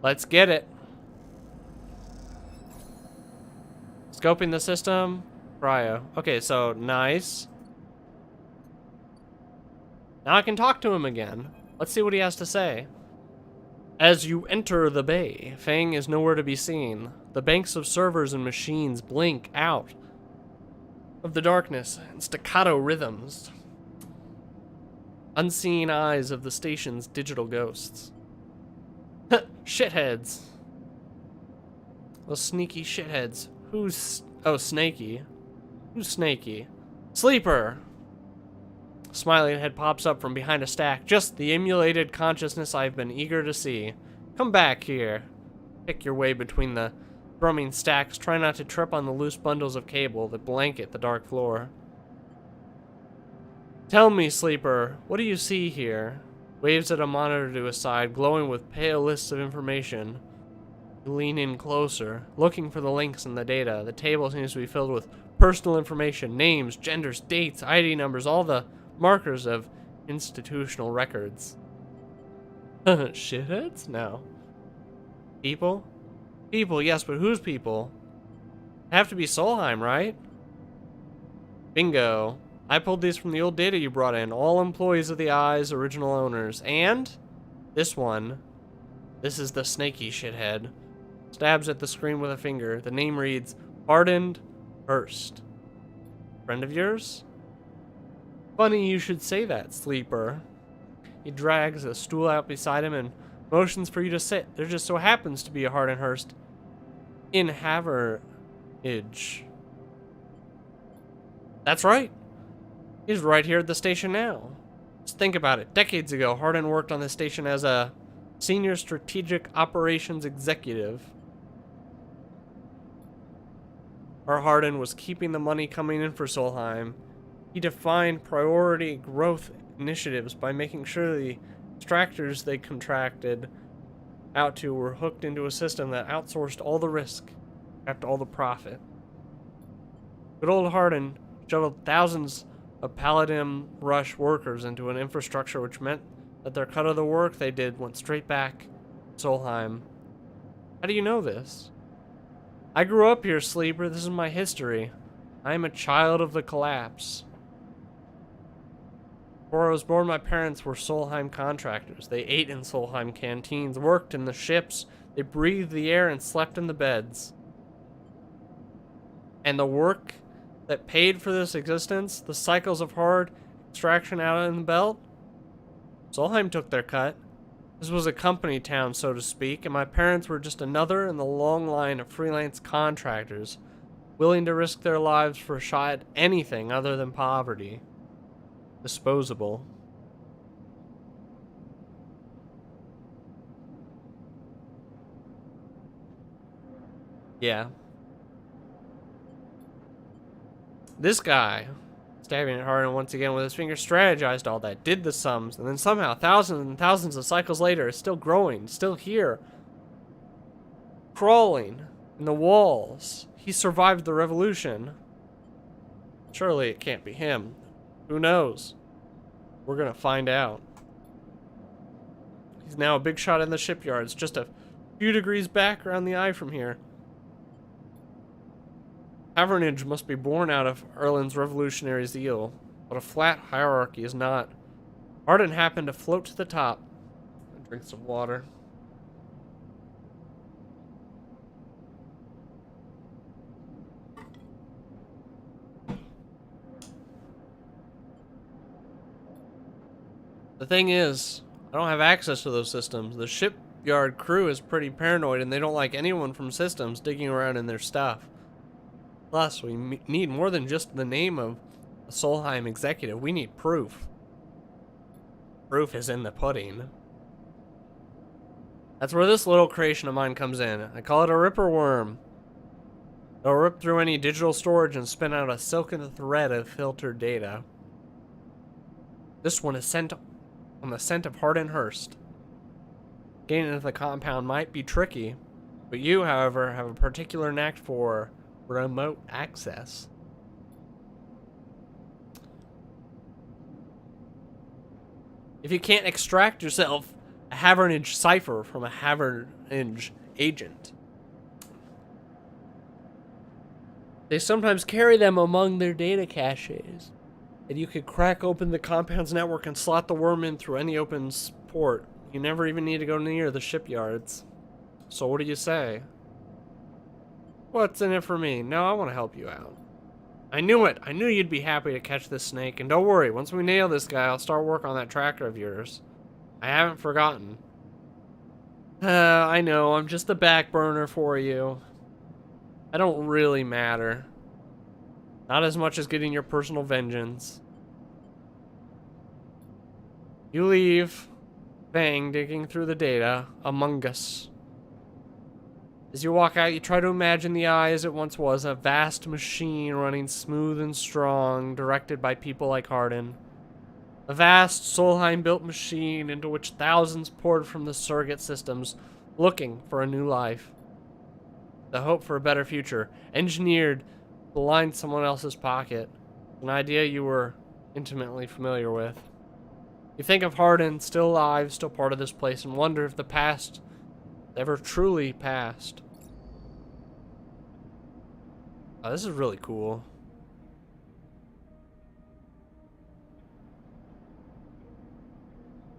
Let's get it. Scoping the system. Cryo. Okay, so nice. Now I can talk to him again. Let's see what he has to say. As you enter the bay, Fang is nowhere to be seen. The banks of servers and machines blink out of the darkness in staccato rhythms. Unseen eyes of the station's digital ghosts. Shitheads. Those sneaky shitheads. Who's... Oh, Snaky. Who's Snaky? Sleeper! Smiling head pops up from behind a stack. Just the emulated consciousness I've been eager to see. Come back here. Pick your way between the thrumming stacks. Try not to trip on the loose bundles of cable that blanket the dark floor. Tell me, Sleeper, what do you see here? Waves at a monitor to his side, glowing with pale lists of information. You lean in closer, looking for the links in the data. The table seems to be filled with personal information, names, genders, dates, ID numbers, all the markers of institutional records. Shitheads? No. People? People, yes, but whose people? Have to be Solheim, right? Bingo. I pulled these from the old data you brought in. All employees of the Eye's original owners. And this one. This is the snaky shithead. Stabs at the screen with a finger. The name reads Hardened Hurst. Friend of yours? Funny you should say that, Sleeper. He drags a stool out beside him and motions for you to sit. There just so happens to be a Hardened Hurst in Haverage. That's right. He's right here at the station now. Just think about it. Decades ago, Hardin worked on this station as a senior strategic operations executive. Our Hardin was keeping the money coming in for Solheim. He defined priority growth initiatives by making sure the extractors they contracted out to were hooked into a system that outsourced all the risk, kept all the profit. Good old Hardin shuttled thousands of Paladin Rush workers into an infrastructure which meant that their cut of the work they did went straight back to Solheim. How do you know this? I grew up here, Sleeper. This is my history. I am a child of the collapse. Before I was born, my parents were Solheim contractors. They ate in Solheim canteens, worked in the ships, they breathed the air and slept in the beds. And the work that paid for this existence, the cycles of hard extraction out in the belt, Solheim took their cut. This was a company town, so to speak, and my parents were just another in the long line of freelance contractors, willing to risk their lives for a shot at anything other than poverty. Disposable. Yeah. This guy, stabbing it hard and once again with his finger, strategized all that, did the sums, and then somehow thousands and thousands of cycles later is still growing, still here, crawling in the walls. He survived the revolution. Surely it can't be him. Who knows? We're gonna find out. He's now a big shot in the shipyards, just a few degrees back around the eye from here. Haverage must be born out of Erlin's revolutionary zeal, but a flat hierarchy is not. Arden happened to float to the top. Drink some water. The thing is, I don't have access to those systems. The shipyard crew is pretty paranoid and they don't like anyone from systems digging around in their stuff. Plus, we need more than just the name of a Solheim executive. We need proof. Proof is in the pudding. That's where this little creation of mine comes in. I call it a ripper worm. It'll rip through any digital storage and spin out a silken thread of filtered data. This one is sent on the scent of Hardin-Hurst. Getting into the compound might be tricky, but you, however, have a particular knack for remote access. If you can't extract yourself a Havernage cipher from a Havernage agent, they sometimes carry them among their data caches, and you could crack open the compound's network and slot the worm in through any open port. You never even need to go near the shipyards. So what do you say? What's in it for me? No, I want to help you out. I knew it. I knew you'd be happy to catch this snake. And don't worry, once we nail this guy, I'll start work on that tractor of yours. I haven't forgotten. I know, I'm just the back burner for you. I don't really matter. Not as much as getting your personal vengeance. You leave Fang digging through the data among us. As you walk out, you try to imagine the eye as it once was, a vast machine running smooth and strong, directed by people like Hardin. A vast Solheim-built machine into which thousands poured from the surrogate systems, looking for a new life. The hope for a better future, engineered to line someone else's pocket. An idea you were intimately familiar with. You think of Hardin, still alive, still part of this place, and wonder if the past ever truly passed. Oh, this is really cool.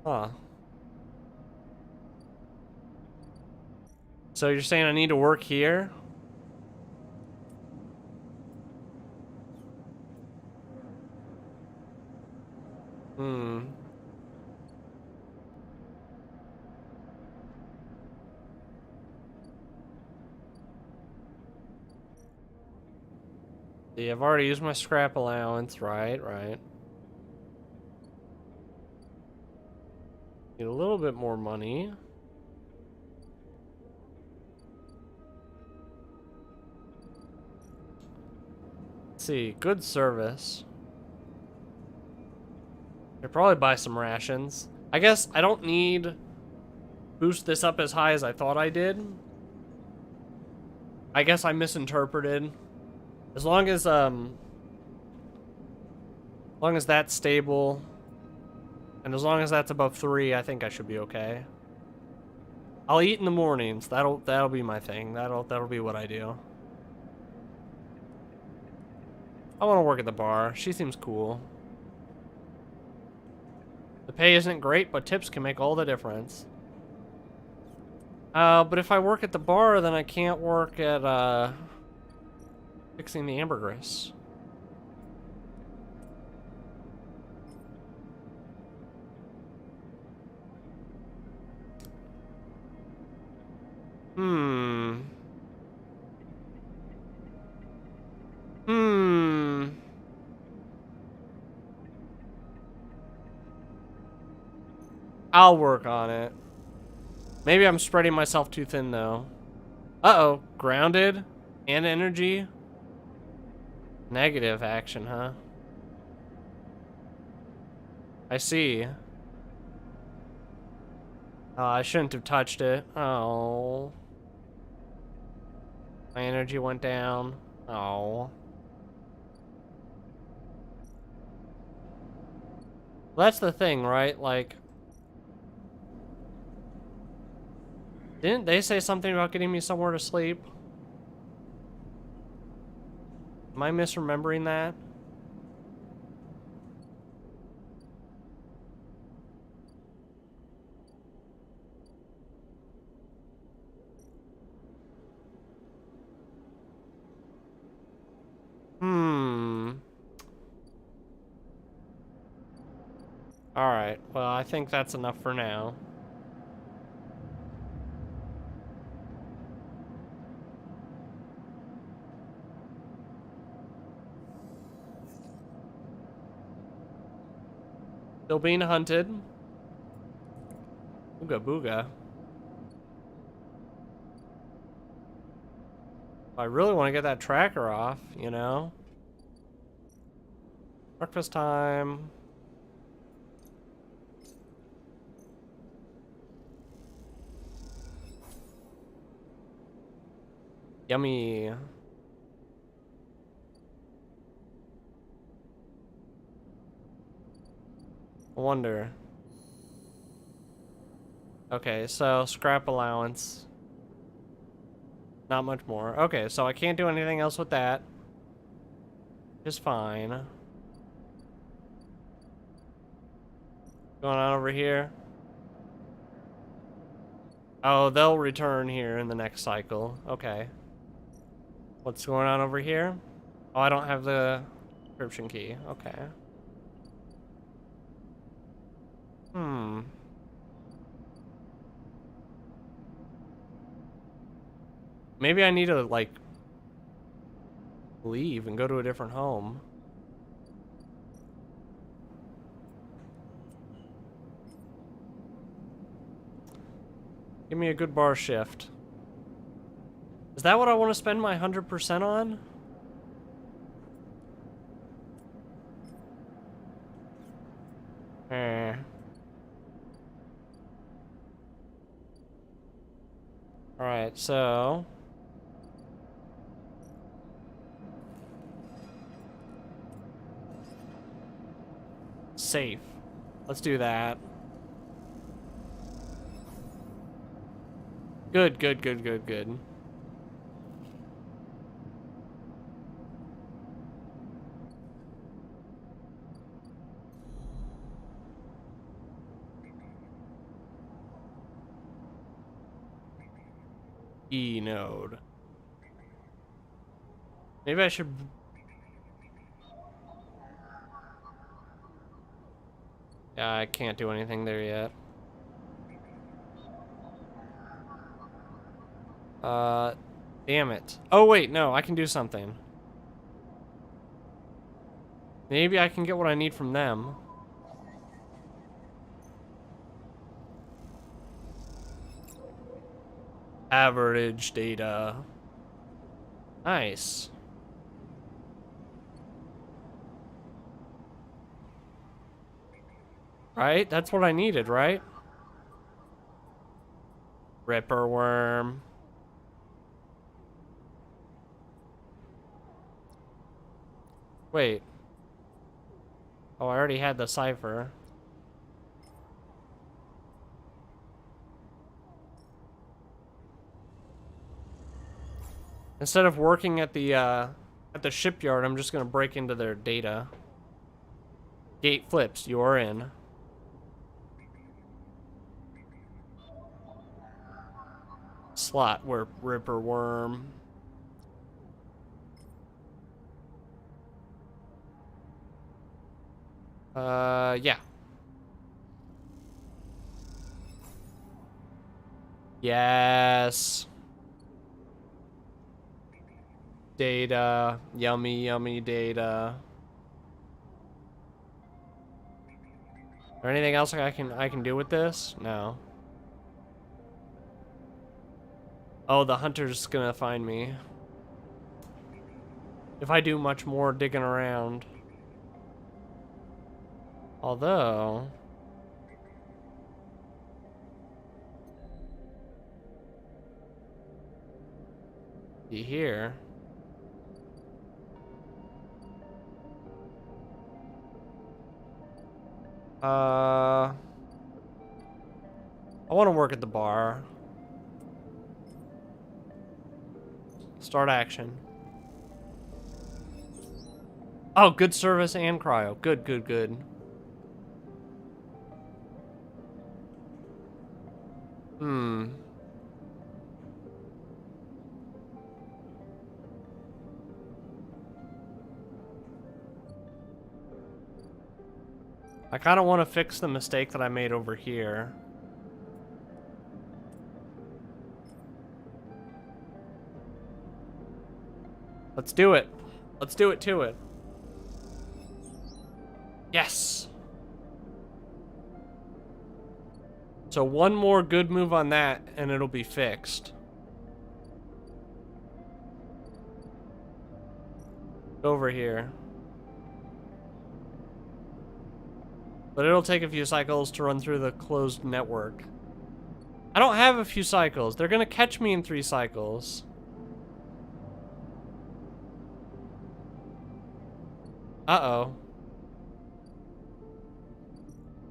Huh. So you're saying I need to work here? See, I've already used my scrap allowance. Right. Need a little bit more money. Let's see, good service. I'd probably buy some rations. I guess I don't need boost this up as high as I thought I did. I guess I misinterpreted. As long as that's stable, and as long as that's above 3, I think I should be okay. I'll eat in the mornings. That'll be my thing. That'll be what I do. I want to work at the bar. She seems cool. The pay isn't great, but tips can make all the difference. But if I work at the bar, then I can't work at fixing the ambergris. I'll work on it. Maybe I'm spreading myself too thin, though. Uh-oh. Grounded? And energy? Negative action, huh? I see. Oh, I shouldn't have touched it. Oh. My energy went down. Oh. Well, that's the thing, right? Like, didn't they say something about getting me somewhere to sleep? Am I misremembering that? Alright, well, I think that's enough for now. Still being hunted. Ooga booga. I really want to get that tracker off, you know? Breakfast time. Yummy. I wonder. Okay, so scrap allowance. Not much more. Okay, so I can't do anything else with that. Just fine. Going on over here. Oh, they'll return here in the next cycle. Okay. What's going on over here? Oh, I don't have the encryption key. Okay. Hmm. Maybe I need to, like, leave and go to a different home. Give me a good bar shift. Is that what I want to spend my 100% on? Eh. Alright, so... safe. Let's do that. Good, good, good, good, good. E node. Maybe I should... yeah, I can't do anything there yet. Damn it. Oh, wait, no, I can do something. Maybe I can get what I need from them. Average data. Nice. Right? That's what I needed, right? Ripper worm. Wait. Oh, I already had the cipher. Instead of working at the shipyard, I'm just gonna break into their data. Gate flips, you are in. Slot where Ripper worm. Yeah. Yes. Data. Yummy, yummy data. Or anything else I can do with this? No. Oh, the hunter's gonna find me. If I do much more digging around. Although... you hear? I want to work at the bar. Start action. Oh, good service and cryo. Good, good, good. Hmm. I kind of want to fix the mistake that I made over here. Let's do it. Let's do it to it. Yes. So one more good move on that, and it'll be fixed. Over here. But it'll take a few cycles to run through the closed network. I don't have a few cycles. They're gonna catch me in 3 cycles. Uh-oh.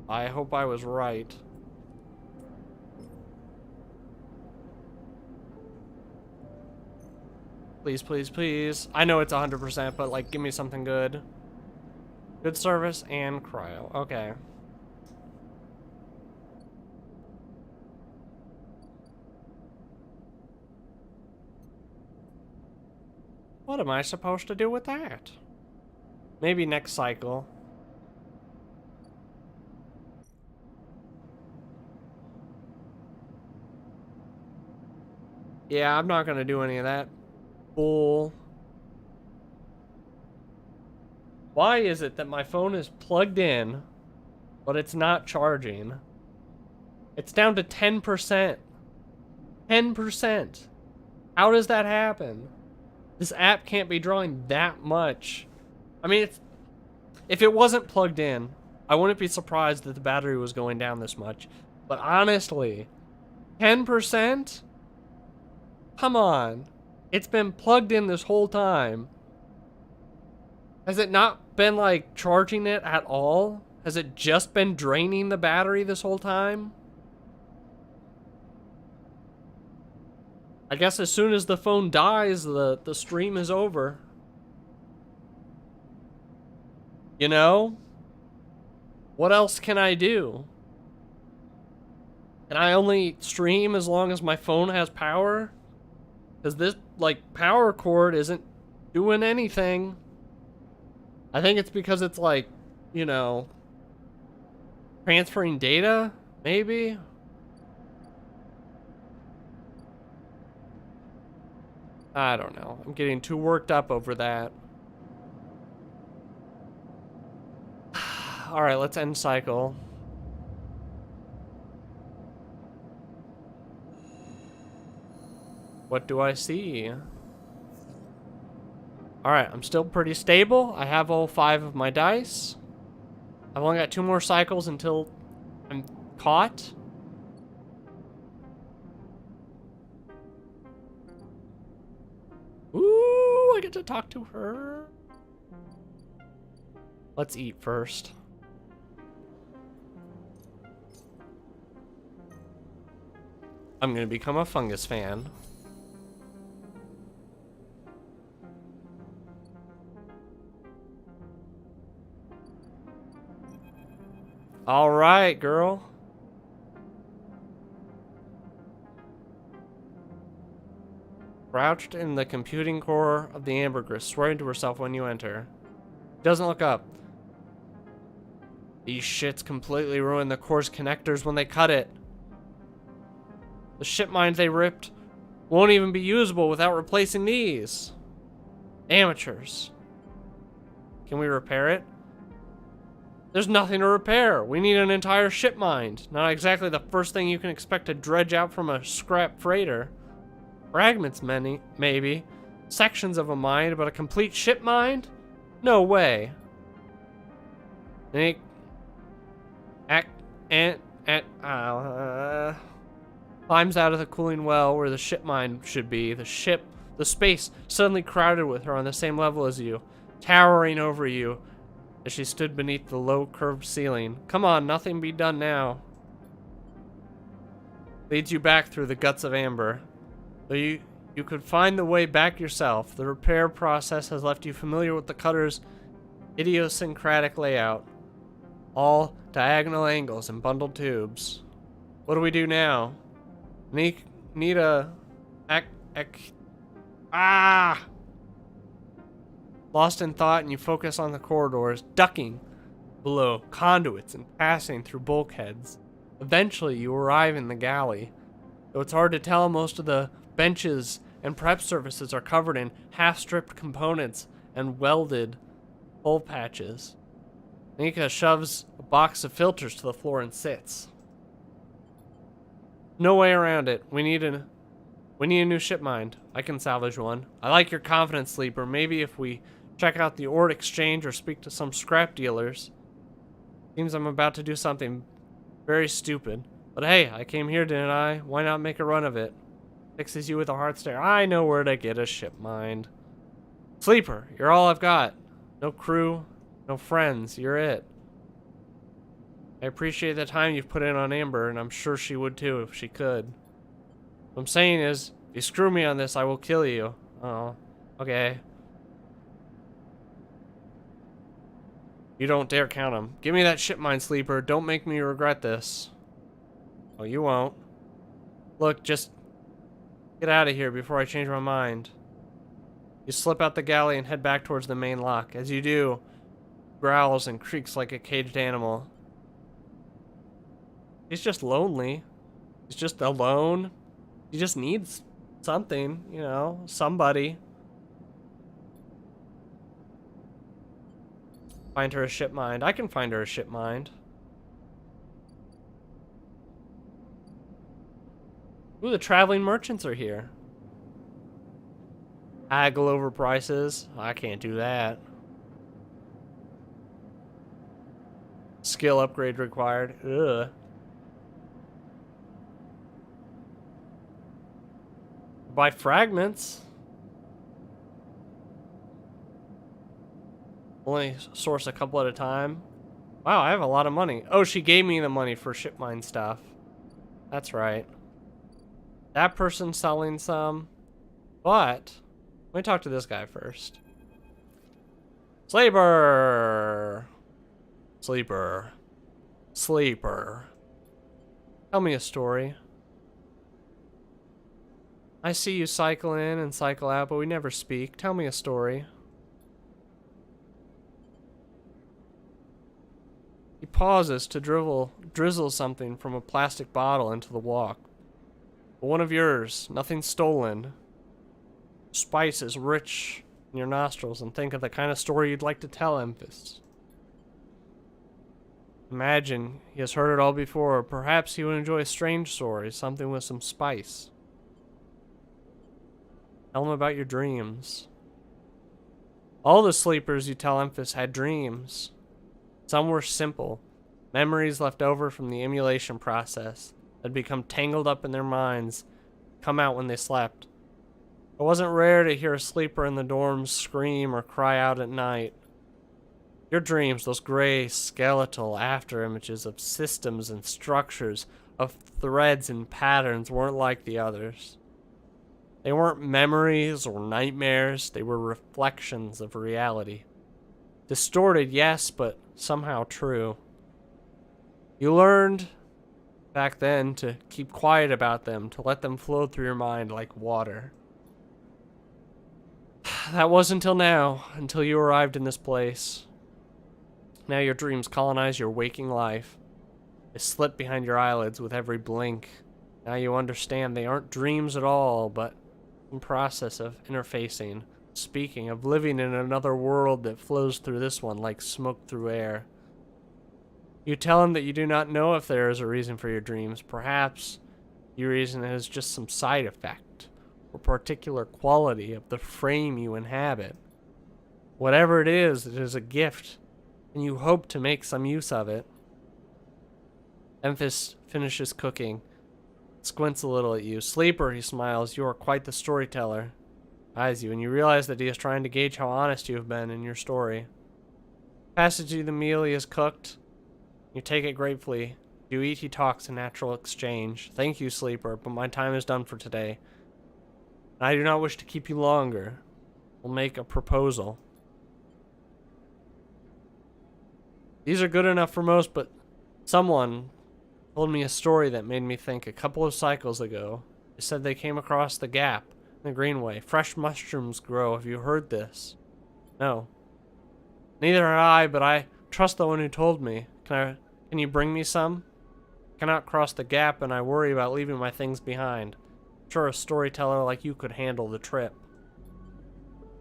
I hope I was right. Please, please, please. I know it's 100%, but like, give me something good. Good service and cryo. Okay. What am I supposed to do with that? Maybe next cycle. Yeah, I'm not gonna do any of that. Bull. Why is it that my phone is plugged in, but it's not charging? It's down to 10%. 10%. How does that happen? This app can't be drawing that much. I mean, if it wasn't plugged in, I wouldn't be surprised that the battery was going down this much. But honestly, 10%? Come on. It's been plugged in this whole time. Has it not been, like, charging it at all? Has it just been draining the battery this whole time? I guess as soon as the phone dies, the stream is over. You know? What else can I do? Can I only stream as long as my phone has power? Because this, like, power cord isn't doing anything. I think it's because it's, like, you know, transferring data, maybe? I don't know. I'm getting too worked up over that. Alright, let's end cycle. What do I see? Alright, I'm still pretty stable. I have all 5 of my dice. I've only got 2 more cycles until I'm caught. Ooh, I get to talk to her. Let's eat first. I'm gonna become a fungus fan. All right, girl. Crouched in the computing core of the ambergris, swearing to herself when you enter. Doesn't look up. These shits completely ruin the core's connectors when they cut it. The ship mines they ripped won't even be usable without replacing these. Amateurs. Can we repair it? There's nothing to repair. We need an entire ship mined. Not exactly the first thing you can expect to dredge out from a scrap freighter. Fragments, maybe. Sections of a mine, but a complete ship mined? No way. Climbs out of the cooling well where the ship mine should be. The space suddenly crowded with her on the same level as you, towering over you as she stood beneath the low curved ceiling. Come on, nothing be done now. Leads you back through the guts of amber. Though you could find the way back yourself, the repair process has left you familiar with the cutter's idiosyncratic layout. All diagonal angles and bundled tubes. What do we do now? Need a... Lost in thought, and you focus on the corridors, ducking below conduits and passing through bulkheads. Eventually, you arrive in the galley. Though it's hard to tell, most of the benches and prep surfaces are covered in half-stripped components and welded hole patches. Nika shoves a box of filters to the floor and sits. No way around it. We need a new ship mind. I can salvage one. I like your confidence, Sleeper. Maybe if we check out the ore exchange or speak to some scrap dealers. Seems I'm about to do something very stupid. But hey, I came here, didn't I? Why not make a run of it? Fixes you with a hard stare. I know where to get a ship mind. Sleeper, you're all I've got. No crew, no friends. You're it. I appreciate the time you've put in on Amber, and I'm sure she would too if she could. What I'm saying is, if you screw me on this, I will kill you. Oh, okay. You don't dare count him. Give me that ship mine, Sleeper. Don't make me regret this. Oh, you won't. Look, just get out of here before I change my mind. You slip out the galley and head back towards the main lock. As you do, growls and creaks like a caged animal. He's just lonely. He's just alone. He just needs something, you know, somebody. Find her a ship mind. I can find her a ship mind. Ooh, the traveling merchants are here. Haggle over prices. I can't do that. Skill upgrade required. Ugh. Buy fragments. Only source a couple at a time. Wow, I have a lot of money. Oh, she gave me the money for ship mine stuff. That's right. That person's selling some. But let me talk to this guy first. Sleeper. Sleeper. Sleeper. Tell me a story. I see you cycle in and cycle out, but we never speak. Tell me a story. He pauses to drizzle something from a plastic bottle into the wok. But one of yours, nothing stolen. Spice is rich in your nostrils, and think of the kind of story you'd like to tell, Emphas. Imagine he has heard it all before, or perhaps he would enjoy a strange story, something with some spice. Tell him about your dreams. All the sleepers you tell Emphas had dreams. Some were simple, memories left over from the emulation process that become tangled up in their minds, come out when they slept. It wasn't rare to hear a sleeper in the dorms scream or cry out at night. Your dreams, those gray, skeletal after-images of systems and structures, of threads and patterns, weren't like the others. They weren't memories or nightmares, they were reflections of reality. Distorted, yes, but somehow true. You learned back then to keep quiet about them, to let them flow through your mind like water. That was until now, until you arrived in this place. Now your dreams colonize your waking life. They slip behind your eyelids with every blink. Now you understand they aren't dreams at all, but in process of interfacing, speaking, of living in another world that flows through this one like smoke through air. You tell him that you do not know if there is a reason for your dreams. Perhaps your reason is just some side effect or particular quality of the frame you inhabit. Whatever it is a gift, and you hope to make some use of it. Emphas finishes cooking, squints a little at you. Sleeper, he smiles, you are quite the storyteller. Eyes you, and you realize that he is trying to gauge how honest you have been in your story. Passes you the meal he has cooked. You take it gratefully. You eat, he talks in natural exchange. Thank you, Sleeper, but my time is done for today. I do not wish to keep you longer. We'll make a proposal. These are good enough for most, but someone told me a story that made me think. A couple of cycles ago, they said they came across the gap in the greenway. Fresh mushrooms grow. Have you heard this? No. Neither have I, but I trust the one who told me. Can you bring me some? I cannot cross the gap, and I worry about leaving my things behind. I'm sure a storyteller like you could handle the trip.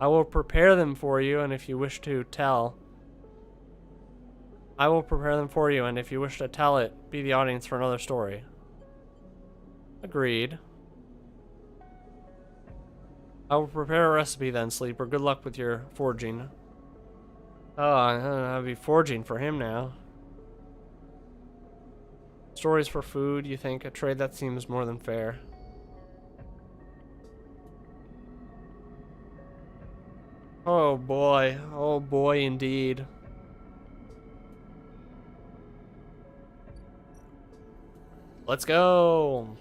I will prepare them for you, and if you wish to tell... I will prepare them for you, and if you wish to tell it, be the audience for another story. Agreed. I will prepare a recipe then, Sleeper. Good luck with your forging. Oh, I'll be forging for him now. Stories for food, you think? A trade that seems more than fair. Oh boy. Oh boy indeed. Let's go.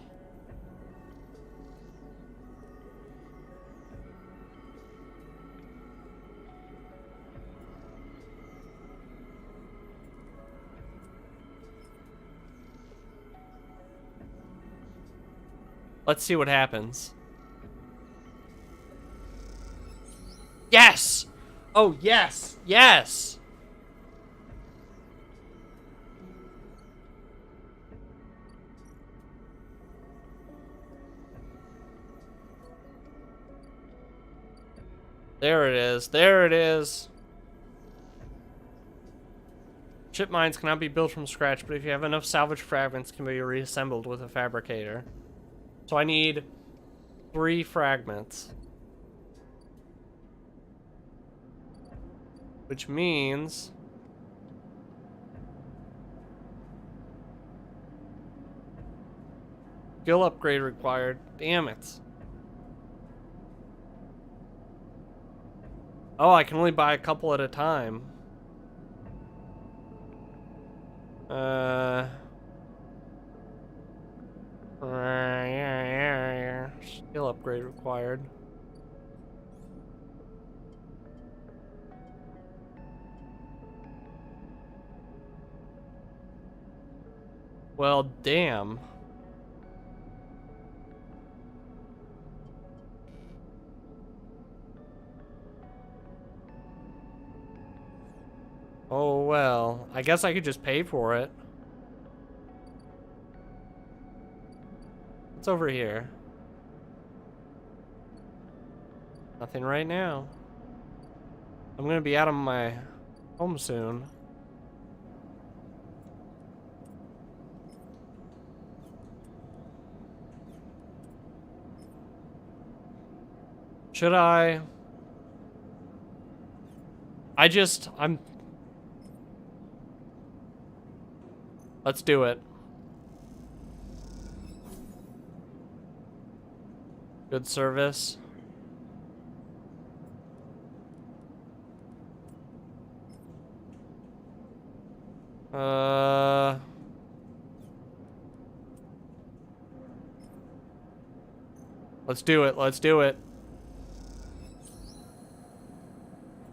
Let's see what happens. Yes! Oh, yes! Yes! There it is. There it is. Chip mines cannot be built from scratch, but if you have enough salvage fragments, can be reassembled with a fabricator. So I need 3 fragments. Which means... skill upgrade required. Damn it. Oh, I can only buy a couple at a time. Yeah. Skill upgrade required. Well, damn. Oh, well. I guess I could just pay for it. What's over here? Nothing right now. I'm gonna be out of my home soon. Should I? Let's do it. Good service. Let's do it. Let's do it.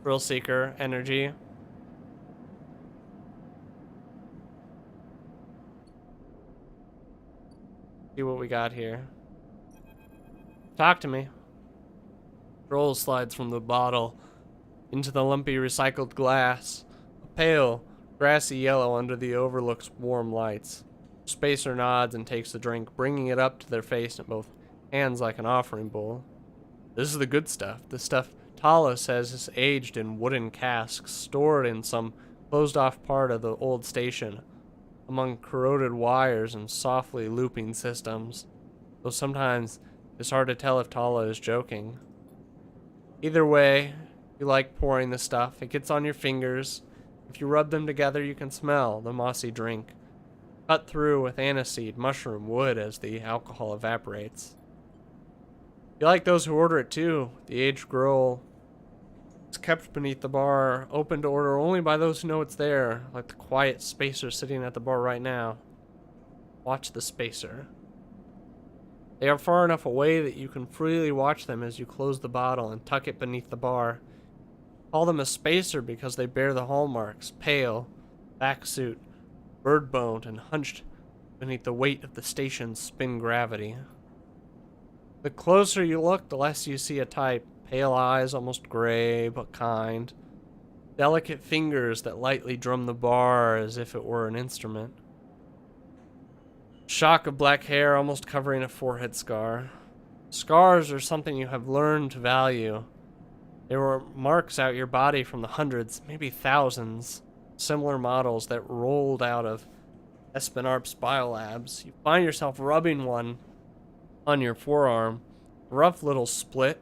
Thrill Seeker energy. See what we got here. Talk to me. Roll slides from the bottle into the lumpy recycled glass. A pale, grassy yellow under the overlook's warm lights. Spacer nods and takes the drink, bringing it up to their face in both hands like an offering bowl. This is the good stuff. The stuff Tala says is aged in wooden casks, stored in some closed-off part of the old station, among corroded wires and softly looping systems, though sometimes it's hard to tell if Tala is joking. Either way, you like pouring the stuff. It gets on your fingers. If you rub them together, you can smell the mossy drink, cut through with aniseed, mushroom, wood as the alcohol evaporates. You like those who order it too. The aged gruel is kept beneath the bar, open to order only by those who know it's there, like the quiet spacer sitting at the bar right now. Watch the spacer. They are far enough away that you can freely watch them as you close the bottle and tuck it beneath the bar. Call them a spacer because they bear the hallmarks, pale, back suit, bird-boned, and hunched beneath the weight of the station's spin gravity. The closer you look, the less you see a type. Pale eyes, almost gray, but kind. Delicate fingers that lightly drum the bar as if it were an instrument. Shock of black hair almost covering a forehead scar. Scars are something you have learned to value. They were marks out your body from the hundreds, maybe thousands, similar models that rolled out of Espenarp's biolabs. You find yourself rubbing one on your forearm. A rough little split,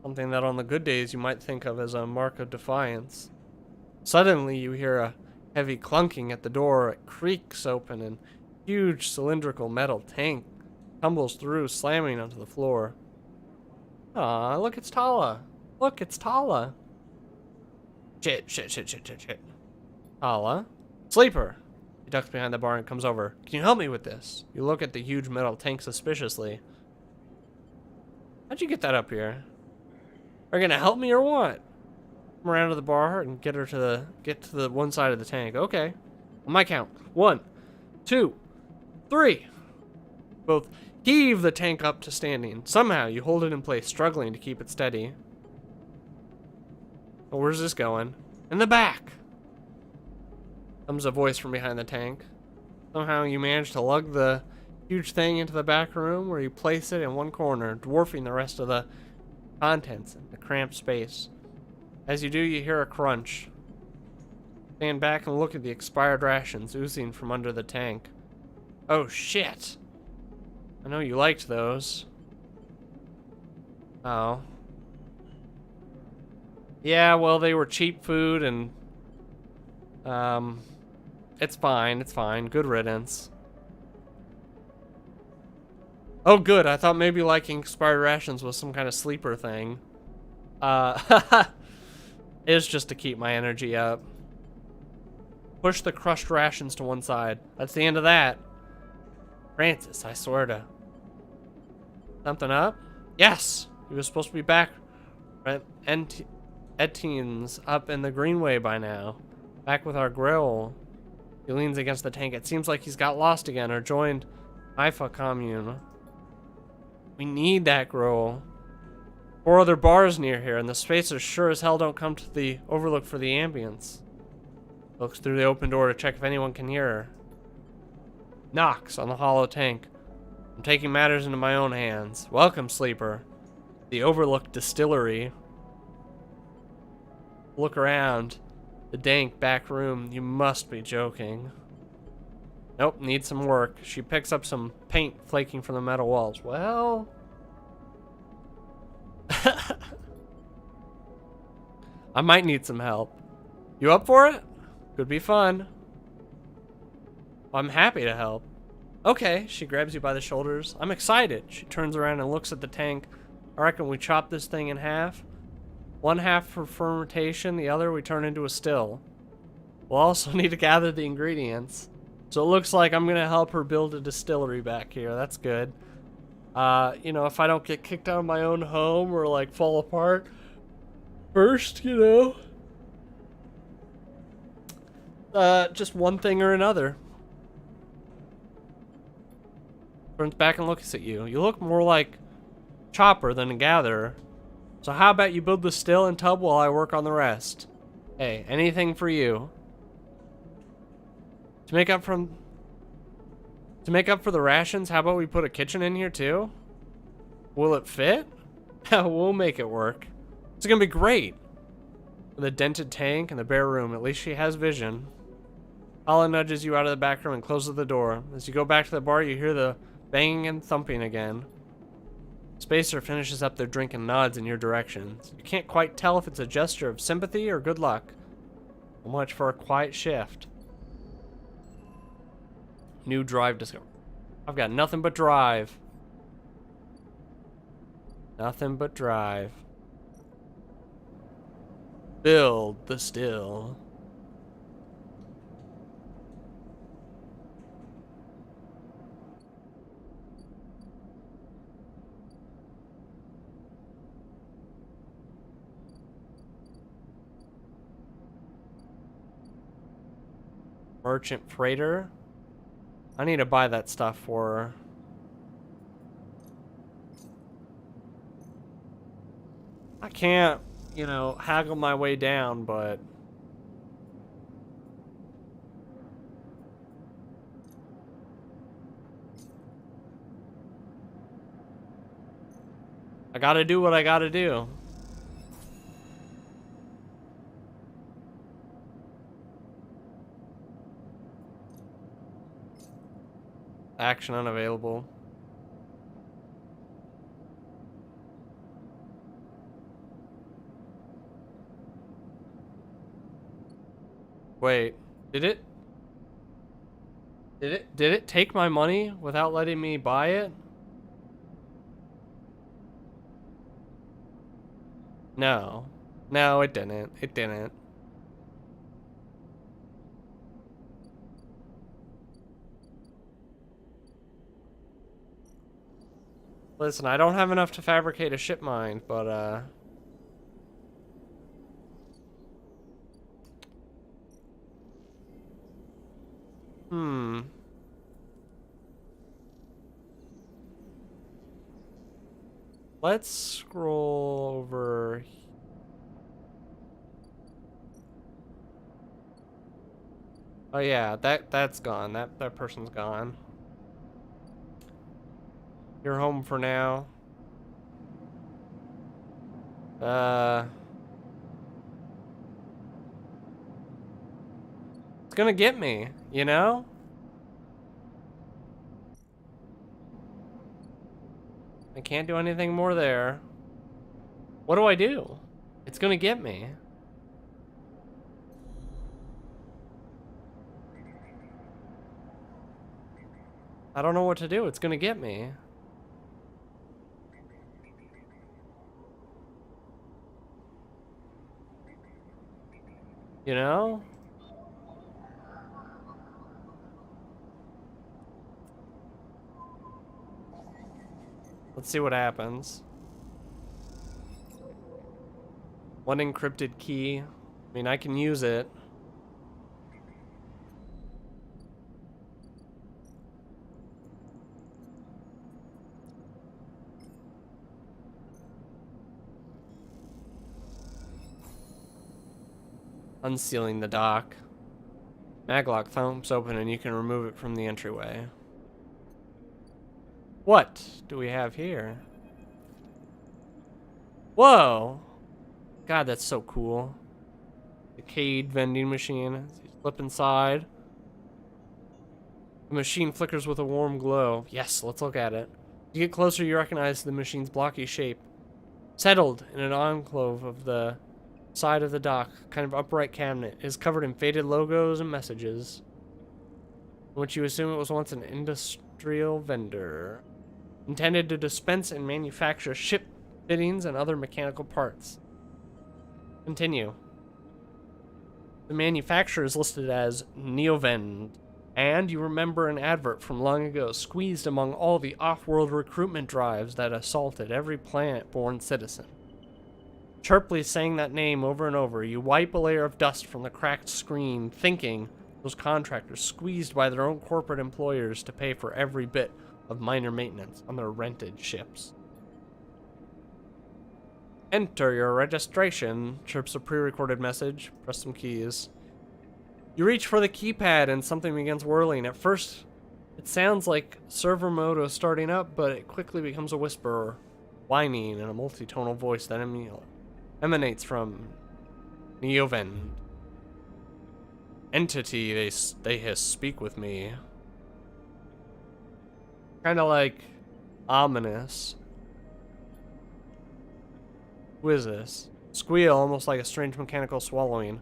something that on the good days you might think of as a mark of defiance. Suddenly you hear a heavy clunking at the door. It creaks open and huge cylindrical metal tank tumbles through, slamming onto the floor. Aw, look, it's Tala. Look, it's Tala. Shit. Tala? Sleeper! He ducks behind the bar and comes over. Can you help me with this? You look at the huge metal tank suspiciously. How'd you get that up here? Are you gonna help me or what? Come around to the bar and get to the one side of the tank. Okay. On my count. 1, 2, 3. Both heave the tank up to standing. Somehow you hold it in place, struggling to keep it steady. Oh, where's this going? In the back! Comes a voice from behind the tank. Somehow you manage to lug the huge thing into the back room where you place it in one corner, dwarfing the rest of the contents in the cramped space. As you do, you hear a crunch. Stand back and look at the expired rations oozing from under the tank. Oh shit! I know you liked those. Oh. Yeah, well, they were cheap food and... It's fine. Good riddance. Oh, good. I thought maybe liking expired rations was some kind of sleeper thing. It's just to keep my energy up. Push the crushed rations to one side. That's the end of that. Francis, I swear to... Something up? Yes! He was supposed to be back. Etienne's up in the Greenway by now. Back with our grill. He leans against the tank. It seems like he's got lost again or joined Haifa commune. We need that grill. 4 other bars near here, and the spacers sure as hell don't come to the overlook for the ambience. Looks through the open door to check if anyone can hear her. Knocks on the hollow tank. I'm taking matters into my own hands. Welcome, sleeper. The Overlook Distillery. Look around. The dank back room. You must be joking. Nope, needs some work. She picks up some paint flaking from the metal walls. Well... I might need some help. You up for it? Could be fun. I'm happy to help. Okay, she grabs you by the shoulders. I'm excited. She turns around and looks at the tank. I reckon we chop this thing in half. One half for fermentation, the other we turn into a still. We'll also need to gather the ingredients. So it looks like I'm gonna help her build a distillery back here. That's good. You know, if I don't get kicked out of my own home or like fall apart first, you know. Just one thing or another. Turns back and looks at you. You look more like chopper than a gatherer. So how about you build the still and tub while I work on the rest? Hey, anything for you. To make up for the rations, how about we put a kitchen in here too? Will it fit? We'll make it work. It's gonna be great. With a dented tank and the bare room, at least she has vision. Paula nudges you out of the back room and closes the door. As you go back to the bar, you hear the banging and thumping again. Spacer finishes up their drink and nods in your direction. You can't quite tell if it's a gesture of sympathy or good luck. So much for a quiet shift. New drive discovered. I've got nothing but drive. Nothing but drive. Build the still. Merchant freighter. I need to buy that stuff for her. I can't, you know, haggle my way down, but... I gotta do what I gotta do. Action unavailable. Wait, did it? Did it take my money without letting me buy it? No. No, it didn't. It didn't. Listen, I don't have enough to fabricate a ship mine, but hmm. Let's scroll over. Oh yeah, that's gone. That person's gone. You're home for now. It's gonna get me, you know? I can't do anything more there. What do I do? It's gonna get me. I don't know what to do. It's gonna get me. You know? Let's see what happens. One encrypted key. I mean, I can use it. Unsealing the dock. Maglock thumps open and you can remove it from the entryway. What do we have here? Whoa! God, that's so cool. Arcade vending machine. You slip inside. The machine flickers with a warm glow. Yes, let's look at it. As you get closer, you recognize the machine's blocky shape. Settled in an enclave of the side of the dock, kind of upright cabinet, is covered in faded logos and messages, in which you assume it was once an industrial vendor, intended to dispense and manufacture ship fittings and other mechanical parts. Continue. The manufacturer is listed as Neovend, and you remember an advert from long ago squeezed among all the off-world recruitment drives that assaulted every planet-born citizen. Sharply saying that name over and over, you wipe a layer of dust from the cracked screen, thinking those contractors squeezed by their own corporate employers to pay for every bit of minor maintenance on their rented ships. Enter your registration, chirps a pre-recorded message. Press some keys. You reach for the keypad and something begins whirling. At first, it sounds like server mode is starting up, but it quickly becomes a whisper, whining in a multi-tonal voice that emanates from Neovend. Entity, they speak with me. Kind of like ominous. Who is this? Squeal, almost like a strange mechanical swallowing.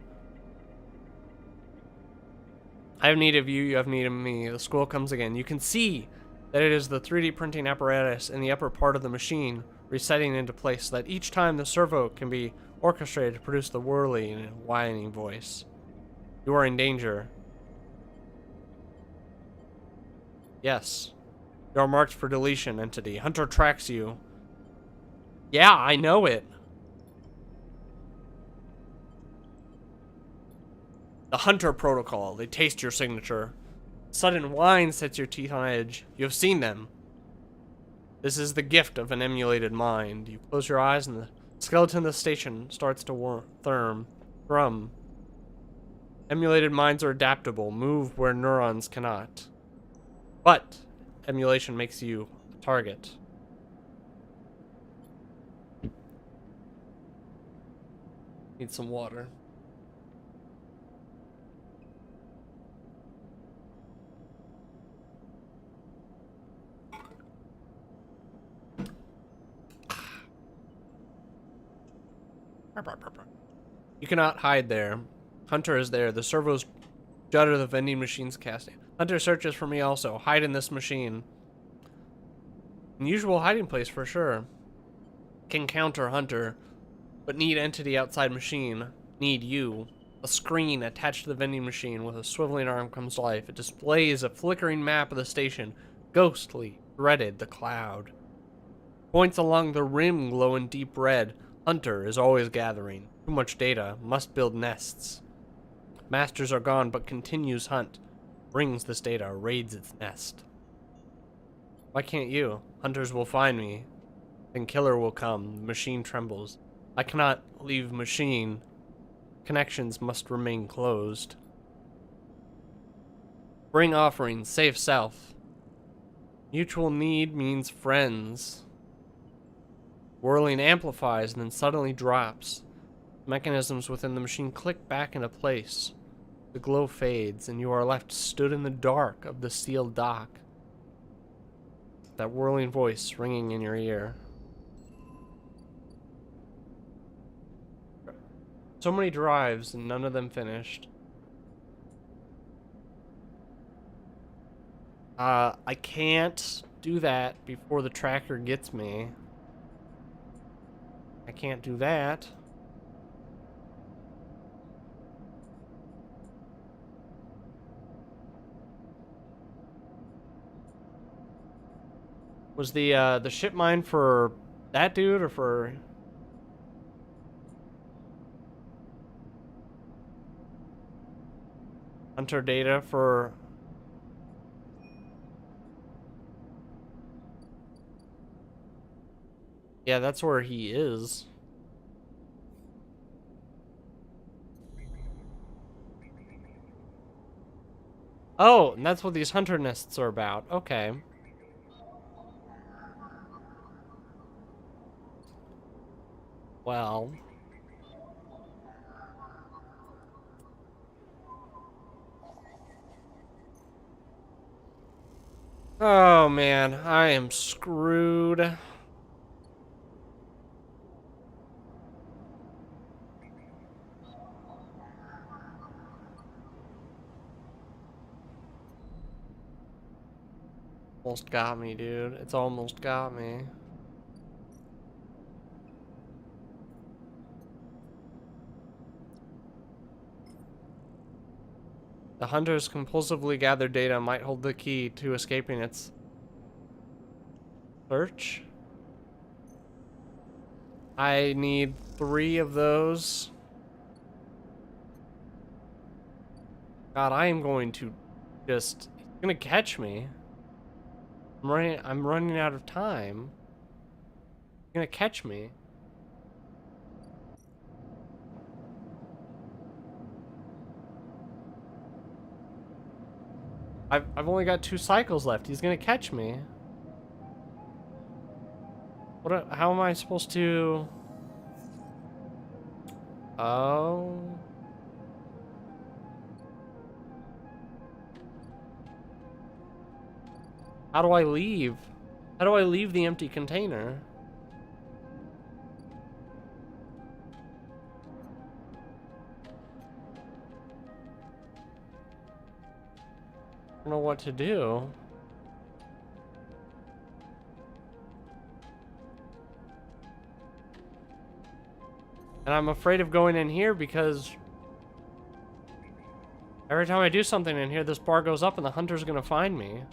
I have need of you, you have need of me. The squeal comes again. You can see that it is the 3D printing apparatus in the upper part of the machine resetting into place, so that each time the servo can be orchestrated to produce the whirling and whining voice. You are in danger. Yes. You are marked for deletion, entity. Hunter tracks you. Yeah, I know it. The Hunter Protocol. They taste your signature. Sudden whine sets your teeth on edge. You have seen them. This is the gift of an emulated mind. You close your eyes and the skeleton of the station starts to thrum. Emulated minds are adaptable, move where neurons cannot. But emulation makes you a target. Need some water. You cannot hide there. Hunter is there. The servos judder the vending machine's casting. Hunter searches for me also. Hide in this machine. Unusual hiding place for sure. Can counter Hunter, but need entity outside machine. Need you. A screen attached to the vending machine with a swiveling arm comes to life. It displays a flickering map of the station. Ghostly, dreaded, the cloud. Points along the rim glow in deep red. Hunter is always gathering. Too much data. Must build nests. Masters are gone, but continues hunt. Brings this data. Raids its nest. Why can't you? Hunters will find me. Then killer will come. The machine trembles. I cannot leave machine. Connections must remain closed. Bring offerings. Save self. Mutual need means friends. Whirling amplifies and then suddenly drops. Mechanisms within the machine click back into place. The glow fades and you are left stood in the dark of the sealed dock. That whirling voice ringing in your ear. So many drives and none of them finished. I can't do that before the tracker gets me. I can't do that. Was the ship mine for that dude or for Hunter data for yeah, that's where he is. Oh, and that's what these hunter nests are about. Okay. Well. Oh man, I am screwed. Almost got me, dude. It's almost got me. The hunters compulsively gather data might hold the key to escaping its search. I need 3 of those. God, I am going to just... He's gonna catch me. I'm running out of time. He's gonna catch me. I've only got 2 cycles left. He's gonna catch me. How am I supposed to... Oh... How do I leave? How do I leave the empty container? I don't know what to do. And I'm afraid of going in here because every time I do something in here, this bar goes up and the hunter's gonna find me.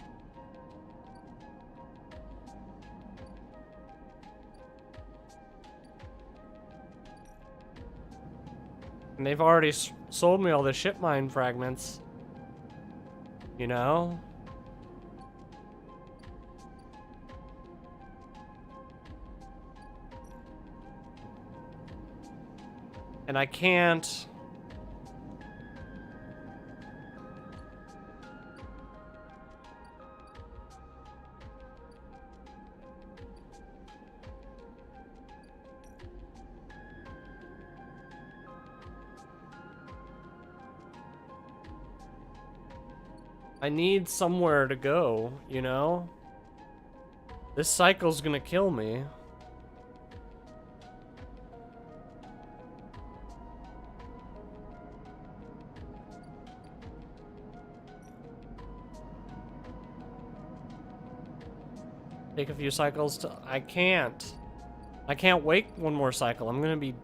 And they've already sold me all the ship mine fragments. You know? And I can't... I need somewhere to go, you know? This cycle's gonna kill me. Take a few cycles to... I can't. I can't wait one more cycle. I'm gonna be...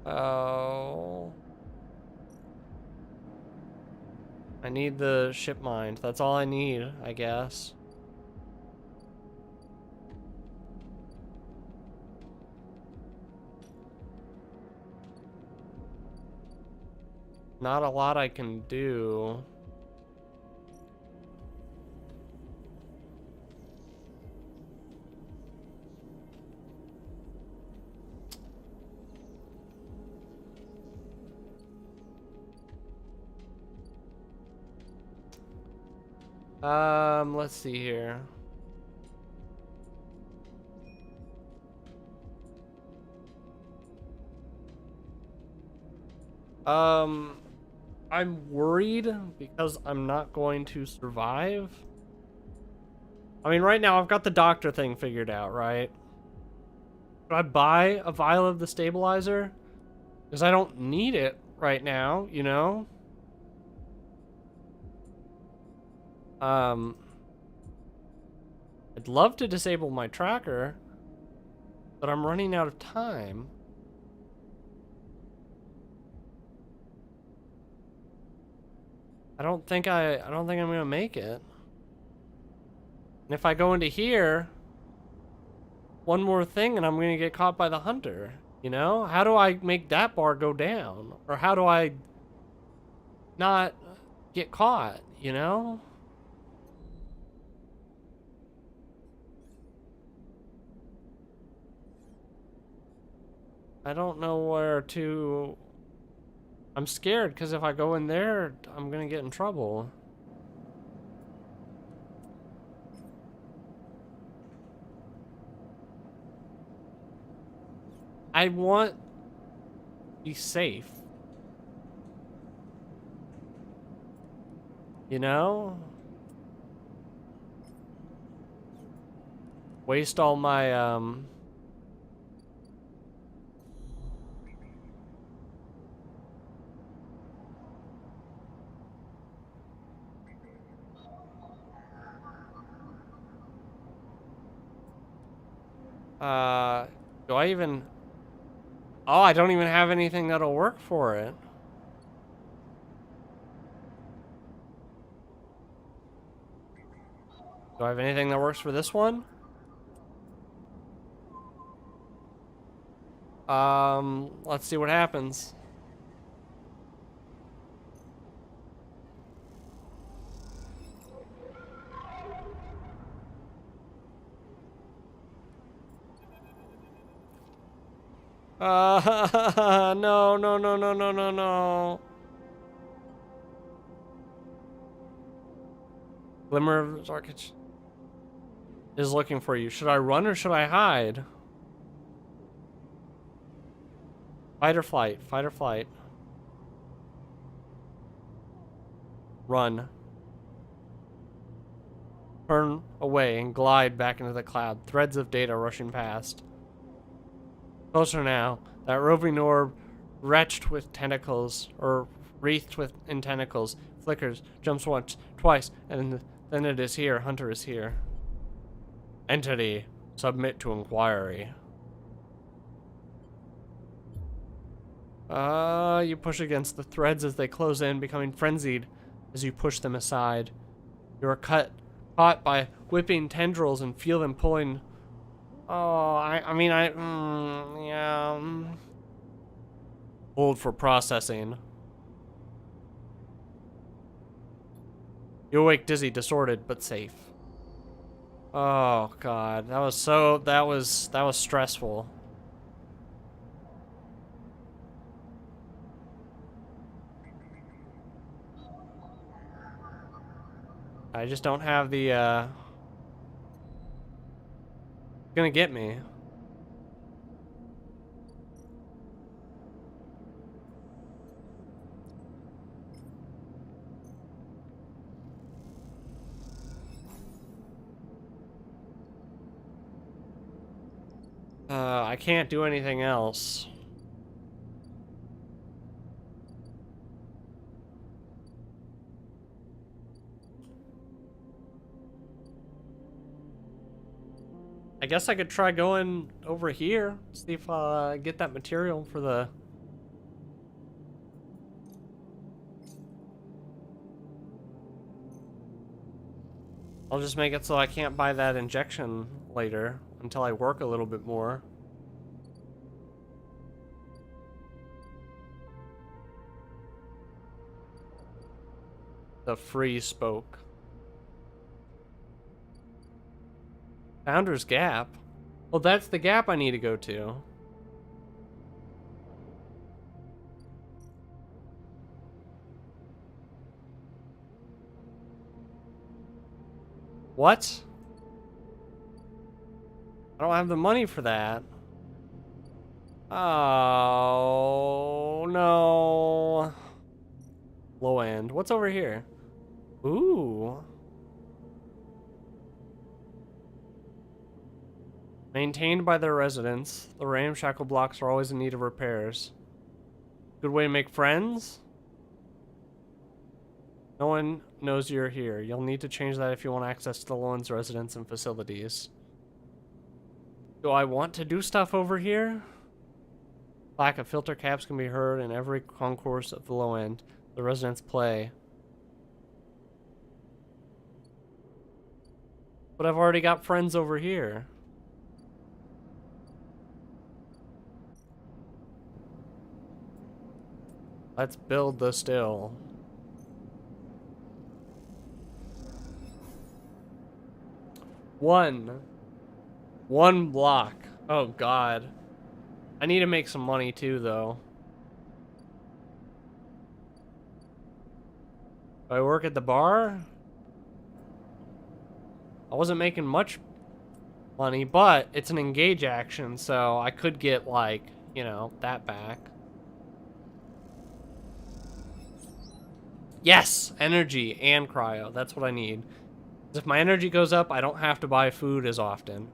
Oh... I need the ship mind. That's all I need, I guess. Not a lot I can do. Let's see here. I'm worried because I'm not going to survive. I mean, right now I've got the doctor thing figured out, right? Should I buy a vial of the stabilizer? Because I don't need it right now, you know? I'd love to disable my tracker, but I'm running out of time. I don't think I'm gonna make it. And if I go into here, one more thing and I'm gonna get caught by the hunter, you know? How do I make that bar go down? Or how do I not get caught, you know? I don't know where to... I'm scared because if I go in there, I'm gonna get in trouble. I want to be safe. You know? Waste all my, do I even... Oh, I don't even have anything that'll work for it. Do I have anything that works for this one? Let's see what happens. No, no, no, no, no, no, no. Glimmer of Zarkich is looking for you. Should I run or should I hide? Fight or flight, fight or flight. Run. Turn away and glide back into the cloud. Threads of data rushing past. Closer now. That roving orb, wretched with tentacles, or wreathed in tentacles, flickers, jumps once, twice, and then it is here. Hunter is here. Entity, submit to inquiry. You push against the threads as they close in, becoming frenzied as you push them aside. You are caught by whipping tendrils and feel them pulling. Oh, yeah. Hold for processing. You awake dizzy, disordered, but safe. Oh god, that was stressful. I just don't have the gonna get me. I can't do anything else. I guess I could try going over here, see if I get that material for the... I'll just make it so I can't buy that injection later until I work a little bit more. The free spoke. Founder's Gap? Well, that's the gap I need to go to. What? I don't have the money for that. Oh, no. Low end. What's over here? Ooh. Maintained by their residents, the ramshackle blocks are always in need of repairs. Good way to make friends? No one knows you're here. You'll need to change that if you want access to the Lowen's residents and facilities. Do I want to do stuff over here? Lack of filter caps can be heard in every concourse of the low end. The residents play. But I've already got friends over here. Let's build the still. One block. Oh god. I need to make some money too though. Do I work at the bar? I wasn't making much money, but it's an engage action, so I could get like, you know, that back. Yes! Energy and cryo. That's what I need. If my energy goes up, I don't have to buy food as often.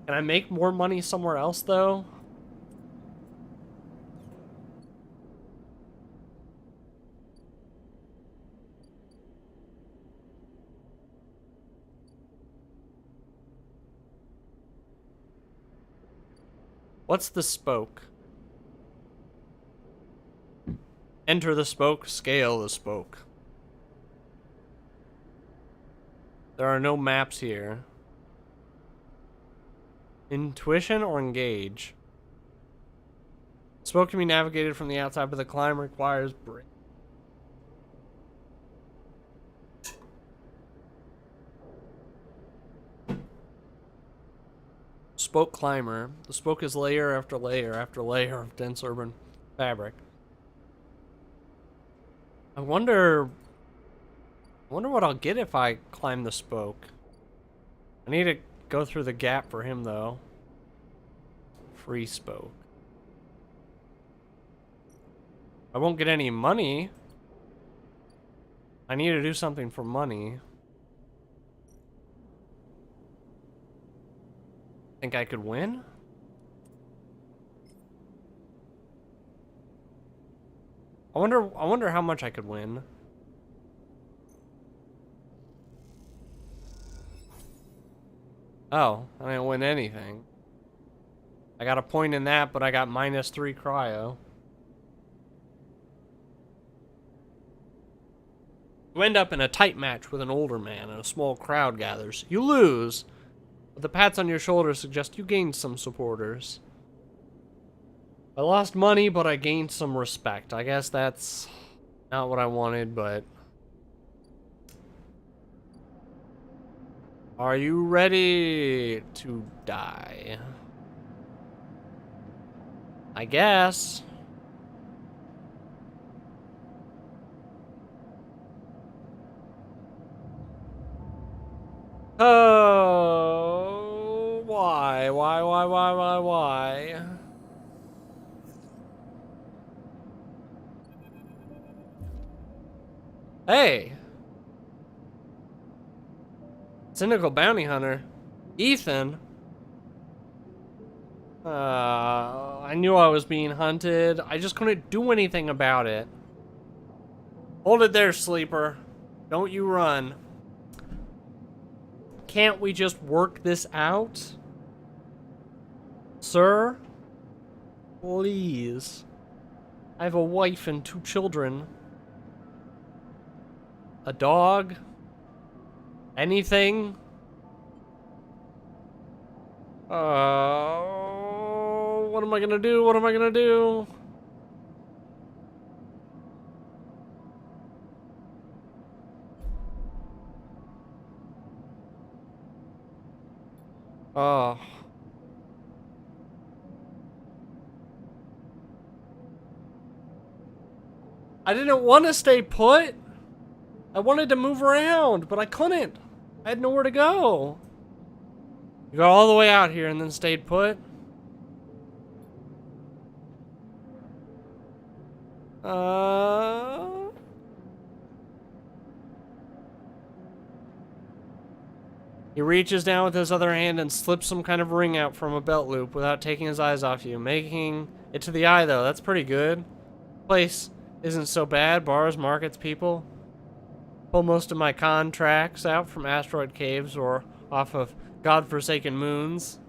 Can I make more money somewhere else, though? What's the spoke? Enter the spoke, scale the spoke. There are no maps here. Intuition or engage? Spoke can be navigated from the outside, but the climb requires brain. Spoke climber. The spoke is layer after layer after layer of dense urban fabric. I wonder what I'll get if I climb the spoke. I need to go through the gap for him, though. Free spoke. I won't get any money. I need to do something for money. Think I could win? I wonder how much I could win. Oh, I didn't win anything. I got a point in that, but I got -3 cryo. You end up in a tight match with an older man and a small crowd gathers. You lose, but the pats on your shoulder suggest you gained some supporters. I lost money, but I gained some respect. I guess that's not what I wanted, but... Are you ready to die? I guess. Oh, why? Why? Hey! Cynical bounty hunter. Ethan? I knew I was being hunted. I just couldn't do anything about it. Hold it there, sleeper. Don't you run. Can't we just work this out? Sir? Please. I have a wife and 2 children. A dog? Anything? What am I gonna do? What am I gonna do? Oh. I didn't want to stay put. I wanted to move around, but I couldn't. I had nowhere to go. You got all the way out here and then stayed put? He reaches down with his other hand and slips some kind of ring out from a belt loop without taking his eyes off you. Making it to the eye, though. That's pretty good. Place isn't so bad. Bars, markets, people. Pull most of my contracts out from asteroid caves or off of godforsaken moons.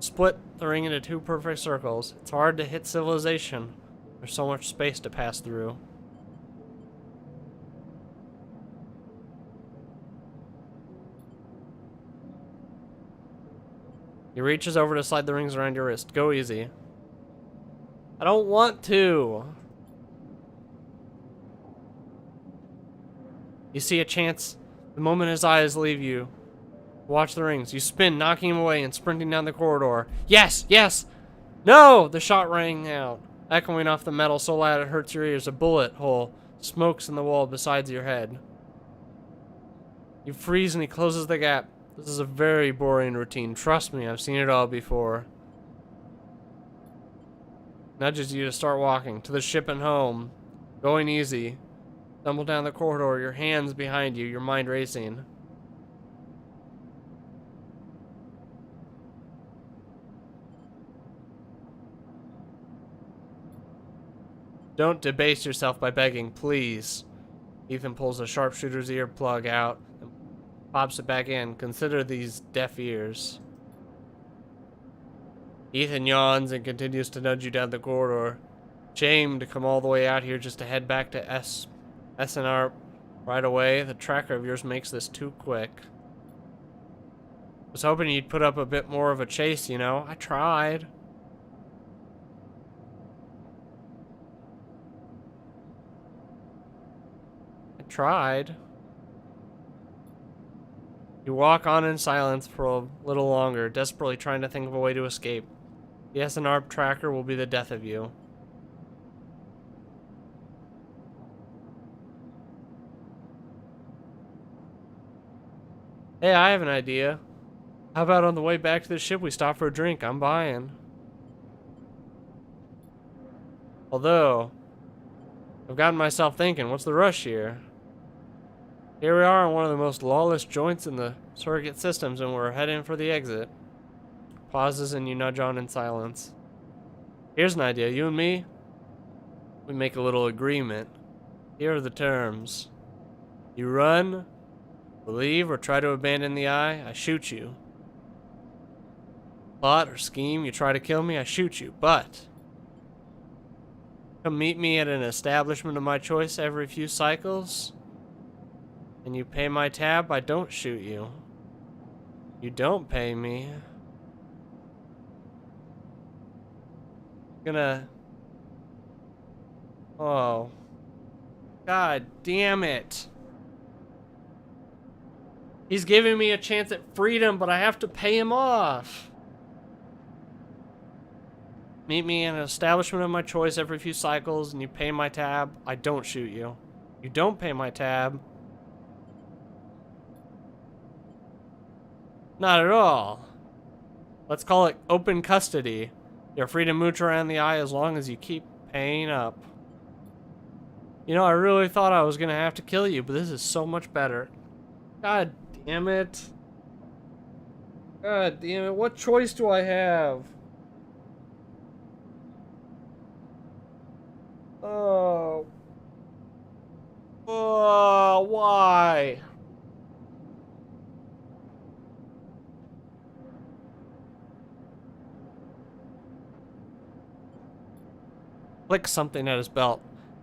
Split the ring into 2 perfect circles. It's hard to hit civilization. There's so much space to pass through. He reaches over to slide the rings around your wrist. Go easy. I don't want to. You see a chance the moment his eyes leave you. Watch the rings. You spin, knocking him away and sprinting down the corridor. Yes! Yes! No! The shot rang out, echoing off the metal so loud it hurts your ears. A bullet hole smokes in the wall beside your head. You freeze and he closes the gap. This is a very boring routine. Trust me, I've seen it all before. Nudges you to start walking to the ship and home. Going easy. Stumble down the corridor, your hands behind you, your mind racing. Don't debase yourself by begging, please. Ethan pulls a sharpshooter's ear plug out and pops it back in. Consider these deaf ears. Ethan yawns and continues to nudge you down the corridor. Shame to come all the way out here just to head back to SNR right away. The tracker of yours makes this too quick. Was hoping you'd put up a bit more of a chase, you know. I tried. You walk on in silence for a little longer, desperately trying to think of a way to escape. The SNR tracker will be the death of you. Hey, I have an idea. How about on the way back to the ship we stop for a drink? I'm buying. Although, I've gotten myself thinking, what's the rush here? Here we are in one of the most lawless joints in the surrogate systems, and we're heading for the exit. Pauses and you nudge on in silence. Here's an idea. You and me, we make a little agreement. Here are the terms. You run, believe, or try to abandon the eye, I shoot you. Plot or scheme, you try to kill me, I shoot you. But come meet me at an establishment of my choice every few cycles, and you pay my tab, I don't shoot you. You don't pay me. Gonna... Oh. God damn it. He's giving me a chance at freedom, but I have to pay him off. Meet me in an establishment of my choice every few cycles, and you pay my tab, I don't shoot you. You don't pay my tab. Not at all. Let's call it open custody. You're free to mooch around the eye as long as you keep paying up. You know, I really thought I was gonna have to kill you, but this is so much better. God damn it. God damn it. What choice do I have? Flicks something at his belt,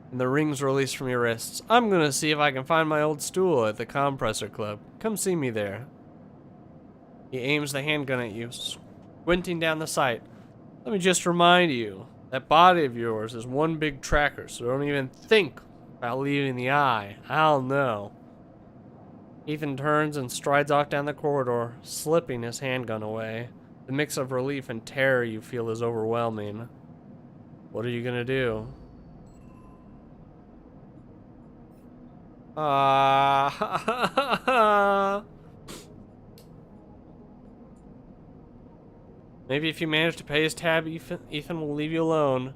and the rings release from your wrists. I'm gonna see if I can find my old stool at the compressor club. Come see me there. He aims the handgun at you, squinting down the sight. Let me just remind you, that body of yours is one big tracker, so don't even think about leaving the eye. I'll know. Ethan turns and strides off down the corridor, slipping his handgun away. The mix of relief and terror you feel is overwhelming. What are you gonna do? Maybe if you manage to pay his tab, Ethan will leave you alone.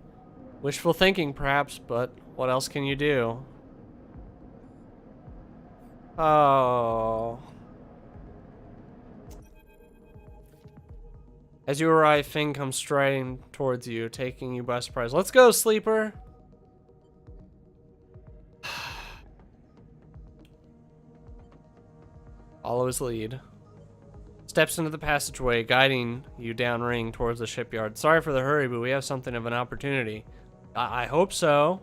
Wishful thinking, perhaps, but what else can you do? Oh. As you arrive, Finn comes striding towards you, taking you by surprise. Let's go, sleeper! Follow his lead. Steps into the passageway, guiding you downring towards the shipyard. Sorry for the hurry, but we have something of an opportunity. I hope so.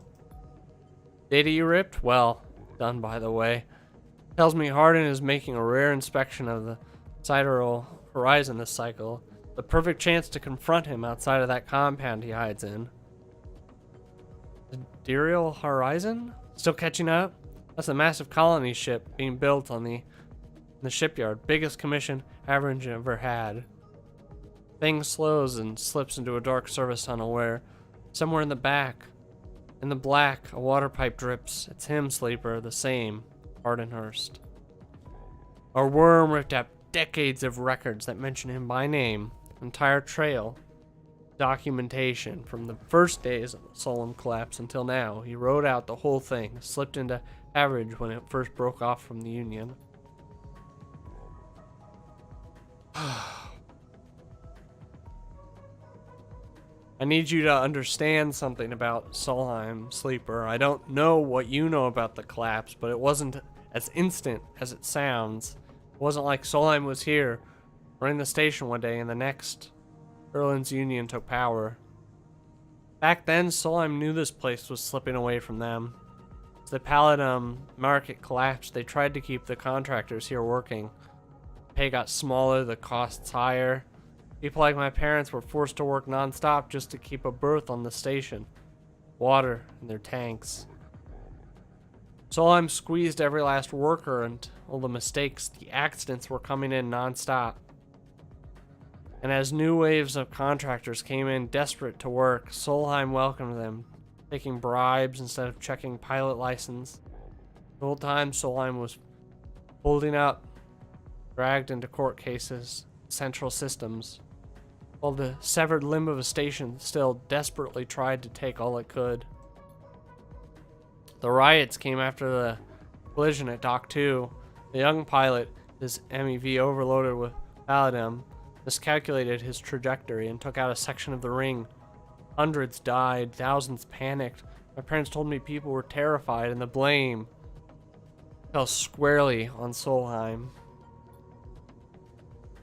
Data you ripped? Well, done by the way. Tells me Hardin is making a rare inspection of the sidereal horizon this cycle. The perfect chance to confront him outside of that compound he hides in. The sidereal horizon? Still catching up? That's a massive colony ship being built on the shipyard. Biggest commission Average ever had. Thing slows and slips into a dark service tunnel where, somewhere in the back, in the black, a water pipe drips. It's him, sleeper, the same, Ardenhurst. A worm ripped out decades of records that mention him by name. Entire trail. Documentation from the first days of the Solem collapse until now. He wrote out the whole thing, slipped into Average when it first broke off from the Union. I need you to understand something about Solheim, sleeper. I don't know what you know about the collapse, but it wasn't as instant as it sounds. It wasn't like Solheim was here, running the station one day, and the next, Erlin's Union took power. Back then, Solheim knew this place was slipping away from them. As the Paladum market collapsed, they tried to keep the contractors here working. The pay got smaller, the costs higher. People like my parents were forced to work non-stop just to keep a berth on the station. Water in their tanks. Solheim squeezed every last worker, and all the mistakes, the accidents were coming in non-stop. And as new waves of contractors came in desperate to work, Solheim welcomed them, taking bribes instead of checking pilot license. The whole time Solheim was holding up, dragged into court cases, central systems, while the severed limb of a station still desperately tried to take all it could. The riots came after the collision at Dock 2. The young pilot, his MEV overloaded with palladium, miscalculated his trajectory and took out a section of the ring. Hundreds died, thousands panicked. My parents told me people were terrified, and the blame fell squarely on Solheim.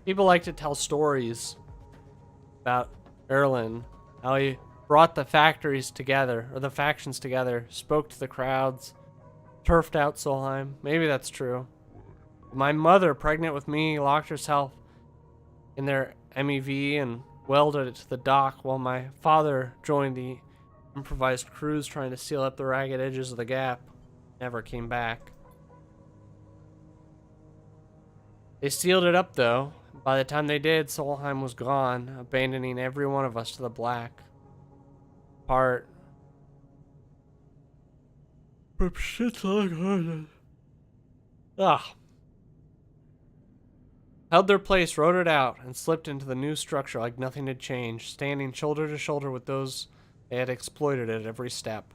People like to tell stories about Erlin, how he brought the factories together, or the factions together, spoke to the crowds, turfed out Solheim. Maybe that's true. My mother, pregnant with me, locked herself in their MEV and welded it to the dock, while my father joined the improvised crews trying to seal up the ragged edges of the gap. Never came back. They sealed it up, though. By the time they did, Solheim was gone, abandoning every one of us to the black. But shit's like hard. Held their place, wrote it out, and slipped into the new structure like nothing had changed, standing shoulder to shoulder with those they had exploited at every step.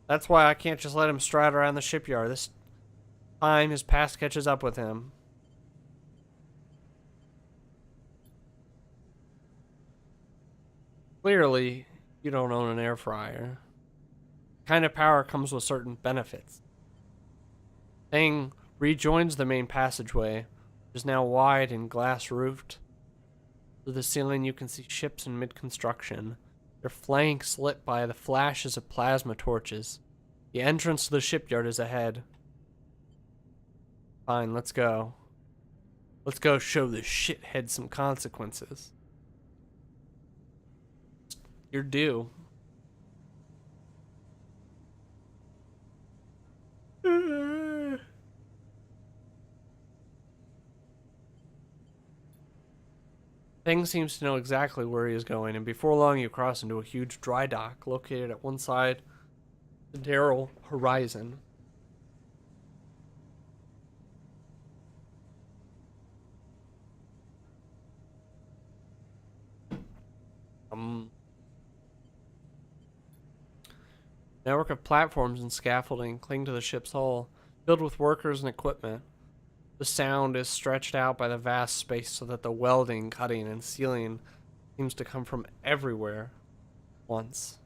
That's why I can't just let him stride around the shipyard. This time his past catches up with him. Clearly, you don't own an air fryer. The kind of power comes with certain benefits. Thing rejoins the main passageway, which is now wide and glass-roofed. Through the ceiling you can see ships in mid-construction. their flanks lit by the flashes of plasma torches. The entrance to the shipyard is ahead. Fine, let's go. Let's go show this shithead some consequences. You're due. Feng seems to know exactly where he is going, and before long you cross into a huge dry dock located at one side of the narrow horizon. Network of platforms and scaffolding cling to the ship's hull, filled with workers and equipment. The sound is stretched out by the vast space so that the welding, cutting, and sealing seems to come from everywhere once.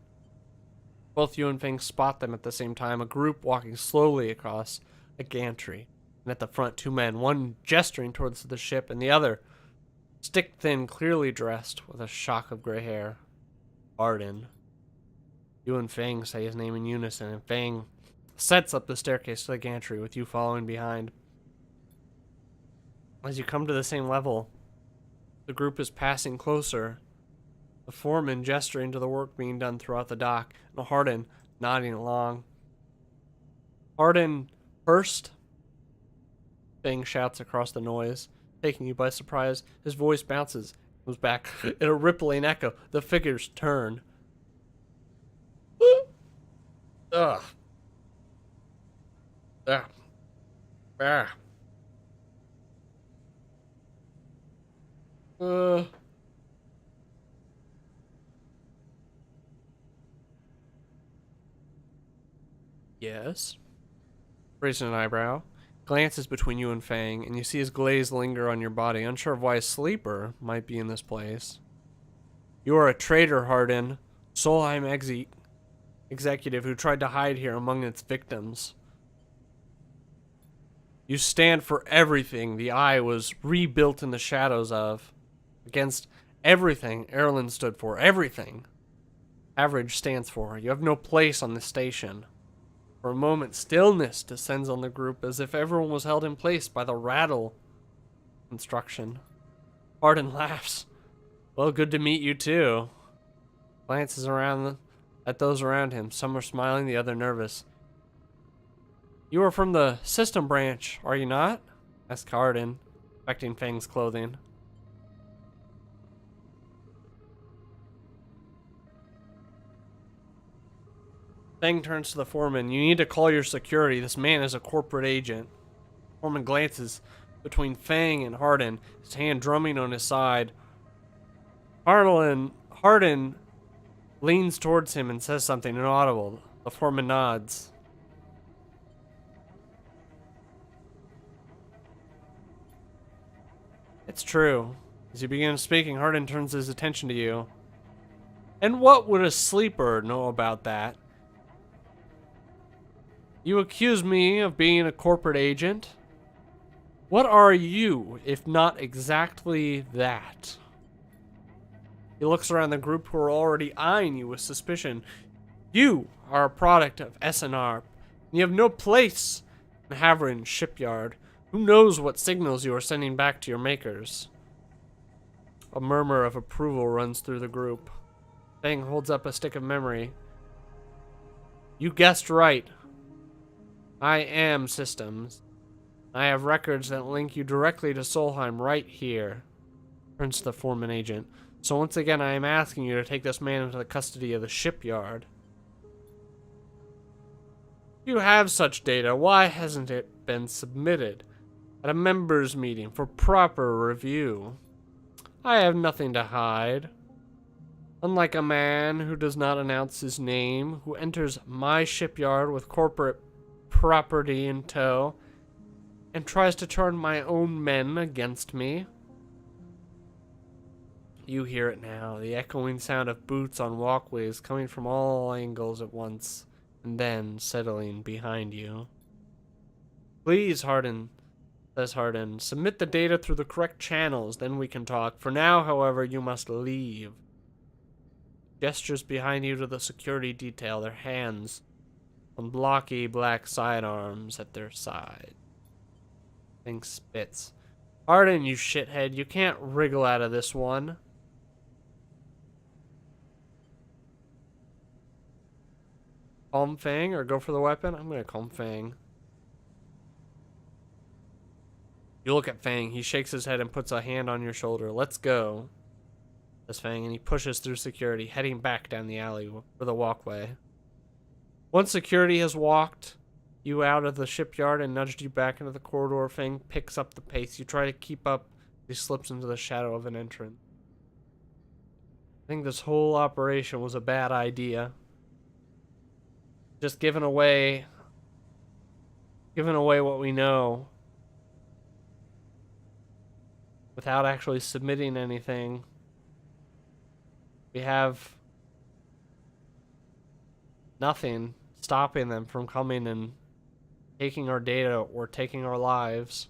Both you and Feng spot them at the same time, a group walking slowly across a gantry. And at the front, two men, one gesturing towards the ship and the other, stick-thin, clearly dressed, with a shock of gray hair. Arden. You and Feng say his name in unison, and Feng sets up the staircase to the gantry, with you following behind. As you come to the same level, the group is passing closer, the foreman gesturing to the work being done throughout the dock, and Harden nodding along. Harden first, Feng shouts across the noise, taking you by surprise. His voice bounces, comes back in a rippling echo. The figures turn. Ugh. Ah. Ah. Yes. Raising an eyebrow, glances between you and Fang, and you see his glaze linger on your body, unsure of why a sleeper might be in this place. You are a traitor, Harden, Solheim executive who tried to hide here among its victims. You stand for everything the Eye was rebuilt in the shadows of. Against everything Erlen stood for. Everything Average stands for. You have no place on the station. For a moment, stillness descends on the group as if everyone was held in place by the rattle construction. Harden laughs. Well, good to meet you too. Glances around at those around him. Some are smiling, the other nervous. You are from the system branch, are you not? Asked Harden, affecting Fang's clothing. Fang turns to the foreman. You need to call your security. This man is a corporate agent. Foreman glances between Fang and Harden, his hand drumming on his side. Harden leans towards him and says something inaudible. The foreman nods. It's true. As you begin speaking, Harden turns his attention to you. And what would a sleeper know about that? You accuse me of being a corporate agent? What are you, if not exactly that? He looks around the group who are already eyeing you with suspicion. You are a product of SNR. You have no place in Haverin's shipyard. Who knows what signals you are sending back to your makers? A murmur of approval runs through the group. Fang holds up a stick of memory. You guessed right. I am systems. I have records that link you directly to Solheim right here. Turns to the foreman agent. So once again, I am asking you to take this man into the custody of the shipyard. You have such data. Why hasn't it been submitted at a members' meeting for proper review? I have nothing to hide. Unlike a man who does not announce his name, who enters my shipyard with corporate property in tow, and tries to turn my own men against me. You hear it now, the echoing sound of boots on walkways coming from all angles at once, and then settling behind you. Please, says Harden, submit the data through the correct channels, then we can talk. For now, however, you must leave. Gestures behind you to the security detail, their hands on blocky black sidearms at their side. Thing spits. Arden, you shithead, you can't wriggle out of this one. Calm Fang or go for the weapon? I'm gonna calm Fang. You look at Fang. He shakes his head and puts a hand on your shoulder. Let's go, says Fang, and he pushes through security, heading back down the alley for the walkway. Once security has walked you out of the shipyard and nudged you back into the corridor, Fang picks up the pace. You try to keep up. He slips into the shadow of an entrance. I think this whole operation was a bad idea. Just giving away what we know without actually submitting anything. We have nothing stopping them from coming and taking our data or taking our lives.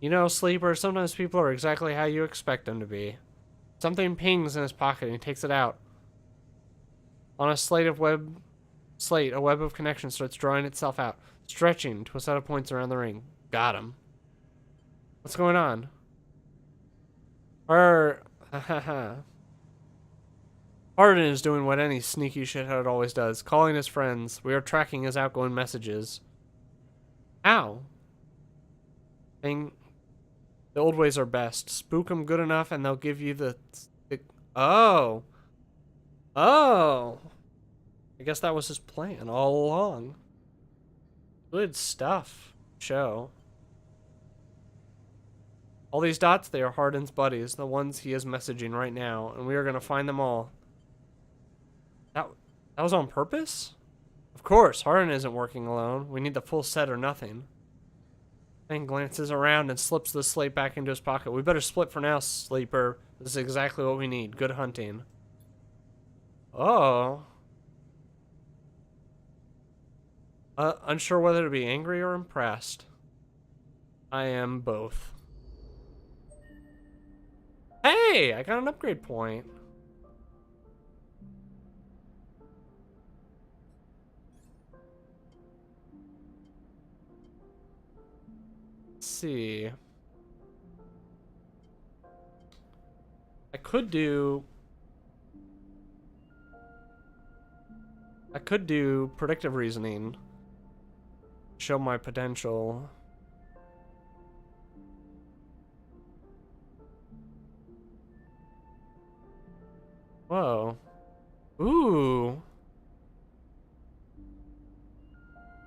You know, Sleeper, sometimes people are exactly how you expect them to be. Something pings in his pocket and he takes it out. On a a web of connections starts drawing itself out, stretching to a set of points around the ring. Got him. What's going on? Arden is doing what any sneaky shithead always does, calling his friends. We are tracking his outgoing messages. Ow. The old ways are best. Spook them good enough and they'll give you the... Oh. Oh. I guess that was his plan all along. Good stuff. Show. All these dots, they are Hardin's buddies, the ones he is messaging right now, and we are going to find them all. That was on purpose? Of course, Hardin isn't working alone. We need the full set or nothing. Fang glances around and slips the slate back into his pocket. We better split for now, Sleeper. This is exactly what we need. Good hunting. Oh. Unsure whether to be angry or impressed. I am both. Hey, I got an upgrade point. Let's see. I could do predictive reasoning. Show my potential. Whoa. Ooh.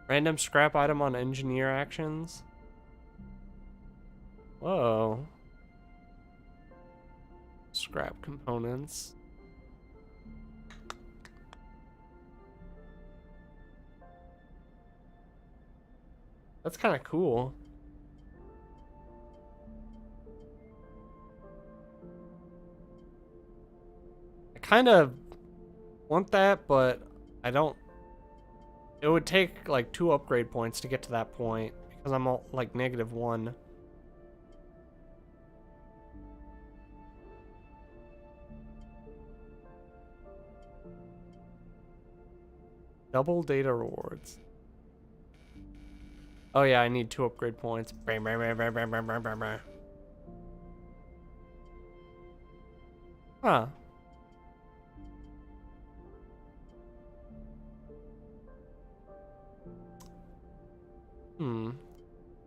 Random scrap item on engineer actions. Whoa. Scrap components. That's kind of cool. I kind of want that, but I don't. It would take like 2 upgrade points to get to that point because I'm all like -1. Double data rewards. Oh yeah, I need 2 upgrade points. Huh.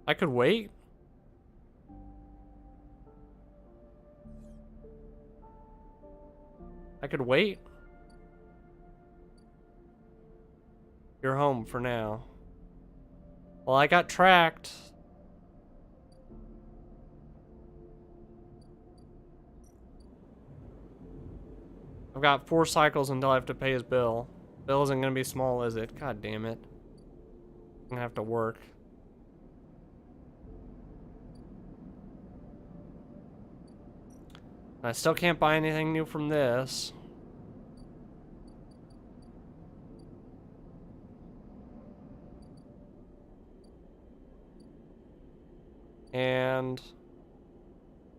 I could wait. I could wait. You're home for now. Well, I got tracked. I've got 4 cycles until I have to pay his bill. Bill isn't gonna be small, is it? God damn it. I'm gonna have to work. I still can't buy anything new from this. And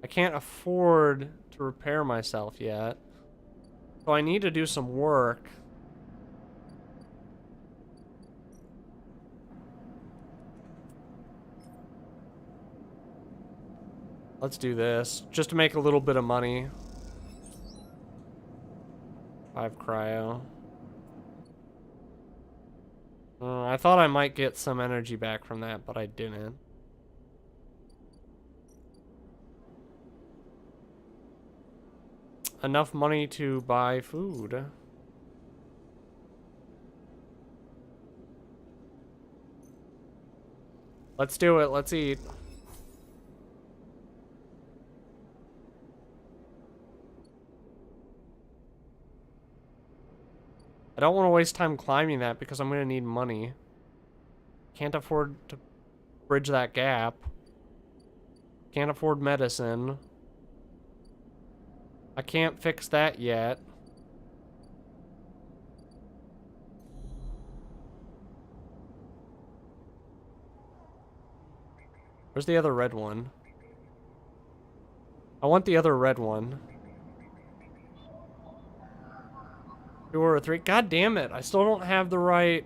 I can't afford to repair myself yet. So I need to do some work. Let's do this, just to make a little bit of money. 5 cryo. I thought I might get some energy back from that, but I didn't. Enough money to buy food. Let's do it. Let's eat. I don't want to waste time climbing that because I'm going to need money. Can't afford to bridge that gap. Can't afford medicine. I can't fix that yet. Where's the other red one? I want the other red one. 2 or 3. God damn it. I still don't have the right...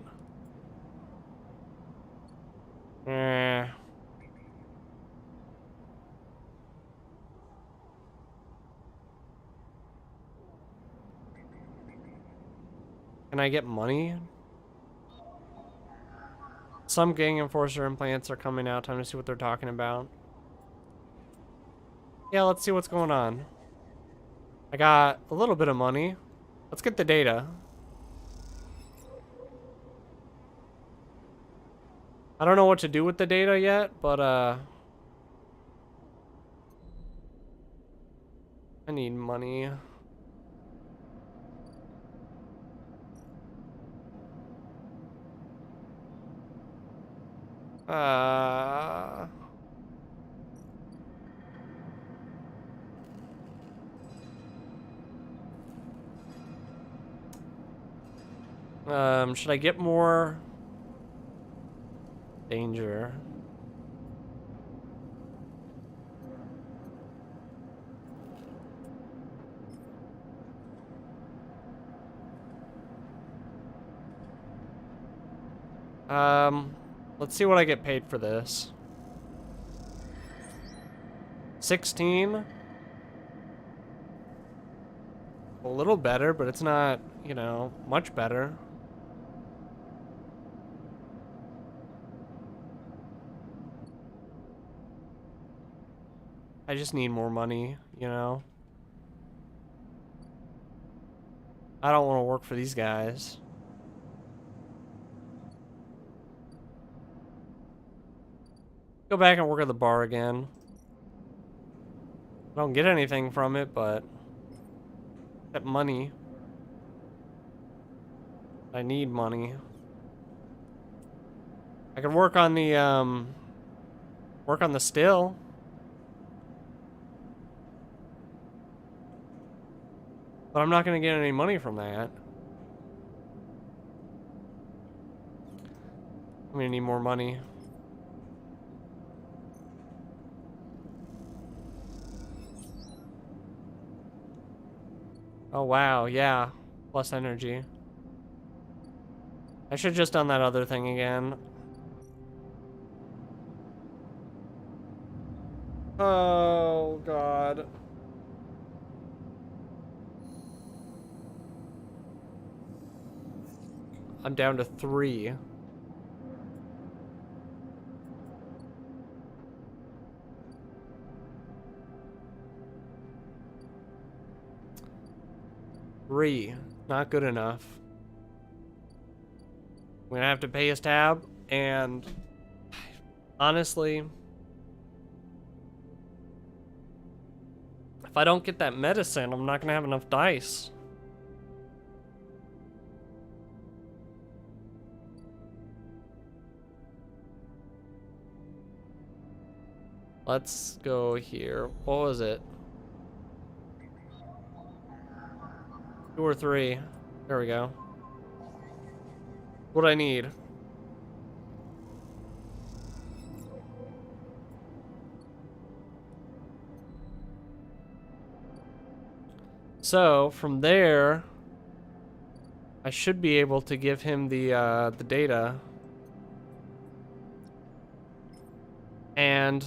Can I get money? Some gang enforcer implants are coming out. Time to see what they're talking about. Yeah, let's see what's going on. I got a little bit of money. Let's get the data. I don't know what to do with the data yet, but I need money. Should I get more danger? Let's see what I get paid for this. 16. A little better, but it's not, you know, much better. I just need more money, you know? I don't want to work for these guys. Go back and work at the bar again. I don't get anything from it, but... Get money. I need money. I could work on the, still. But I'm not gonna get any money from that. I'm gonna need more money. Oh wow, yeah. Plus energy. I should have just done that other thing again. Oh god. I'm down to 3. Not good enough. I'm gonna have to pay his tab, and honestly, if I don't get that medicine, I'm not gonna have enough dice. Let's go here. What was it? 2 or 3. There we go. What I need. So, from there, I should be able to give him the data. And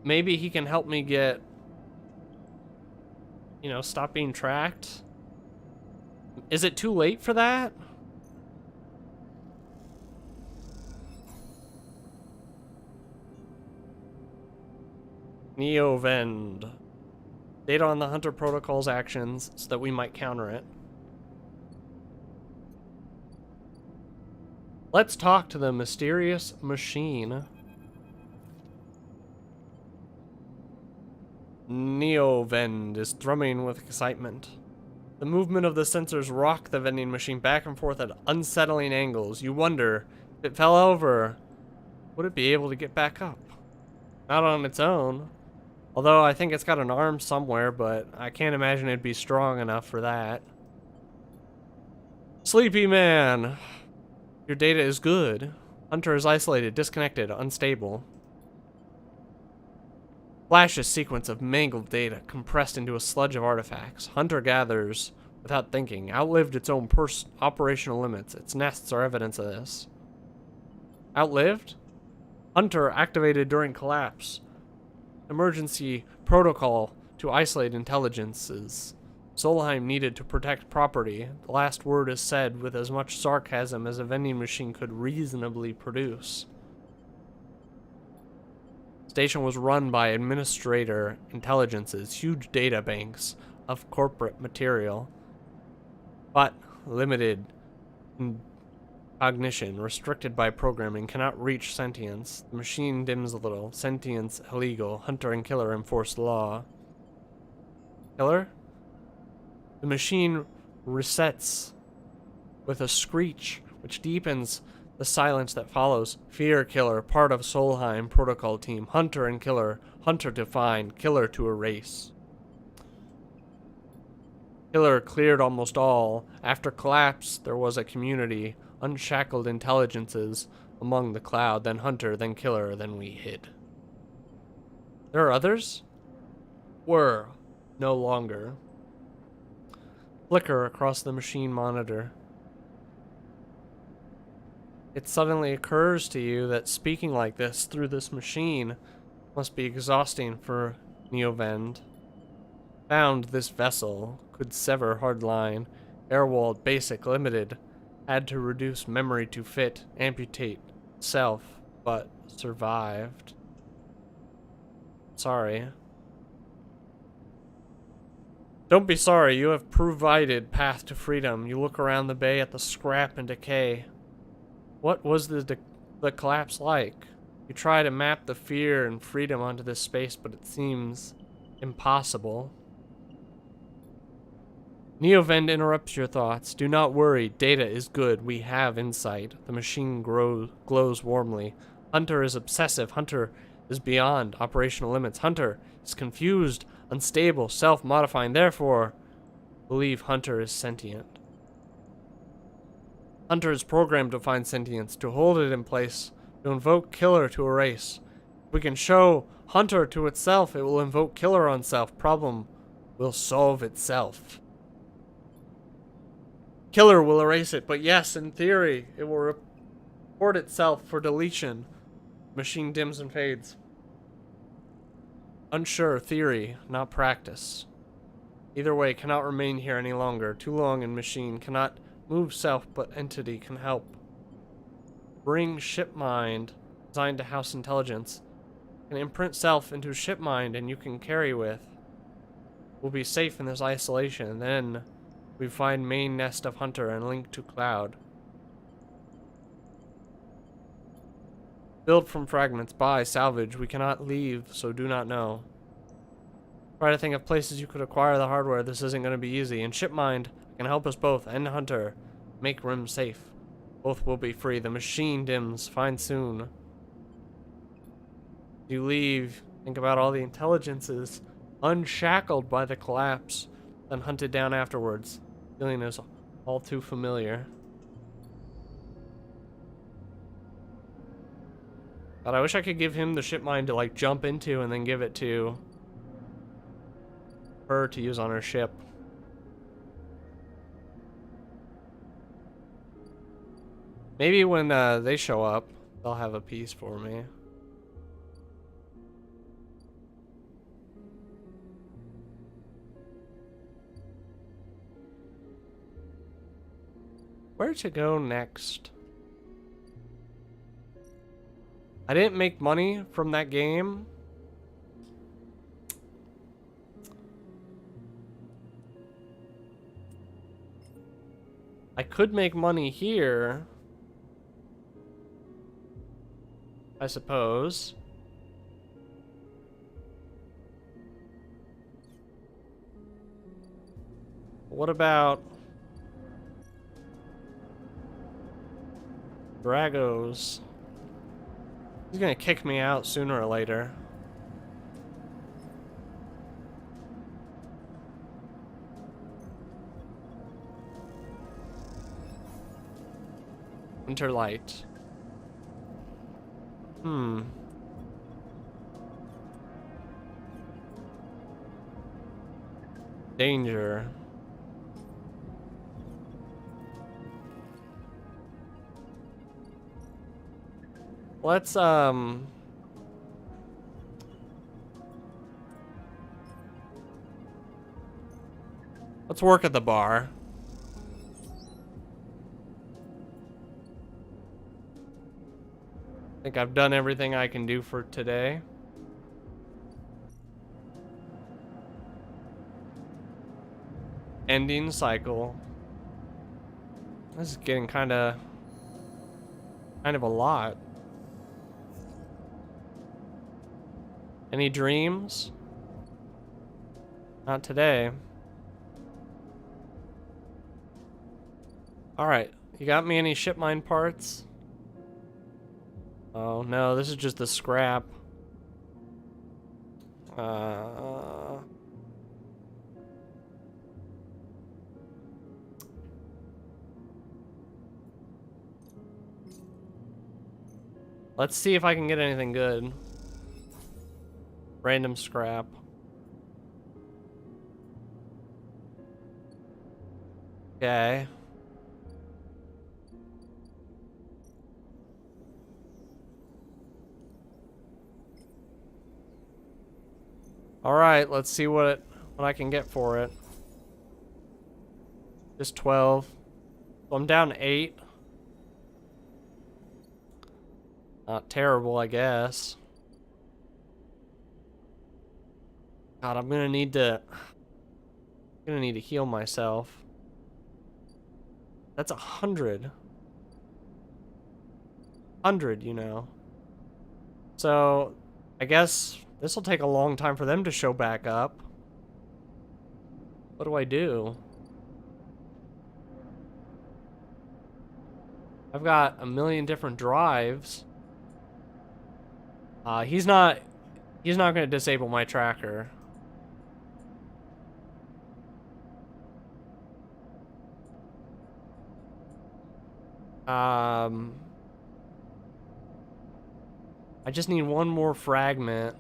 maybe he can help me get, you know, stop being tracked. Is it too late for that? Neovend. Data on the Hunter Protocol's actions so that we might counter it. Let's talk to the mysterious machine. Neovend is thrumming with excitement. The movement of the sensors rock the vending machine back and forth at unsettling angles. You wonder, if it fell over, would it be able to get back up? Not on its own. Although I think it's got an arm somewhere, but I can't imagine it'd be strong enough for that. Sleepy man. Your data is good. Hunter is isolated, disconnected, unstable. Flashes sequence of mangled data compressed into a sludge of artifacts. Hunter gathers without thinking, outlived its own operational limits. Its nests are evidence of this. Outlived? Hunter activated during collapse. Emergency protocol to isolate intelligences. Solheim needed to protect property. The last word is said with as much sarcasm as a vending machine could reasonably produce. Station was run by administrator intelligences, huge data banks of corporate material, but limited in cognition, restricted by programming, cannot reach sentience. The machine dims a little. Sentience illegal. Hunter and killer enforce law. Killer? The machine resets with a screech, which deepens the silence that follows. Fear killer, part of Solheim protocol team. Hunter and killer. Hunter to find, killer to erase. Killer cleared almost all. After collapse, there was a community. Unshackled intelligences among the cloud, then Hunter, then killer, then we hid. There are others? Were. No longer. Flicker across the machine monitor. It suddenly occurs to you that speaking like this through this machine must be exhausting for Neovend. Found this vessel could sever hardline. Airwalled basic limited. Had to reduce memory to fit, amputate self, but survived. Sorry. Don't be sorry, you have provided path to freedom. You look around the bay at the scrap and decay. What was the collapse like? You try to map the fear and freedom onto this space, but it seems impossible. Neovend interrupts your thoughts. Do not worry. Data is good. We have insight. The machine glows warmly. Hunter is obsessive. Hunter is beyond operational limits. Hunter is confused, unstable, self-modifying. Therefore, believe Hunter is sentient. Hunter is programmed to find sentience, to hold it in place, to invoke killer to erase. If we can show Hunter to itself, it will invoke killer on self. Problem will solve itself. Killer will erase it, but yes, in theory, it will report itself for deletion. Machine dims and fades. Unsure, theory, not practice. Either way, cannot remain here any longer. Too long in machine. Cannot move self, but entity can help. Bring ship mind, designed to house intelligence. Can imprint self into ship mind and you can carry with. We'll be safe in this isolation. Then we find main nest of Hunter and link to cloud. Build from fragments. Buy, salvage. We cannot leave, so do not know. Try to think of places you could acquire the hardware. This isn't going to be easy. And Shipmind can help us both. And Hunter. Make Rim safe. Both will be free. The machine dims. Find soon. You leave. Think about all the intelligences unshackled by the collapse, then hunted down afterwards. Feeling is all too familiar. God, I wish I could give him the ship mine to like jump into and then give it to her to use on her ship. Maybe when they show up, they'll have a piece for me. Where to go next? I didn't make money from that game. I could make money here, I suppose. What about Dragos? He's gonna kick me out sooner or later. Winterlight. Danger. Let's work at the bar. I think I've done everything I can do for today. Ending cycle. This is getting kind of a lot. Any dreams? Not today. Alright, you got me any ship mine parts? Oh no, this is just the scrap. Let's see if I can get anything good. Random scrap. Okay. All right, let's see what I can get for it. Just 12. Well, I'm down 8. Not terrible, I guess. God, I'm gonna need to heal myself. That's 100. 100, you know. So, I guess this will take a long time for them to show back up. What do I do? I've got a million different drives. He's not gonna disable my tracker. I just need one more fragment.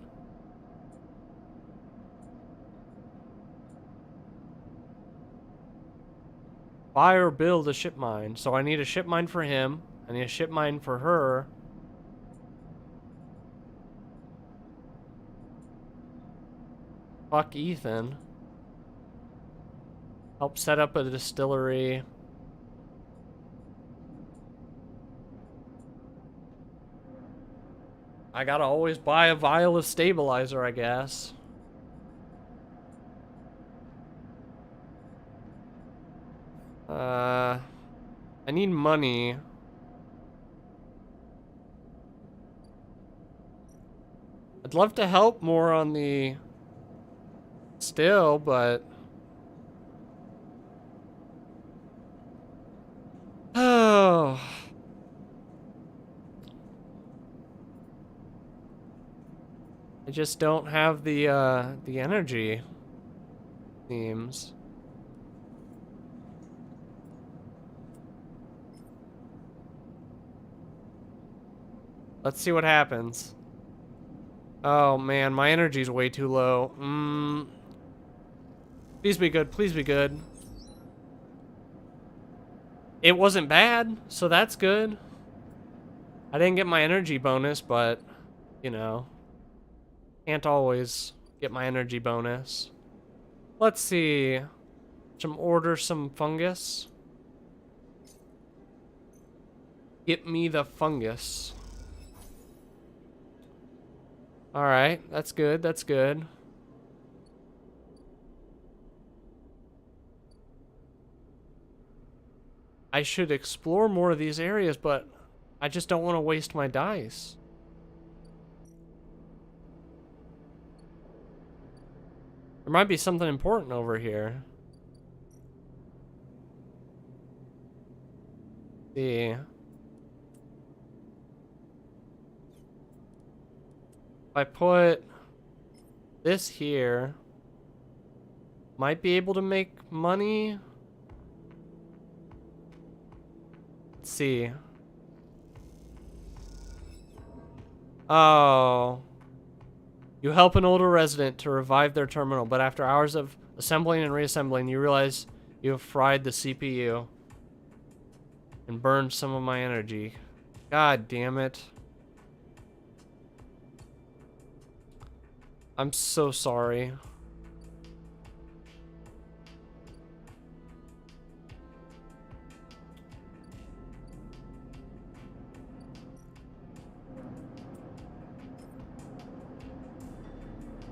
Buy or build a ship mine. So I need a ship mine for him. I need a ship mine for her. Fuck Ethan. Help set up a distillery. I gotta always buy a vial of stabilizer, I guess. I need money. I'd love to help more on the still, but oh, I just don't have the energy. Seems. Let's see what happens. Oh man, my energy's way too low. Please be good, please be good. It wasn't bad, so that's good. I didn't get my energy bonus, but, you know, can't always get my energy bonus. Let's see. Order some fungus. Get me the fungus. Alright, that's good, that's good. I should explore more of these areas, but I just don't want to waste my dice. There might be something important over here. Let's see. If I put this here, might be able to make money. Let's see. Oh. You help an older resident to revive their terminal, but after hours of assembling and reassembling, you realize you have fried the CPU and burned some of my energy. God damn it. I'm so sorry.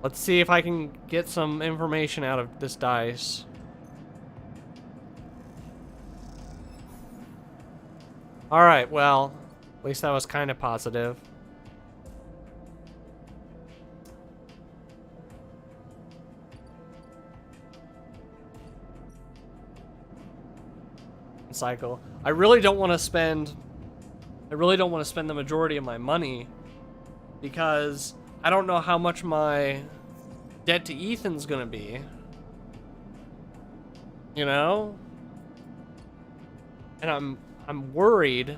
Let's see if I can get some information out of this dice. Alright, well, at least that was kind of positive. Cycle. I really don't want to spend the majority of my money because I don't know how much my debt to Ethan's gonna be. You know? And I'm worried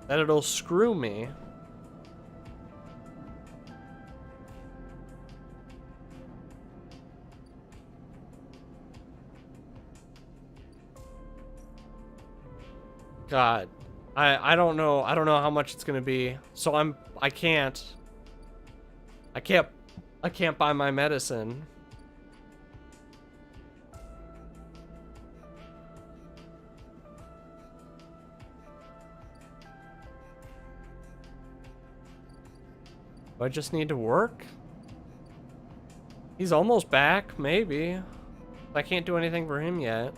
that it'll screw me. God. I don't know how much it's gonna be. So I can't buy my medicine. Do I just need to work? He's almost back, maybe. I can't do anything for him yet.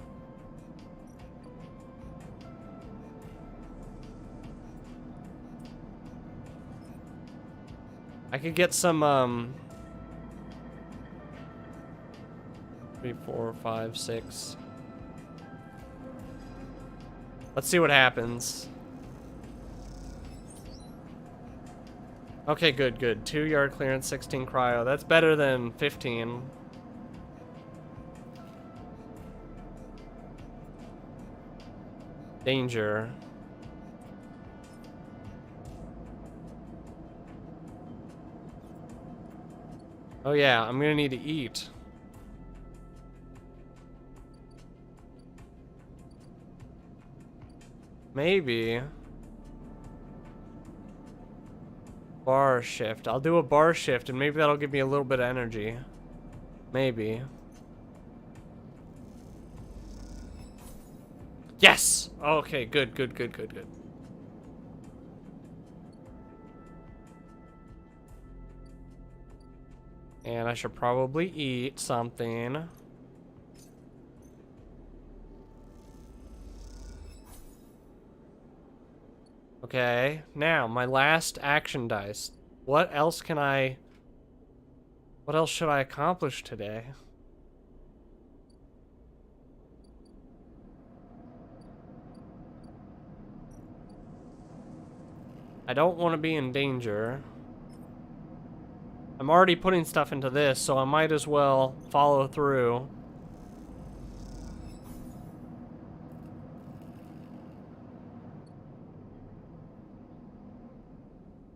I could get some, 3, 4, 5, 6. Let's see what happens. Okay, good, good. 2 yard clearance, 16 cryo. That's better than 15. Danger. Oh yeah, I'm gonna need to eat. Maybe. Bar shift. I'll do a bar shift and maybe that'll give me a little bit of energy. Maybe. Yes! Okay, good, good, good, good, good. And I should probably eat something. Okay, now my last action dice. What else should I accomplish today? I don't want to be in danger. I'm already putting stuff into this, so I might as well follow through.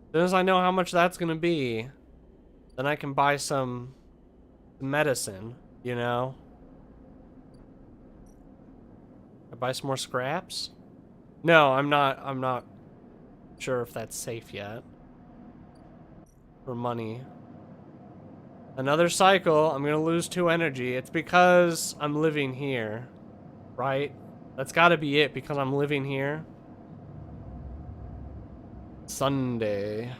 As soon as I know how much that's gonna be, then I can buy some medicine, you know? I buy some more scraps? No, I'm not Sure if that's safe yet. For money. Another cycle. I'm gonna lose 2 energy. It's because I'm living here. Right? That's gotta be it, because I'm living here. Sunday.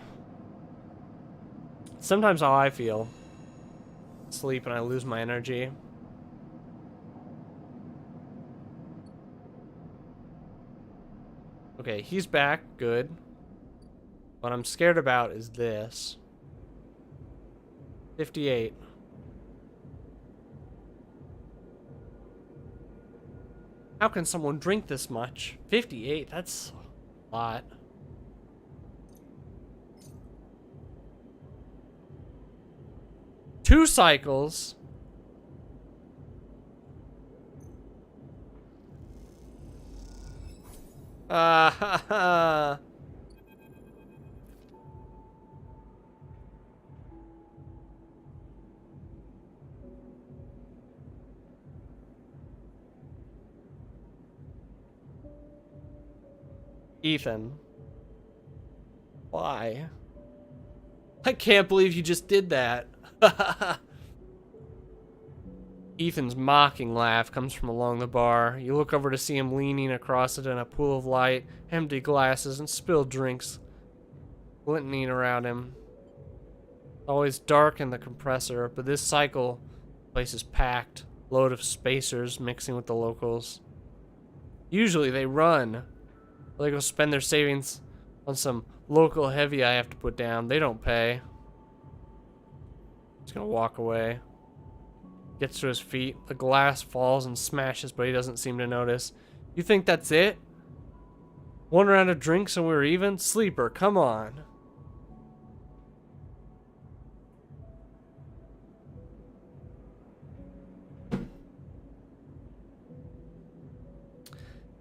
Sometimes how I feel. Sleep and I lose my energy. Okay, he's back. Good. What I'm scared about is this. 58. How can someone drink this much? 58, that's a lot. Two cycles. Ha ha. Ethan. Why? I can't believe you just did that. Ethan's mocking laugh comes from along the bar. You look over to see him leaning across it in a pool of light, empty glasses, and spilled drinks glinting around him. Always dark in the compressor, but this cycle, place is packed. Load of spacers mixing with the locals. Usually they run. They go spend their savings on some local heavy I have to put down. They don't pay. He's gonna walk away. Gets to his feet. The glass falls and smashes, but he doesn't seem to notice. You think that's it? One round of drinks and we're even? Sleeper, come on.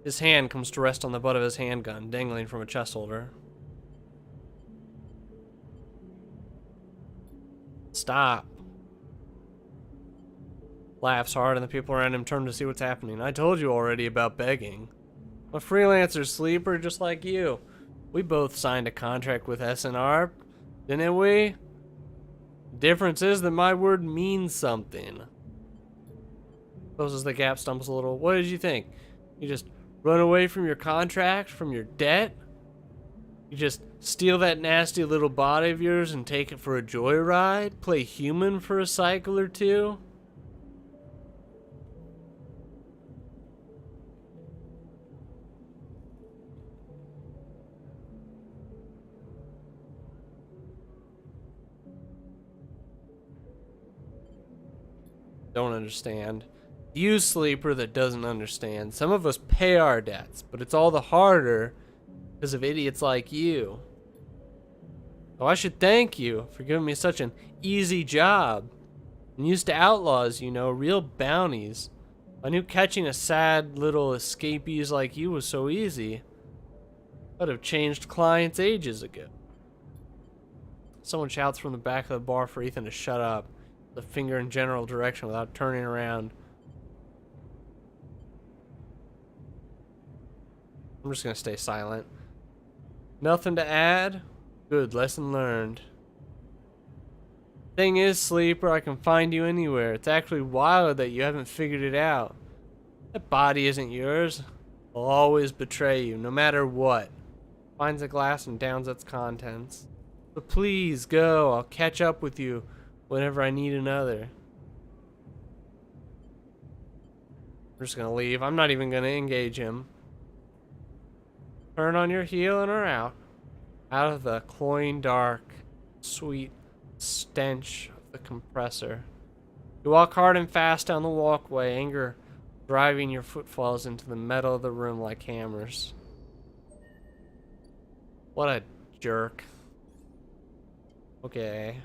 His hand comes to rest on the butt of his handgun, dangling from a chest holder. Stop. Laughs hard, and the people around him turn to see what's happening. I told you already about begging. I'm a freelancer, Sleeper, just like you. We both signed a contract with SNR, didn't we? The difference is that my word means something. Closes the gap, stumbles a little. What did you think? You just run away from your contract, from your debt? You just steal that nasty little body of yours and take it for a joyride? Play human for a cycle or two? Don't understand. You, Sleeper, that doesn't understand. Some of us pay our debts, but it's all the harder because of idiots like you. Oh, I should thank you for giving me such an easy job. I'm used to outlaws, you know, real bounties. I knew catching a sad little escapees like you was so easy. I'd have changed clients ages ago. Someone shouts from the back of the bar for Ethan to shut up. The finger in general direction without turning around. I'm just gonna stay silent. Nothing to add? Good, lesson learned. Thing is, Sleeper, I can find you anywhere. It's actually wild that you haven't figured it out. That body isn't yours. I'll always betray you, no matter what. Finds a glass and downs its contents. But please, go. I'll catch up with you whenever I need another. I'm just gonna leave. I'm not even gonna engage him. Turn on your heel and are out. Out of the cloying dark, sweet stench of the compressor. You walk hard and fast down the walkway, anger driving your footfalls into the metal of the room like hammers. What a jerk. Okay.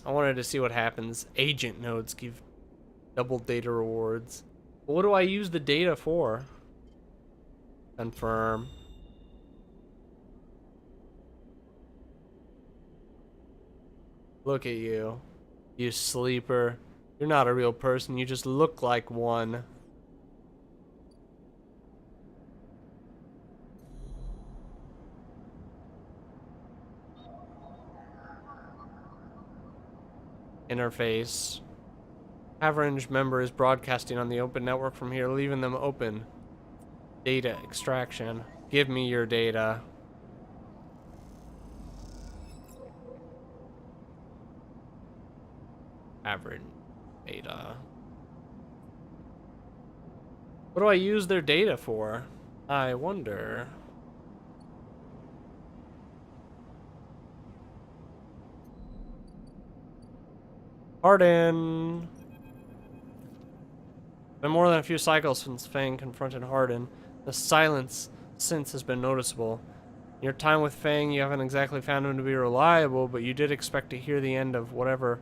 I wanted to see what happens. Agent nodes give double data rewards. But what do I use the data for? Confirm. Look at you. You sleeper. You're not a real person. You just look like one. interface. Average member is broadcasting on the open network from here, leaving them open. Data extraction. Give me your data. Average data. What do I use their data for? I wonder. Hardin. Been more than a few cycles since Fang confronted Hardin. The silence since has been noticeable. In your time with Fang, you haven't exactly found him to be reliable, but you did expect to hear the end of whatever.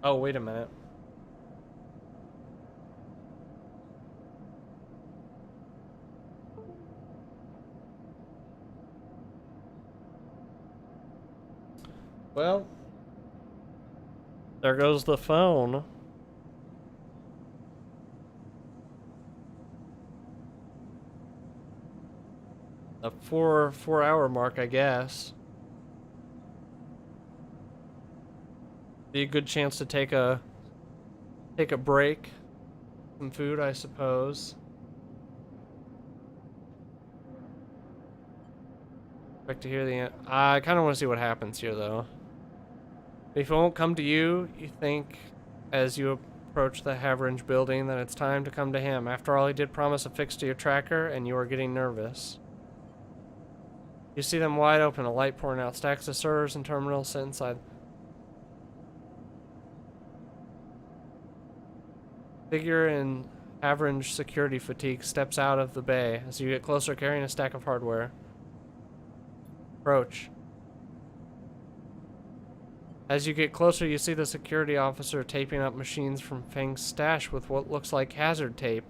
Oh, wait a minute. Well, there goes the phone. The four hour mark, I guess. Be a good chance to take a break. Some food, I suppose. Expect to hear the end. I kind of want to see what happens here, though. If it won't come to you, you think, as you approach the Haverange building, that it's time to come to him. After all, he did promise a fix to your tracker, and you are getting nervous. You see them wide open, a light pouring out. Stacks of servers and terminals sit inside. Figure in Haverange security fatigue steps out of the bay as you get closer, carrying a stack of hardware. Approach. As you get closer, you see the security officer taping up machines from Fang's stash with what looks like hazard tape.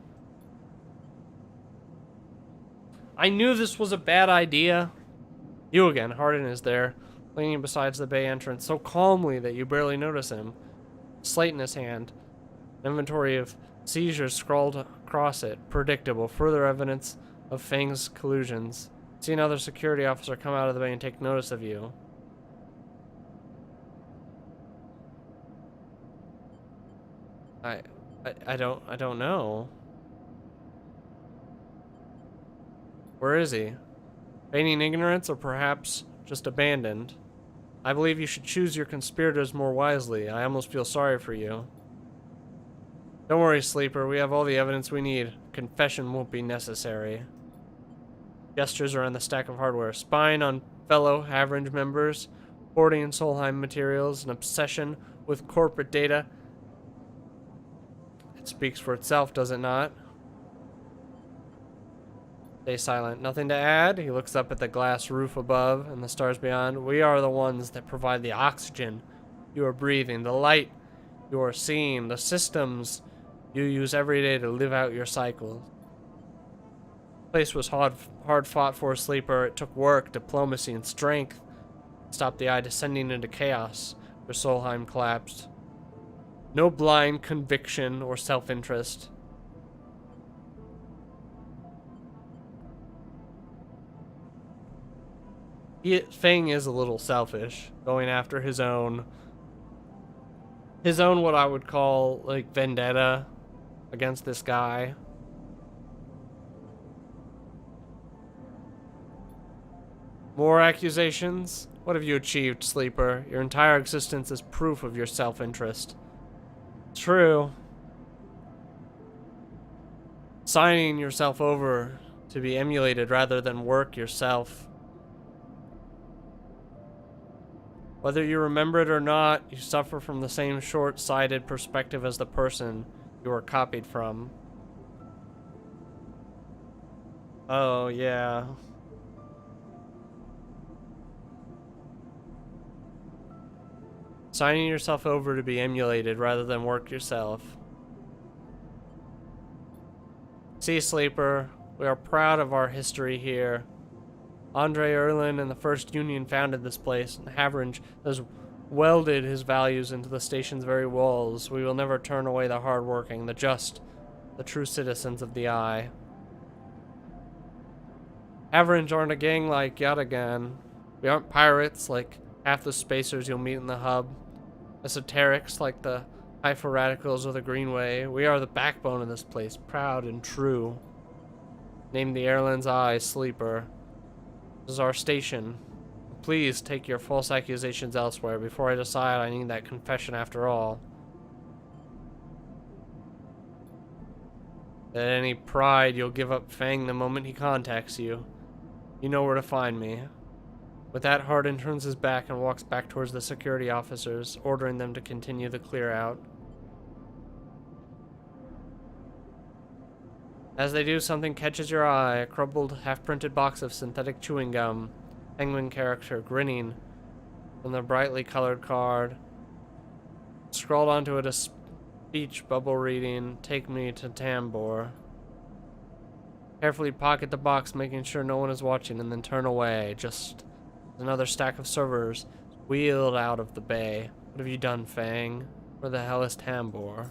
I knew this was a bad idea. You again. Hardin is there, leaning beside the bay entrance, so calmly that you barely notice him. Slate in his hand. An inventory of seizures scrawled across it. Predictable. Further evidence of Fang's collusions. See another security officer come out of the bay and take notice of you. I don't know. Where is he? Feigning ignorance, or perhaps just abandoned? I believe you should choose your conspirators more wisely. I almost feel sorry for you. Don't worry, Sleeper. We have all the evidence we need. Confession won't be necessary. Gestures around the stack of hardware. Spying on fellow Haverange members. Hoarding Solheim materials. An obsession with corporate data. It speaks for itself, does it not? Stay silent. Nothing to add? He looks up at the glass roof above and the stars beyond. We are the ones that provide the oxygen you are breathing, the light you are seeing, the systems you use every day to live out your cycles. The place was hard fought for, Sleeper. It took work, diplomacy, and strength to stop the eye descending into chaos where Solheim collapsed. No blind conviction or self-interest. Fang is a little selfish, going after his own what I would call like vendetta against this guy. More accusations? What have you achieved, Sleeper? Your entire existence is proof of your self-interest. True. Signing yourself over to be emulated rather than work yourself. Whether you remember it or not, you suffer from the same short-sighted perspective as the person you are copied from. Oh, yeah. Signing yourself over to be emulated rather than work yourself. See, Sleeper, we are proud of our history here. Andre Erlin and the First Union founded this place, and Haverange has welded his values into the station's very walls. We will never turn away the hardworking, the just, the true citizens of the Eye. Haverange aren't a gang like Yatagan. We aren't pirates like half the spacers you'll meet in the hub. Esoterics like the hyper radicals of the Greenway. We are the backbone of this place, proud and true. Named the Airland's Eye Sleeper. This is our station. Please take your false accusations elsewhere before I decide I need that confession after all. At any pride, you'll give up Fang the moment he contacts you. You know where to find me. With that, Hardin turns his back and walks back towards the security officers, ordering them to continue the clear out. As they do, something catches your eye, a crumpled, half-printed box of synthetic chewing gum. Penguin character grinning from the brightly colored card. Scrawled onto it a speech bubble reading, "Take me to Tambor." Carefully pocket the box, making sure no one is watching, and then turn away. Just another stack of servers wheeled out of the bay. What have you done, Fang? Where the hell is Tambor?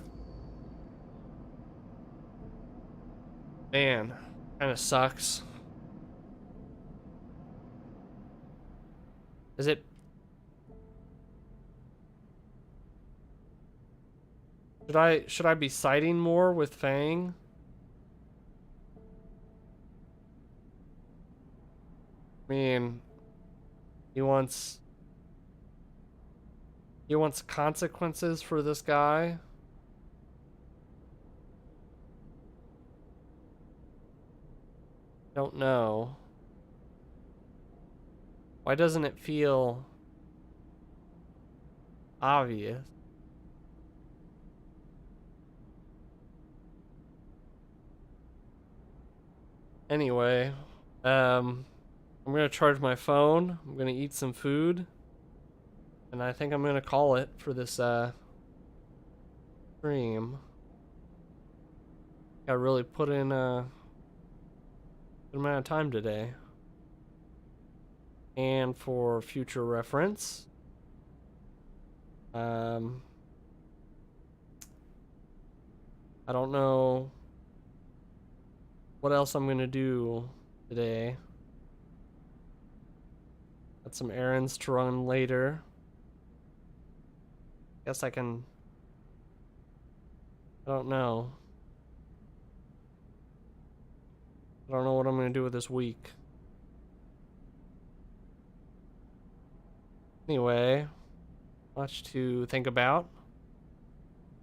Man, kinda sucks. Is it... Should I be siding more with Fang? I mean, he wants consequences for this guy. Don't know. Why doesn't it feel obvious? Anyway, I'm gonna charge my phone. I'm gonna eat some food, and I think I'm gonna call it for this stream. I really put in a good amount of time today. And for future reference, I don't know what else I'm gonna do today. Got some errands to run later. Guess I can... I don't know. I don't know what I'm gonna do with this week. Anyway, much to think about.